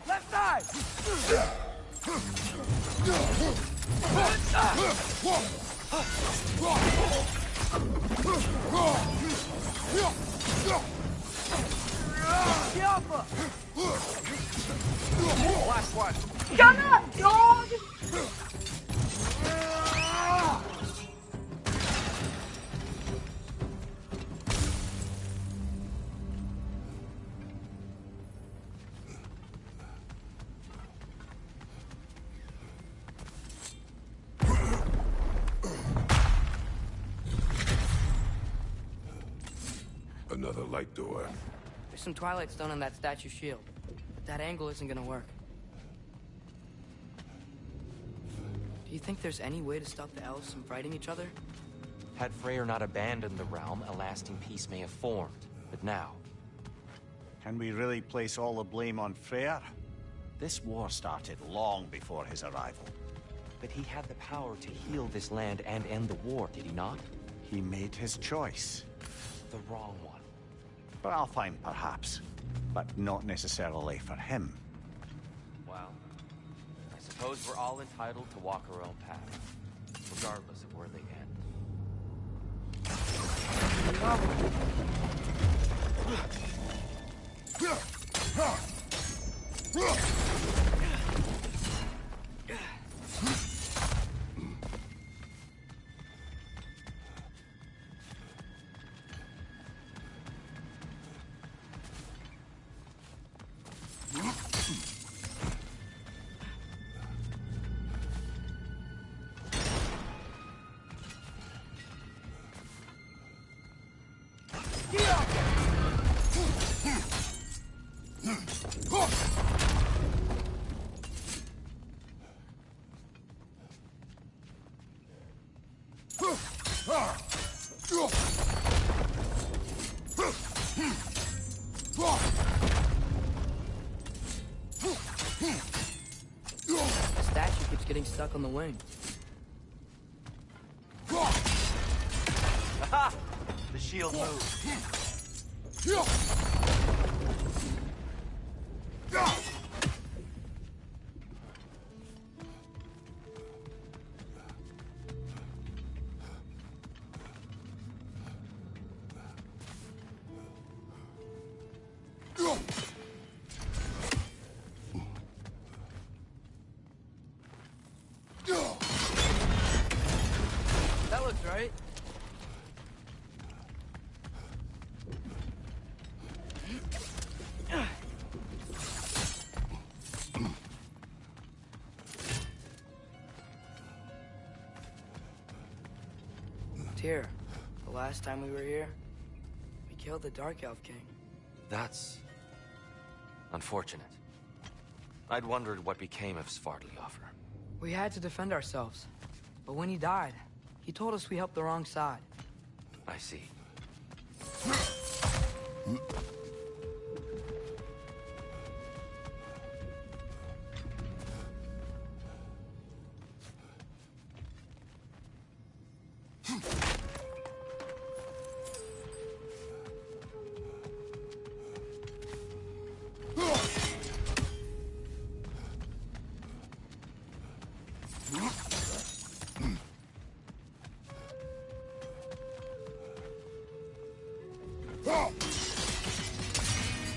Left side! one. Shut up, dog! Another light door. There's some Twilight Stone on that statue shield. That angle isn't gonna work. Do you think there's any way to stop the elves from fighting each other? Had Freyr not abandoned the realm, a lasting peace may have formed. But now... Can we really place all the blame on Freyr? This war started long before his arrival. But he had the power to heal this land and end the war, did he not? He made his choice. The wrong one. But I'll find perhaps. But not necessarily for him. Well, I suppose we're all entitled to walk our own path, regardless of where they The statue keeps getting stuck on the wing. Aha! The shield moved. That looks right. Tyr, the last time we were here, we killed the Dark Elf King. That's... unfortunate. I'd wondered what became of Svartalfheim. We had to defend ourselves. But when he died, he told us we helped the wrong side. I see.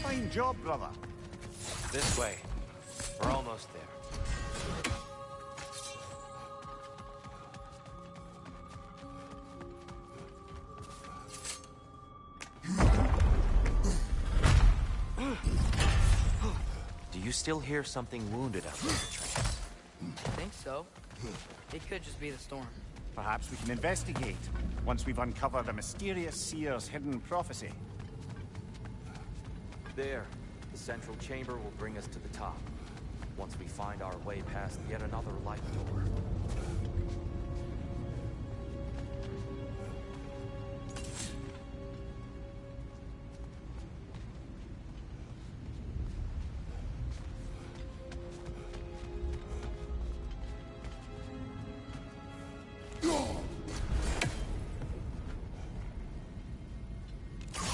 Fine job, brother. This way. We're almost there. Do you still hear something wounded out there in the trance? I think so. It could just be the storm. Perhaps we can investigate, once we've uncovered a mysterious seer's hidden prophecy. There. The central chamber will bring us to the top. Once we find our way past yet another light door.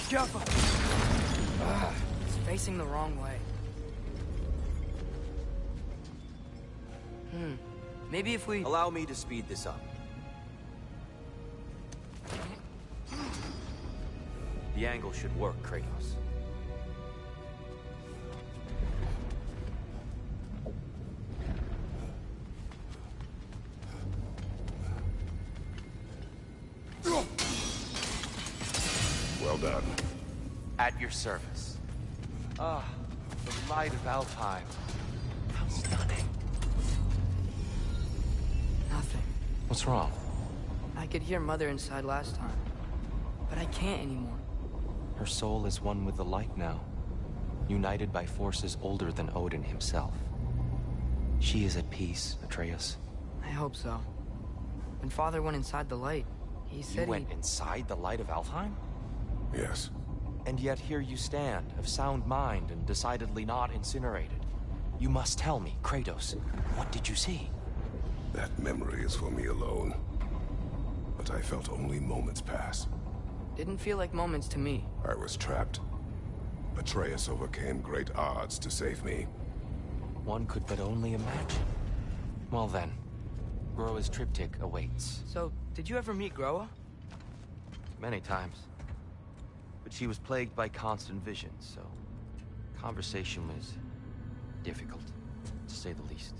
Careful! It's facing the wrong way. Maybe if we... Allow me to speed this up. The angle should work, Kratos. Well done. At your service. Ah, the light of Alfheim. How stunning. Nothing. What's wrong? I could hear Mother inside last time, but I can't anymore. Her soul is one with the light now, united by forces older than Odin himself. She is at peace, Atreus. I hope so. When Father went inside the light, he said You went inside the light of Alfheim? Yes. And yet here you stand, of sound mind and decidedly not incinerated. You must tell me, Kratos, what did you see? That memory is for me alone. But I felt only moments pass. Didn't feel like moments to me. I was trapped. Atreus overcame great odds to save me. One could but only imagine. Well then, Groa's triptych awaits. So, did you ever meet Groa? Many times. But she was plagued by constant visions, so conversation was difficult, to say the least.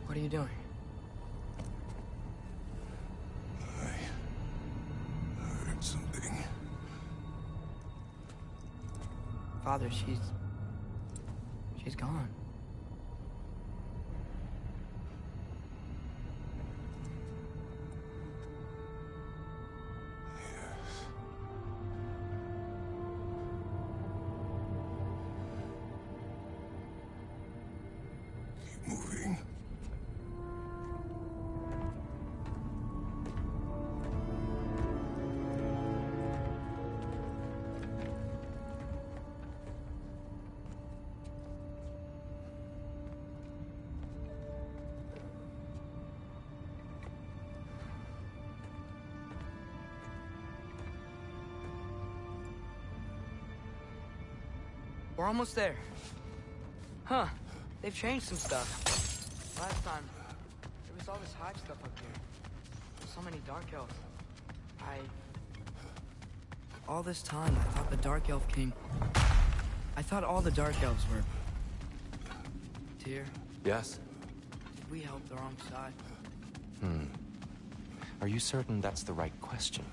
What are you doing? I heard something. Father, she's gone. Keep moving. We're almost there. Huh. They've changed some stuff. Last time, there was all this hive stuff up here. So many dark elves. All this time, I thought the dark elf came... I thought all the dark elves were... Tyr, Yes? did we help the wrong side? Are you certain that's the right question?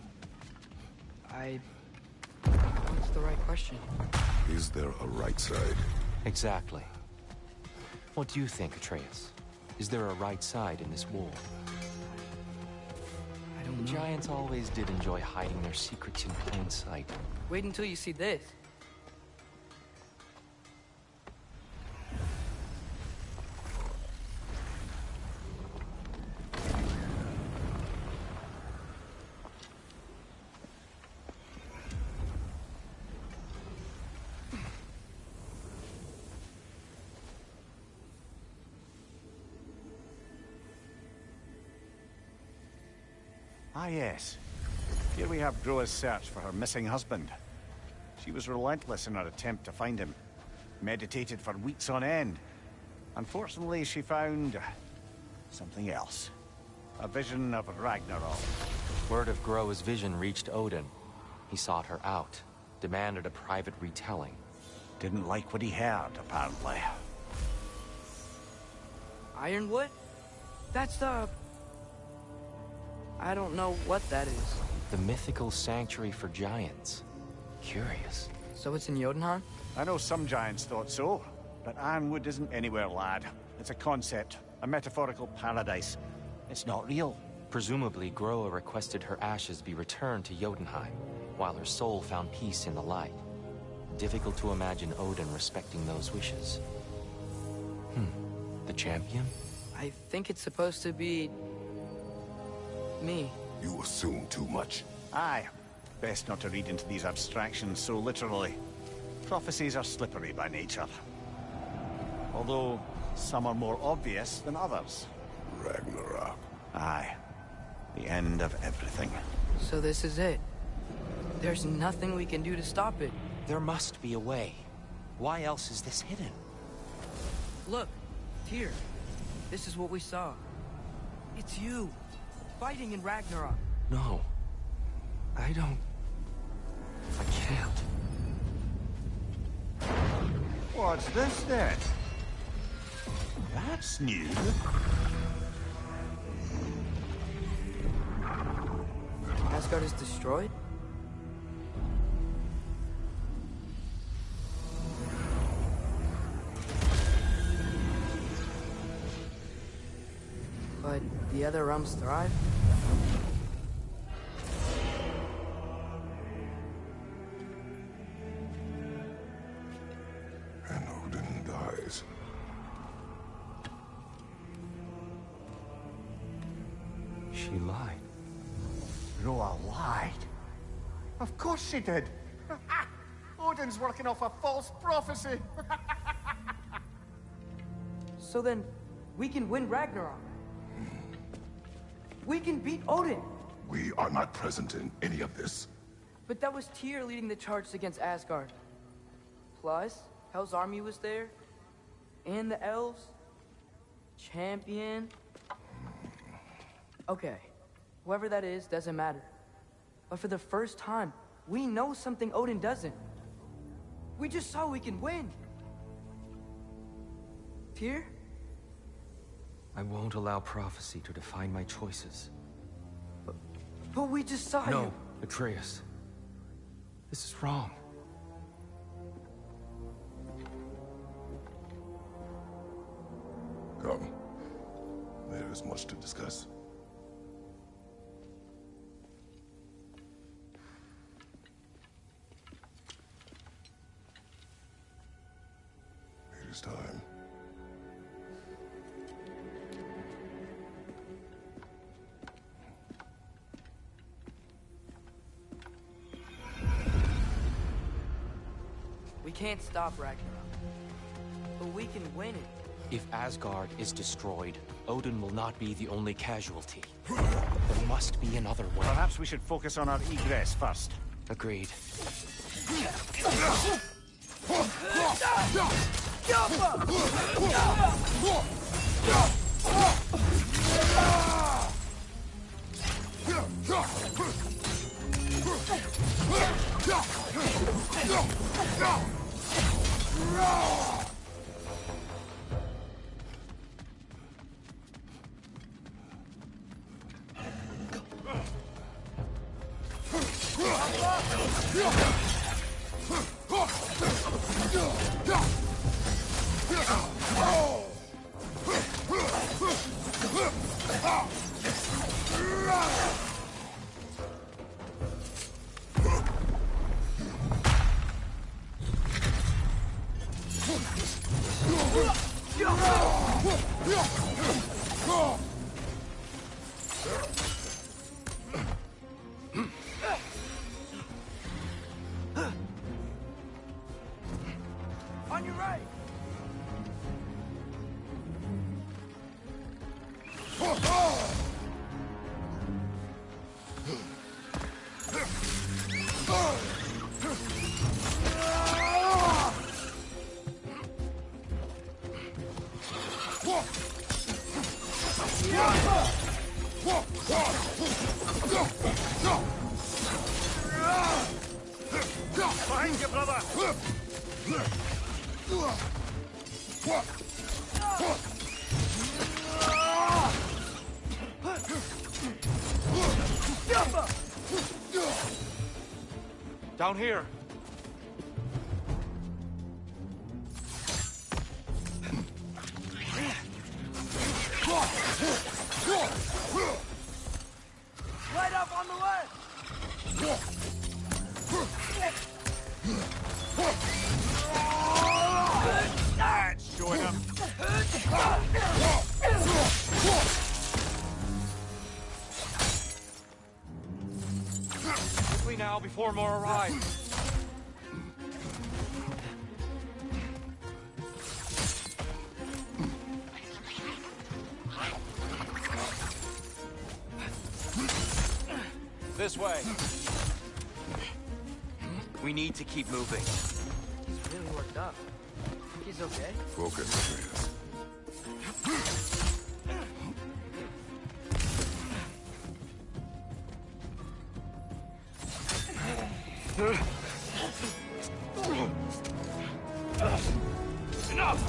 What's the right question? Is there a right side? Exactly. What do you think, Atreus? Is there a right side in this war? I don't know. Giants always did enjoy hiding their secrets in plain sight. Wait until you see this. Ah, yes. Here we have Groa's search for her missing husband. She was relentless in her attempt to find him. Meditated for weeks on end. Unfortunately, she found... something else. A vision of Ragnarok. Word of Groa's vision reached Odin. He sought her out, demanded a private retelling. Didn't like what he heard, apparently. Ironwood? That's the... I don't know what that is. The mythical sanctuary for giants. Curious. So it's in Jotunheim? I know some giants thought so, but Ironwood isn't anywhere, lad. It's a concept, a metaphorical paradise. It's not real. Presumably, Groa requested her ashes be returned to Jotunheim, while her soul found peace in the light. Difficult to imagine Odin respecting those wishes. The champion? I think it's supposed to be... Me? You assume too much. Aye. Best not to read into these abstractions so literally. Prophecies are slippery by nature. Although, some are more obvious than others. Ragnarok. Aye. The end of everything. So this is it. There's nothing we can do to stop it. There must be a way. Why else is this hidden? Look, here. This is what we saw. It's you, fighting in Ragnarok. No. I don't... I can't. What's this then? That's new. Asgard is destroyed? But the other realms thrive? And Odin dies. She lied. Roa lied. Of course she did. Odin's working off a false prophecy. So then, we can win Ragnarok. We can beat Odin. We are not present in any of this. But that was Tyr leading the charge against Asgard. Plus, Hell's army was there. And the elves. Champion. Okay. Whoever that is, doesn't matter. But for the first time, we know something Odin doesn't. We just saw we can win. Tyr? I won't allow prophecy to define my choices. But we just saw you. No, Atreus. This is wrong. Come. There is much to discuss. It is time. We can't stop Ragnarok. But we can win it. If Asgard is destroyed, Odin will not be the only casualty. There must be another way. Perhaps we should focus on our egress first. Agreed. On your right! Behind you, brother! Down here. Light up on the left! That's showing him. now before more arrive. This way. We need to keep moving. He's really worked up. Think he's okay? Focus, Atreus. Enough!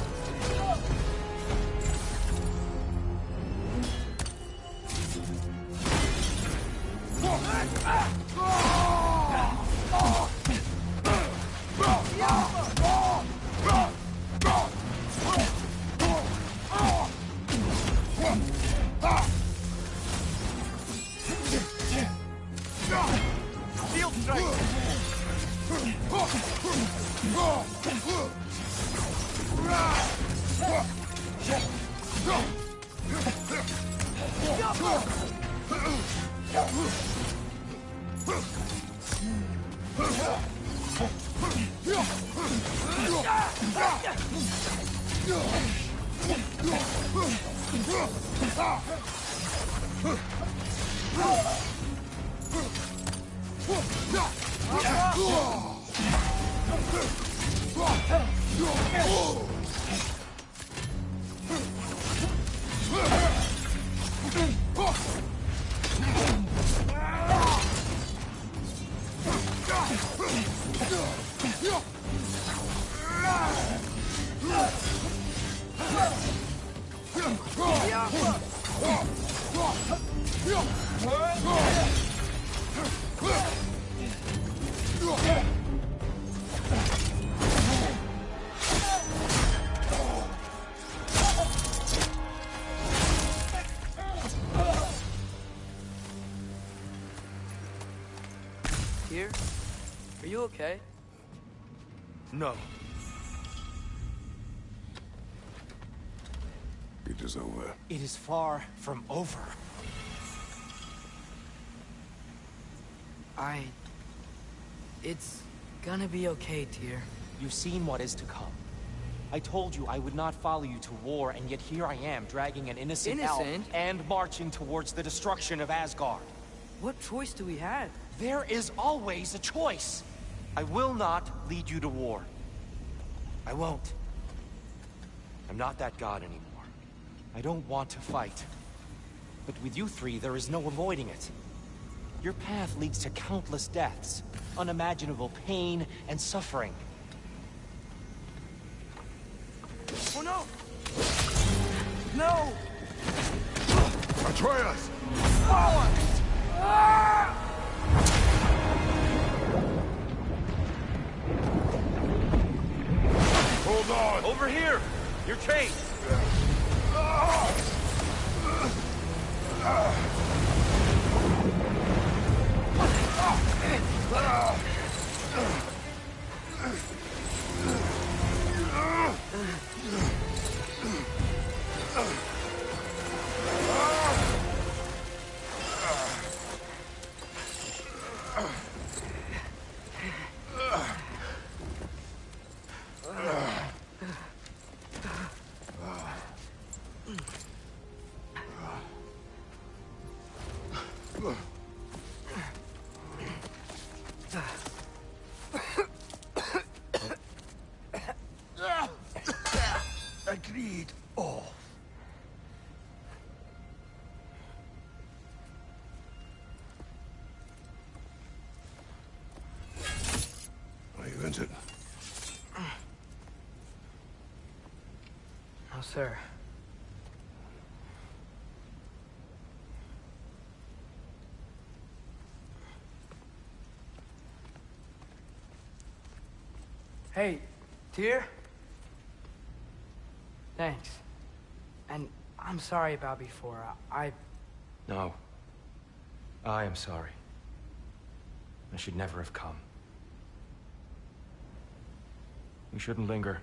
Field strike! Here? Are you okay? No. It is over. It is far from over. It's gonna be okay, Tyr. You've seen what is to come. I told you I would not follow you to war, and yet here I am, dragging an innocent elf and marching towards the destruction of Asgard. What choice do we have? There is always a choice. I will not lead you to war. I won't. I'm not that god anymore. I don't want to fight. But with you three, there is no avoiding it. Your path leads to countless deaths, unimaginable pain and suffering. Oh no! No! Atreus! Forward! Hold on! Over here! Your chain! Agreed. Oh. Are you injured? No, sir. Hey, Tyr? Thanks. And I'm sorry about before. No. I am sorry. I should never have come. We shouldn't linger.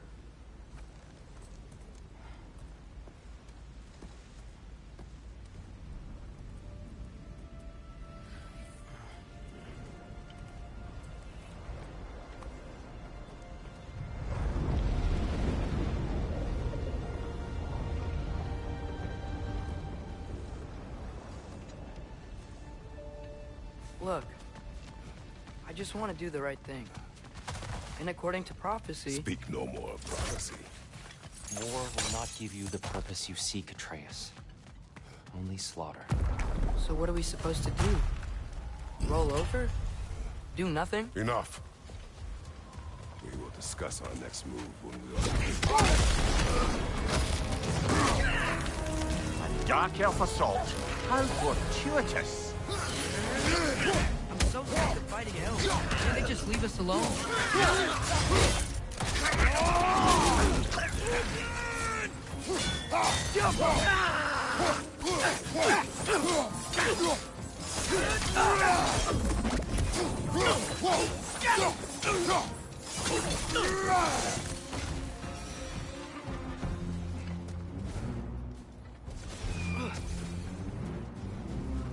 Look, I just want to do the right thing. And according to prophecy... Speak no more of prophecy. War will not give you the purpose you seek, Atreus. Only slaughter. So what are we supposed to do? Roll over? Do nothing? Enough. We will discuss our next move when we A dark elf assault? How fortuitous! I'm so sick of fighting elves. Can't they just leave us alone?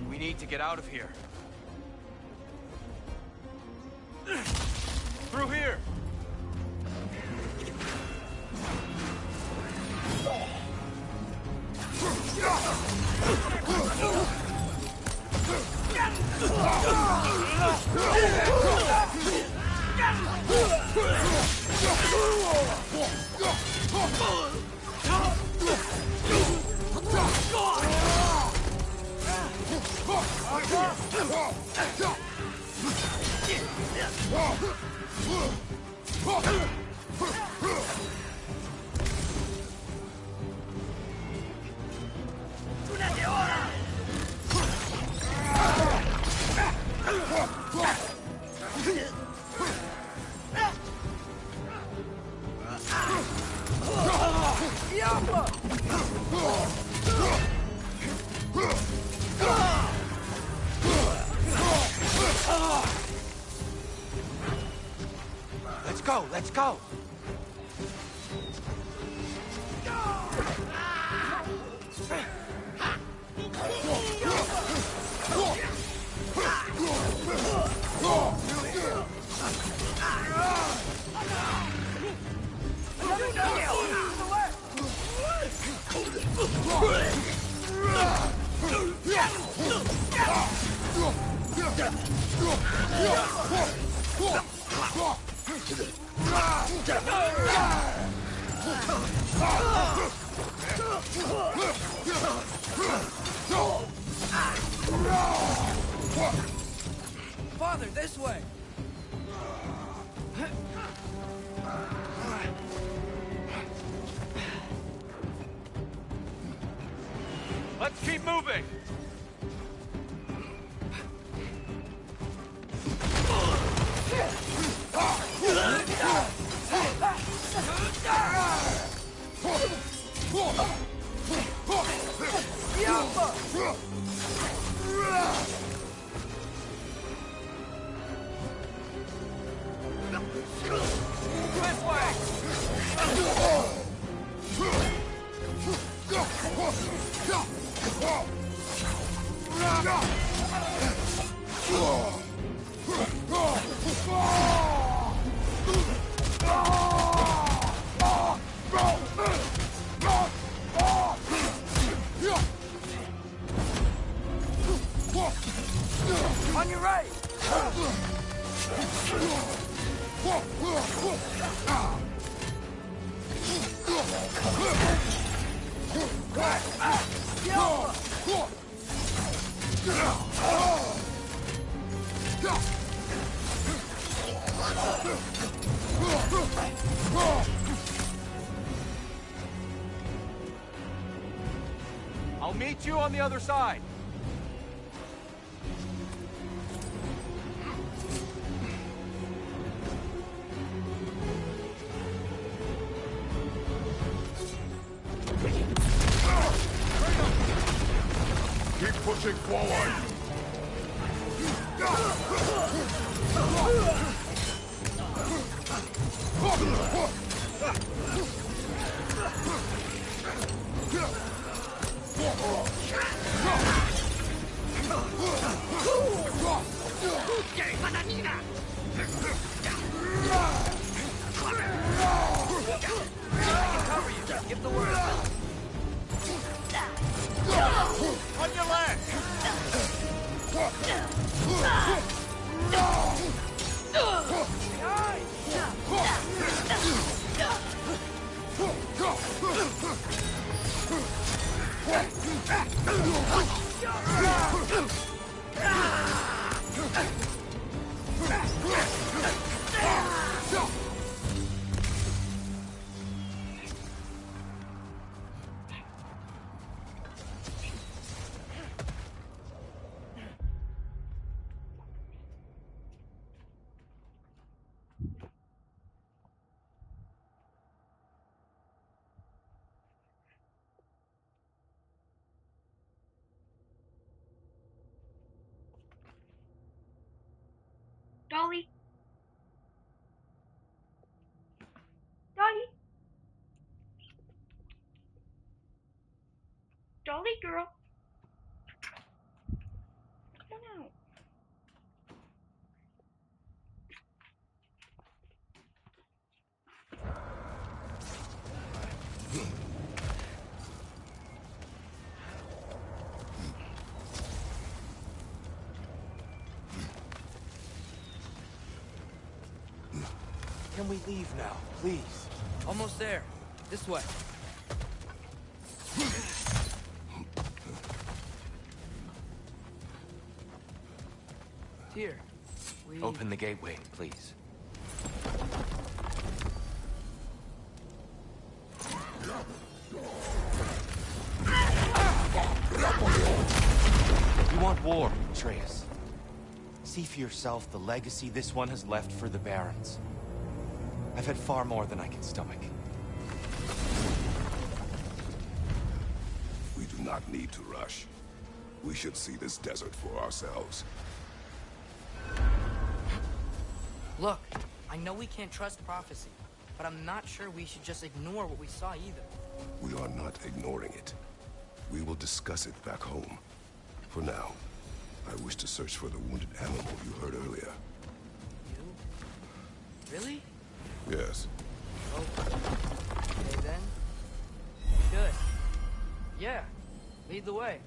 We need to get out of here. Through here! Let's go! Father, this way! Let's keep moving! This way! On your right! I'll meet you on the other side. keep pushing forward. Give the word. On your left! Hey, girl. Come on out. Can we leave now, please? Almost there. This way. Here. We... Open the gateway, please. You want war, Atreus. See for yourself the legacy this one has left for the Barons. I've had far more than I can stomach. We do not need to rush. We should see this desert for ourselves. Look, I know we can't trust prophecy, but I'm not sure we should just ignore what we saw either. We are not ignoring it. We will discuss it back home. For now, I wish to search for the wounded animal you heard earlier. You? Really? Yes. Okay then. Good. Yeah. Lead the way.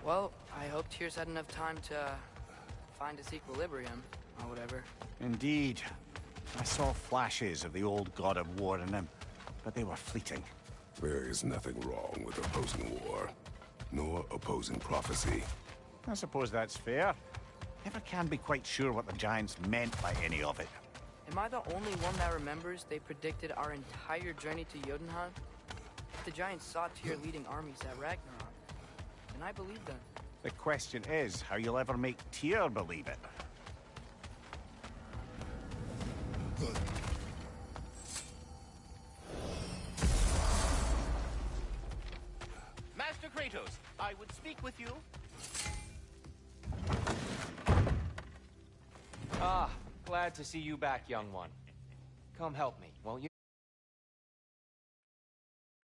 Well, I hope Tyr's had enough time to find its equilibrium, or whatever. Indeed. I saw flashes of the old god of war in him, but they were fleeting. There is nothing wrong with opposing war, nor opposing prophecy. I suppose that's fair. Never can be quite sure what the Giants meant by any of it. Am I the only one that remembers they predicted our entire journey to Jotunheim? The Giants saw Tyr leading armies at Ragnarok, and I believed them. The question is how you'll ever make Tyr believe it. Master Kratos, I would speak with you. Ah, glad to see you back, young one. Come help me, won't you?